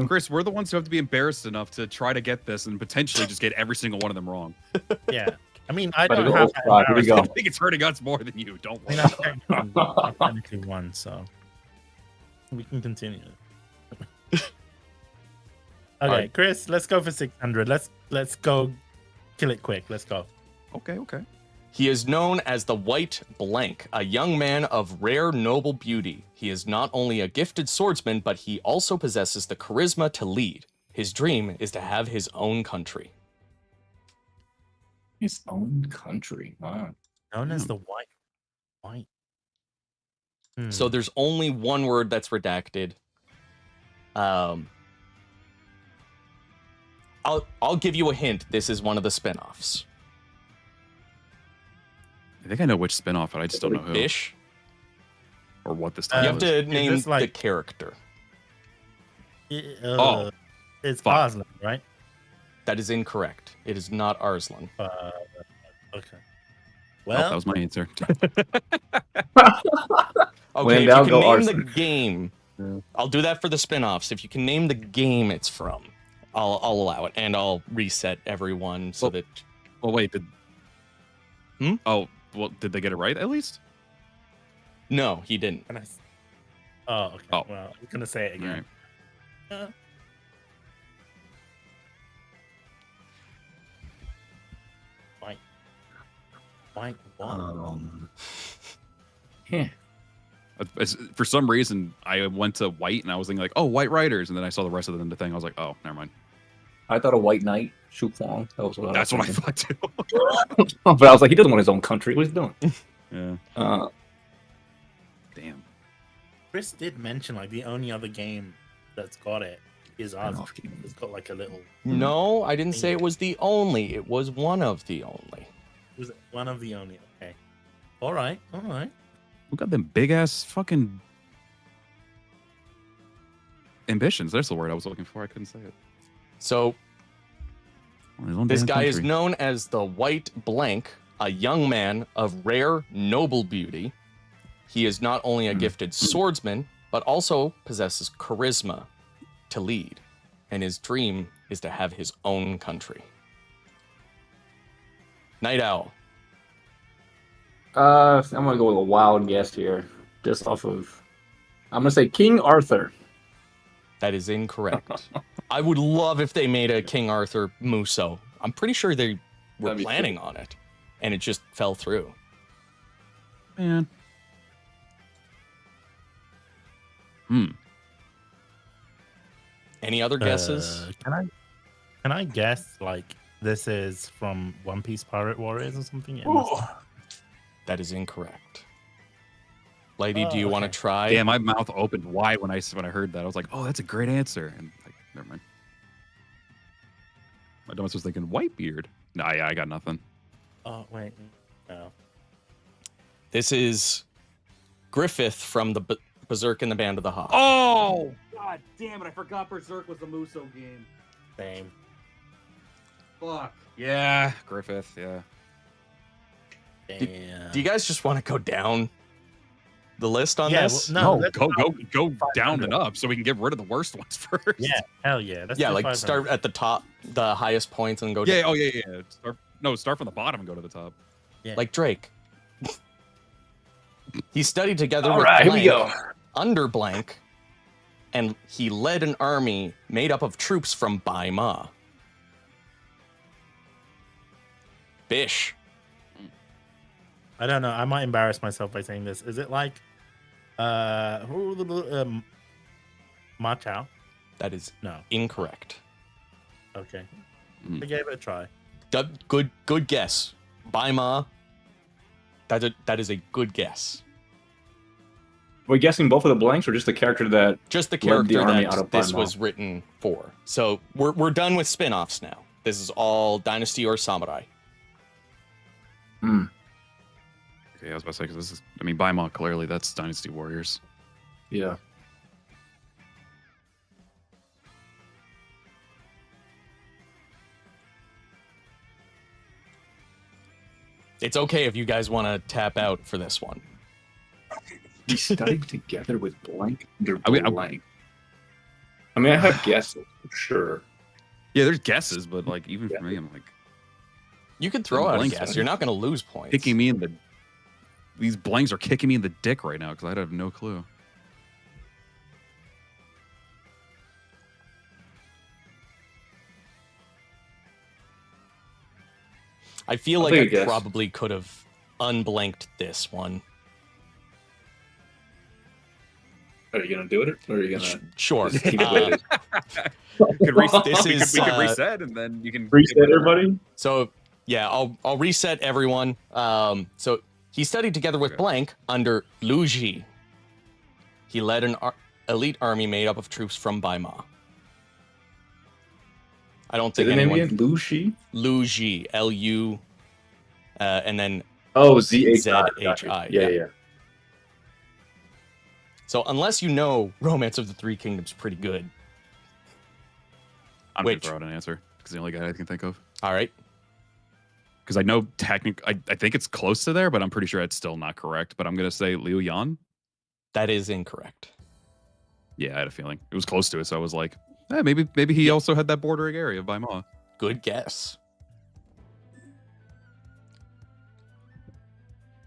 Chris, we're the ones who have to be embarrassed enough to try to get this and potentially just get every single one of them wrong. Yeah. I mean, I Better don't go. have to Right, here we embarrass go. I think it's hurting us more than you. Don't I worry. mean, I technically won, so we can continue. Okay, Alright. Chris, let's go for 600. Let's go, kill it quick. Let's go. Okay, okay. He is known as the White Blank, a young man of rare noble beauty. He is not only a gifted swordsman, but he also possesses the charisma to lead. His dream is to have his own country. His own country. Wow. Known as the white. So there's only one word that's redacted. I'll give you a hint. This is one of the spinoffs. I think I know which spinoff, but I just don't know who Ish. or what this You time have is. to name this like- the character. Oh, it's fuck. Aslan, right? That is incorrect. It is not Arslan. Okay. Well, that was my answer. Okay, if I'll you go can name the Arthur. game, Yeah. I'll do that for the spin-offs. If you can name the game it's from, I'll allow it, and I'll reset everyone so Well- that. Well, wait. Did... Hmm? Oh, well, did they get it right at least? No, he didn't. can I... Oh, okay. Oh. Well, I'm gonna say it All again. right. White what? Yeah. For some reason, I went to white and I was thinking like, oh, White Riders, and then I saw the rest of the thing. I was like, oh, never mind. I thought a white knight, Shu Fong. That was what That's I what was I thought too. thinking. But I was like, he doesn't want his own country. What's he doing? Yeah. Damn. Chris did mention like the only other game that's got it is ours. It's got like a little. No, I didn't say it was the only. It was one of the only. Was it one of the only? Okay. All right. All right. Who got them big ass fucking ambitions? There's the word I was looking for. I couldn't say it. So Well, his own this damn guy is country. known as the White Blank, a young man of rare, noble beauty. He is not only a gifted swordsman, but also possesses charisma to lead. And his dream is to have his own country. Night Owl. I'm gonna go with a wild guess here, just off of. I'm gonna say King Arthur. That is incorrect. I would love if they made a King Arthur Musou. I'm pretty sure they were That'd be planning on it, and it just fell through. Man. Any other guesses? Can I guess like this is from One Piece Pirate Warriors or something? It must- That is incorrect. Lady, do you Oh, want to okay. try? Damn, my mouth opened wide when I heard that. I was like, oh, that's a great answer. And like, never mind. My dumbass was thinking Whitebeard. No, I got nothing. Oh wait. No. This is Griffith from the Berserk and the Band of the Hawk. Oh, god damn it! I forgot Berserk was the Musou game. Same. Fuck. Yeah, Griffith. Yeah. Damn. Do you guys just want to go down the list on Yeah, this? well, no, No, let's go start down 500. and up so we can get rid of the worst ones first. Yeah, hell yeah. Let's Yeah, do like 500. start at the top, the highest points, and go Yeah. down. Oh yeah. Start from the bottom and go to the top. Yeah. Like Drake. He studied together All with right, here we Blank, go. under Blank, and he led an army made up of troops from Baima. Bish. I don't know. I might embarrass myself by saying this. Is it like Ma Chao? That is No. incorrect. Okay. Mm. I gave it a try. Good guess. Baima. That is a good guess. We're guessing both of the blanks, or just the character that? Just the Led the character army out that of this Baima. was written for. So we're done with spin-offs now. This is all Dynasty or Samurai. Hmm. Okay, I was about to say because this is. I mean, Baima clearly that's Dynasty Warriors. Yeah. It's okay if you guys want to tap out for this one. He studied together with blank under I mean, blank. I mean, I have guesses for sure. Yeah, there's guesses, but like even for me, I'm like You could throw out a Blanks, guess. man. You're not going to lose points. kicking me in the. These blanks are kicking me in the dick right now because I have no clue. I feel I'll like take I a guess. probably could have unblanked this one. Are you gonna do it, or are you Sh- gonna Sure. just keep Uh, it? Could reset. This we is, could uh, reset, and then you can Reset everybody. So yeah, I'll reset everyone. So he studied together with Okay. Blank under Lu Ji. He led an elite army made up of troops from Baima. I don't Say think the name anyone. again. Lu Shi. Lu Ji, Lu, and then Oh, ZHI. ZHI, Yeah, yeah. yeah. so unless you know Romance of the Three Kingdoms pretty good. I'm Which- gonna throw out an answer because the only guy I can think of. All right. because I know I think it's close to there, but I'm pretty sure it's still not correct. But I'm gonna say Liu Yan. That is incorrect. Yeah, I had a feeling it was close to it, so I was like, maybe he also had that bordering area of Baima. Good guess.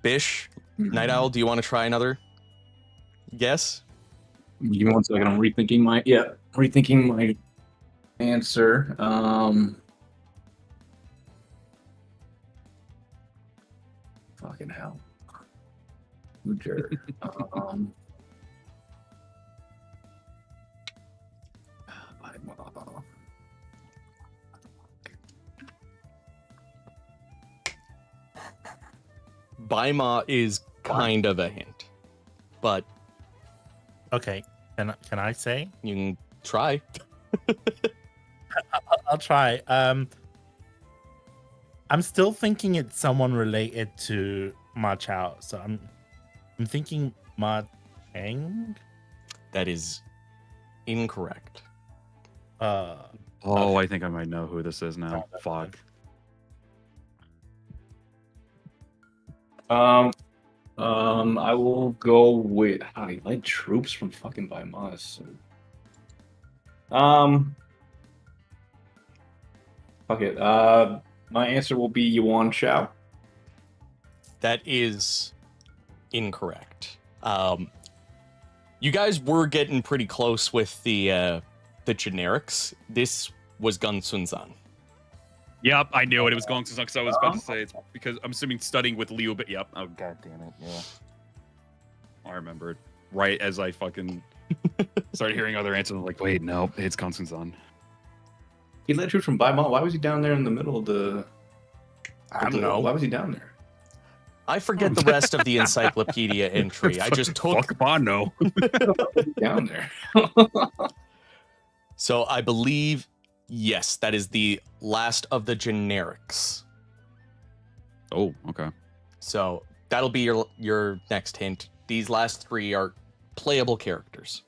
Bish, Night Owl, do you want to try another guess? Give me 1 second. I'm rethinking my answer. Fucking hell. Ujer. Baima is kind of a hint, but Okay, can I say? you can try. I'll try. I'm still thinking it's someone related to Ma Chao, so I'm thinking Ma Cheng. That is incorrect. Oh, I think I might know who this is now. Fuck. I will go with light troops from fucking Baimas. Fuck it. My answer will be Yuan Shao. That is incorrect. You guys were getting pretty close with the generics. This was Gun Sunzan. Yep, I knew it. It was going to because I was about to say it's because I'm assuming studying with Liu, but yep. Oh god damn it. Yeah. I remembered. Right as I fucking started hearing other answers, I'm like, wait, no, it's Gonsunzan. He led troops from Baima. Why was he down there in the middle of the? I don't know. Why was he down there? I forget the rest of the encyclopedia entry. I just took Fuck Bono. Down there. So I believe, yes, that is the last of the generics. Oh, okay. So that'll be your next hint. These last three are playable characters.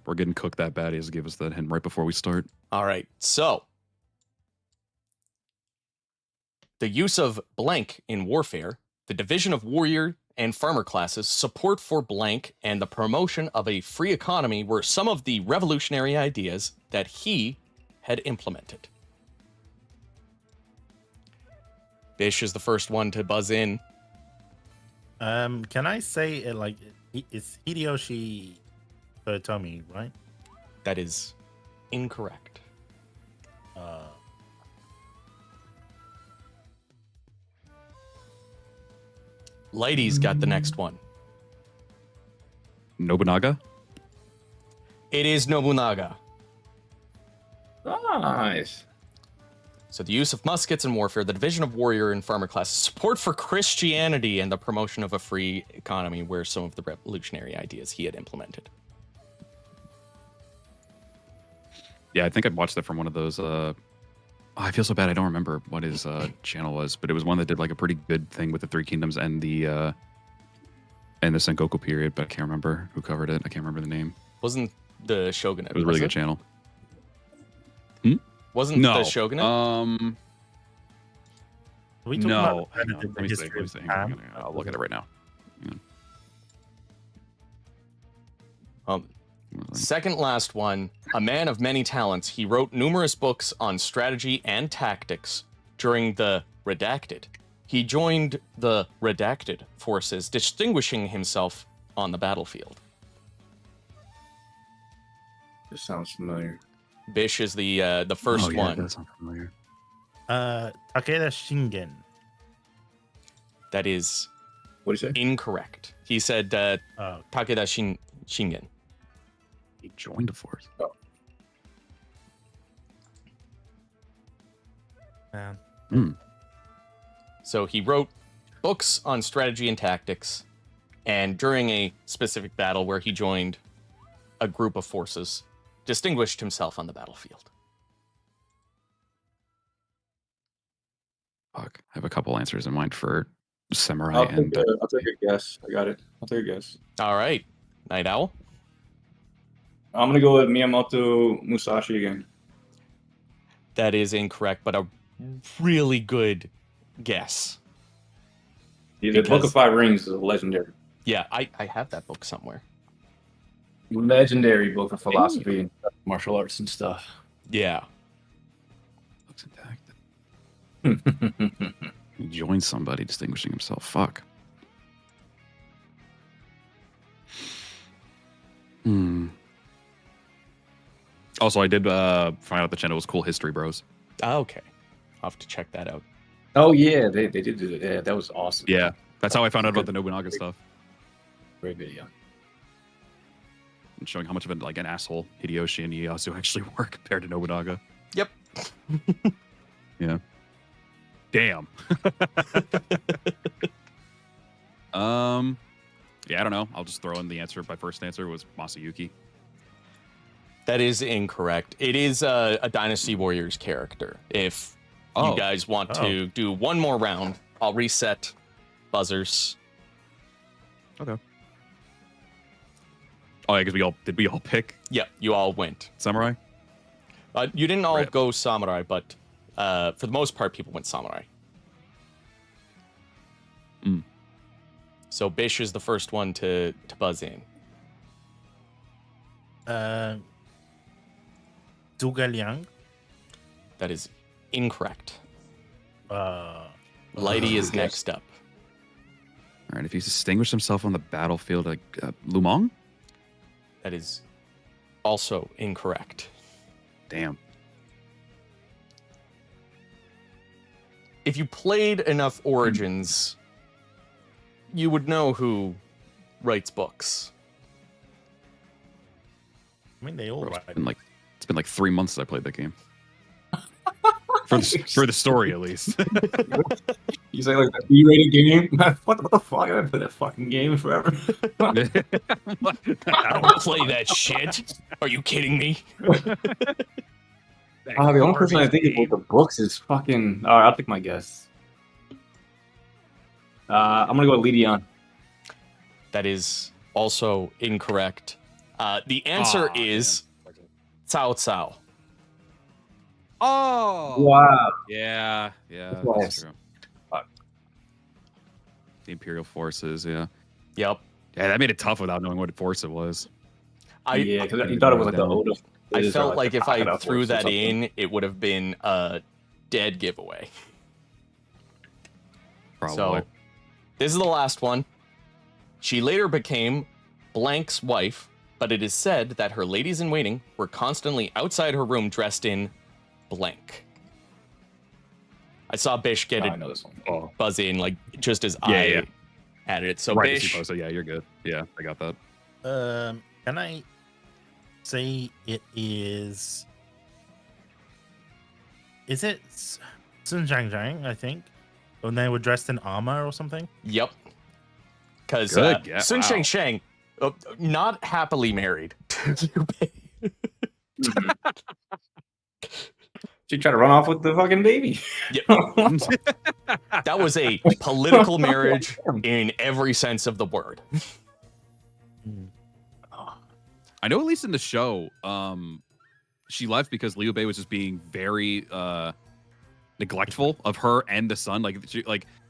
We're getting cooked that bad. He has to give us that hint right before we start. All right. So the use of blank in warfare, the division of warrior and farmer classes, support for blank, and the promotion of a free economy were some of the revolutionary ideas that he had implemented. Bish is the first one to buzz in. Can I say it like it's Hideyoshi Toyotomi, right? That is incorrect. Ladies got the next one. Nobunaga? It is Nobunaga. Nice. So the use of muskets in warfare, the division of warrior and farmer classes, support for Christianity, and the promotion of a free economy were some of the revolutionary ideas he had implemented. Yeah, I think I watched that from one of those. I feel so bad. I don't remember what his channel was, but it was one that did like a pretty good thing with the Three Kingdoms and the Sengoku period. But I can't remember who covered it. I can't remember the name. Wasn't the Shogunate? It was a really good channel. Wasn't the Shogunate? Are we talking No. about Hang on. the Let me see. history of Hang on. Japan? I'll look at it right now. Second last one. A man of many talents, he wrote numerous books on strategy and tactics during the Redacted. He joined the Redacted forces, distinguishing himself on the battlefield. This sounds familiar. Bish is the first one. That sounds familiar. Takeda Shingen. That is What do you say? incorrect. He said Takeda Shingen. He joined a force. Man. So he wrote books on strategy and tactics, and during a specific battle where he joined a group of forces, distinguished himself on the battlefield. Fuck. I have a couple answers in mind for Samurai I'll and. take a guess. I got it. I'll take a guess. All right, Night Owl. I'm gonna go with Miyamoto Musashi again. That is incorrect, but a really good guess. Yeah, the Book Because- of Five Rings is legendary. Yeah, I have that book somewhere. Legendary book of philosophy and martial arts and stuff. Yeah. Looks intact. He joined somebody distinguishing himself. Fuck. Also, I did find out the channel was Cool History Bros. Okay. I'll have to check that out. Oh yeah, they did do it. Yeah, that was awesome. Yeah, that's how I found out about the Nobunaga stuff. Great video. And showing how much of an asshole Hideyoshi and Ieyasu actually were compared to Nobunaga. Yep. Yeah. Damn. Yeah, I don't know. I'll just throw in the answer. My first answer was Masayuki. That is incorrect. It is a Dynasty Warriors character. If you guys want to do one more round, I'll reset buzzers. Okay. Oh yeah, because we all pick Yep, you all went. Samurai? You didn't all Right. go samurai, but for the most part, people went samurai. Mm. So Bish is the first one to buzz in. Zhuge Liang. That is incorrect. Uh, Lighty is Yes. next up. All right, if he's distinguished himself on the battlefield, like Lumong? That is also incorrect. Damn. If you played enough Origins, you would know who writes books. I mean, they all Bro, right. it's been like 3 months since I played that game. for the story, at least. You say like a B-rated game? What the fuck? I haven't played that fucking game forever. I don't play that shit. Are you kidding me? The only person I think about the books is fucking. All right, I'll take my guess. I'm gonna go with Lydion. That is also incorrect. The answer Aw, is Cao Cao. Oh! Wow. Yeah, That's that's true. Fuck. The Imperial Forces, yeah. Yep. Yeah, that made it tough without knowing what force it was. Yeah, because you thought it was like the Oda. I Forces or, felt like the if I Crocodile threw Force or that something. in, it would have been a dead giveaway. Probably. So, this is the last one. She later became Blank's wife, but it is said that her ladies-in-waiting were constantly outside her room dressed in blank. I saw Bish get Oh, I it know this one. Oh, buzz in, like, just as Yeah, I yeah. added it. So, right. Bish, So yeah, you're good. Yeah, I got that. Can I say it is? Is it Sun Zhang? I think when they were dressed in armor or something. yep. Because Good, yeah, Sun wow. Shang Shang, not happily married to Liu Bei. She tried to run off with the fucking baby. That was a political marriage in every sense of the word. I know at least in the show, she left because Liu Bei was just being very neglectful of her and the son.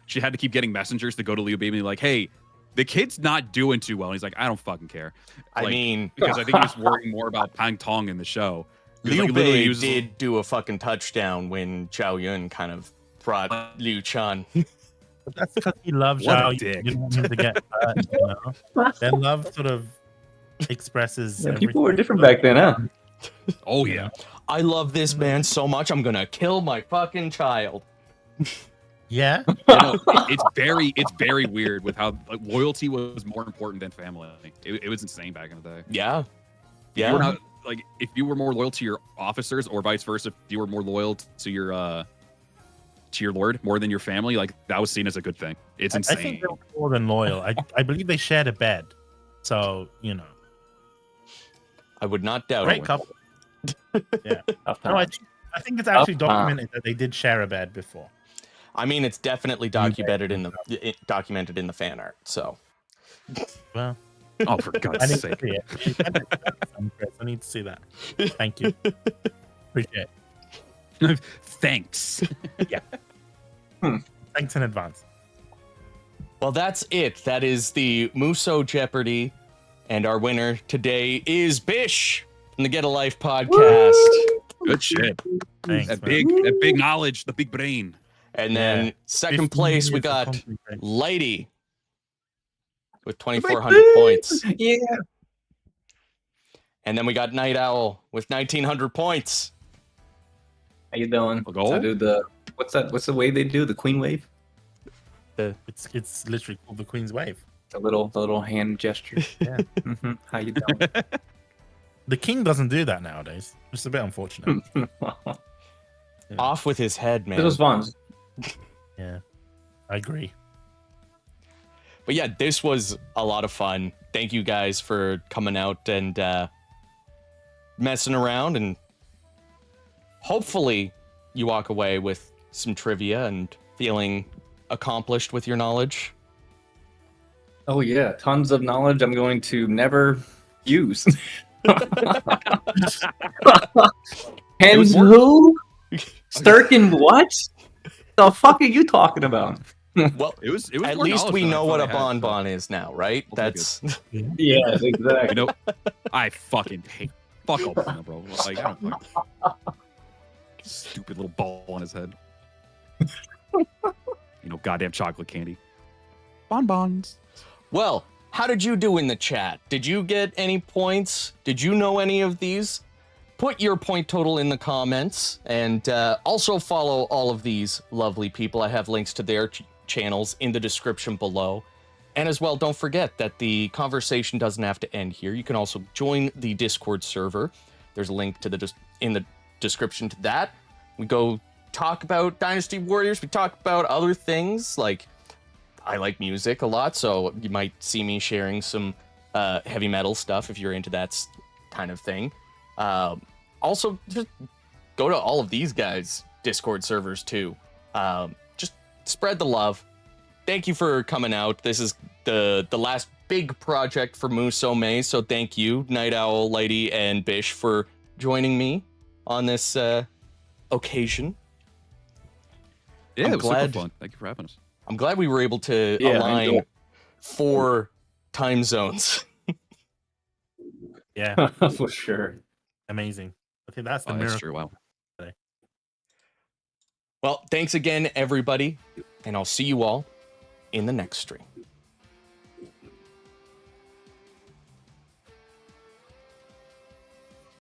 She had to keep getting messengers to go to Liu Bei and be like, hey, the kid's not doing too well. And he's like, I don't fucking care. I mean, Because I think he was worrying more about Pang Tong in the show. He was Liu like, literally, Bei he was just- did do a fucking touchdown when Zhao Yun kind of brought Liu Chan. But that's because he loves What a Zhao. dick. You don't want him to get hurt. You know? Their love sort of expresses. Yeah, people were everything. different back then, huh? Oh, yeah. I love this man so much, I'm gonna kill my fucking child. Yeah. You know, it's very weird with how loyalty was more important than family. It was insane back in the day. Yeah. You Yeah. were not, if you were more loyal to your officers or vice versa, if you were more loyal to your lord more than your family, that was seen as a good thing. It's I insane. think they were more than loyal. I believe they shared a bed. So, you know. I would not doubt Great it. couple. Yeah. Tough No, times. I think it's actually Tough documented that they did share a bed before. I mean, it's definitely documented in the fan art. So Well, Oh, for I God's need to sake. see it. I need to see that. Thank you. Appreciate it. Thanks. Thanks in advance. Well, that's it. That is the Musou Jeopardy. And our winner today is Bish from the Get a Life podcast. Good shit. Thanks, That man. big knowledge, the big brain. And then Yeah. second 15 place, we years of got concentration. Lighty with 2,400 points. Yeah. And then we got Night Owl with 1,900 points. How you doing? A goal? So I do the what's that? What's the wave they do? The queen wave? It's literally called the Queen's Wave. The little hand gesture. Yeah. How you doing? The king doesn't do that nowadays. It's a bit unfortunate. Off with his head, man. It was fun. Yeah, I agree. But yeah, this was a lot of fun. Thank you guys for coming out and messing around, and hopefully you walk away with some trivia and feeling accomplished with your knowledge. Oh yeah, tons of knowledge I'm going to never use. Hens more- who? Sturkin what? The fuck are you talking about? Well, It was at more least knowledge we than I know thought what I a had, so- bonbon is now, right? Okay, That's Yes, exactly. You know, I fucking hate fuck Obama, bro. Like, I don't fuck- stupid little ball on his head. Goddamn chocolate candy. Bonbons. Well, how did you do in the chat? Did you get any points? Did you know any of these? Put your point total in the comments, and also follow all of these lovely people. I have links to their channels in the description below. And as well, don't forget that the conversation doesn't have to end here. You can also join the Discord server. There's a link to in the description to that. We go talk about Dynasty Warriors. We talk about other things, like I like music a lot, so you might see me sharing some heavy metal stuff if you're into that kind of thing. Also, just go to all of these guys' Discord servers too. Just spread the love. Thank you for coming out. This is the last big project for Musou May, so thank you, Night Owl, Lighty, and Bish for joining me on this occasion. Yeah, I'm it was glad- super fun. Thank you for having us. I'm glad we were able to Yeah, I align enjoyed- 4 time zones. Yeah, For sure. amazing. I think that's the Oh, that's miracle. true. Wow. Well, thanks again, everybody, and I'll see you all in the next stream.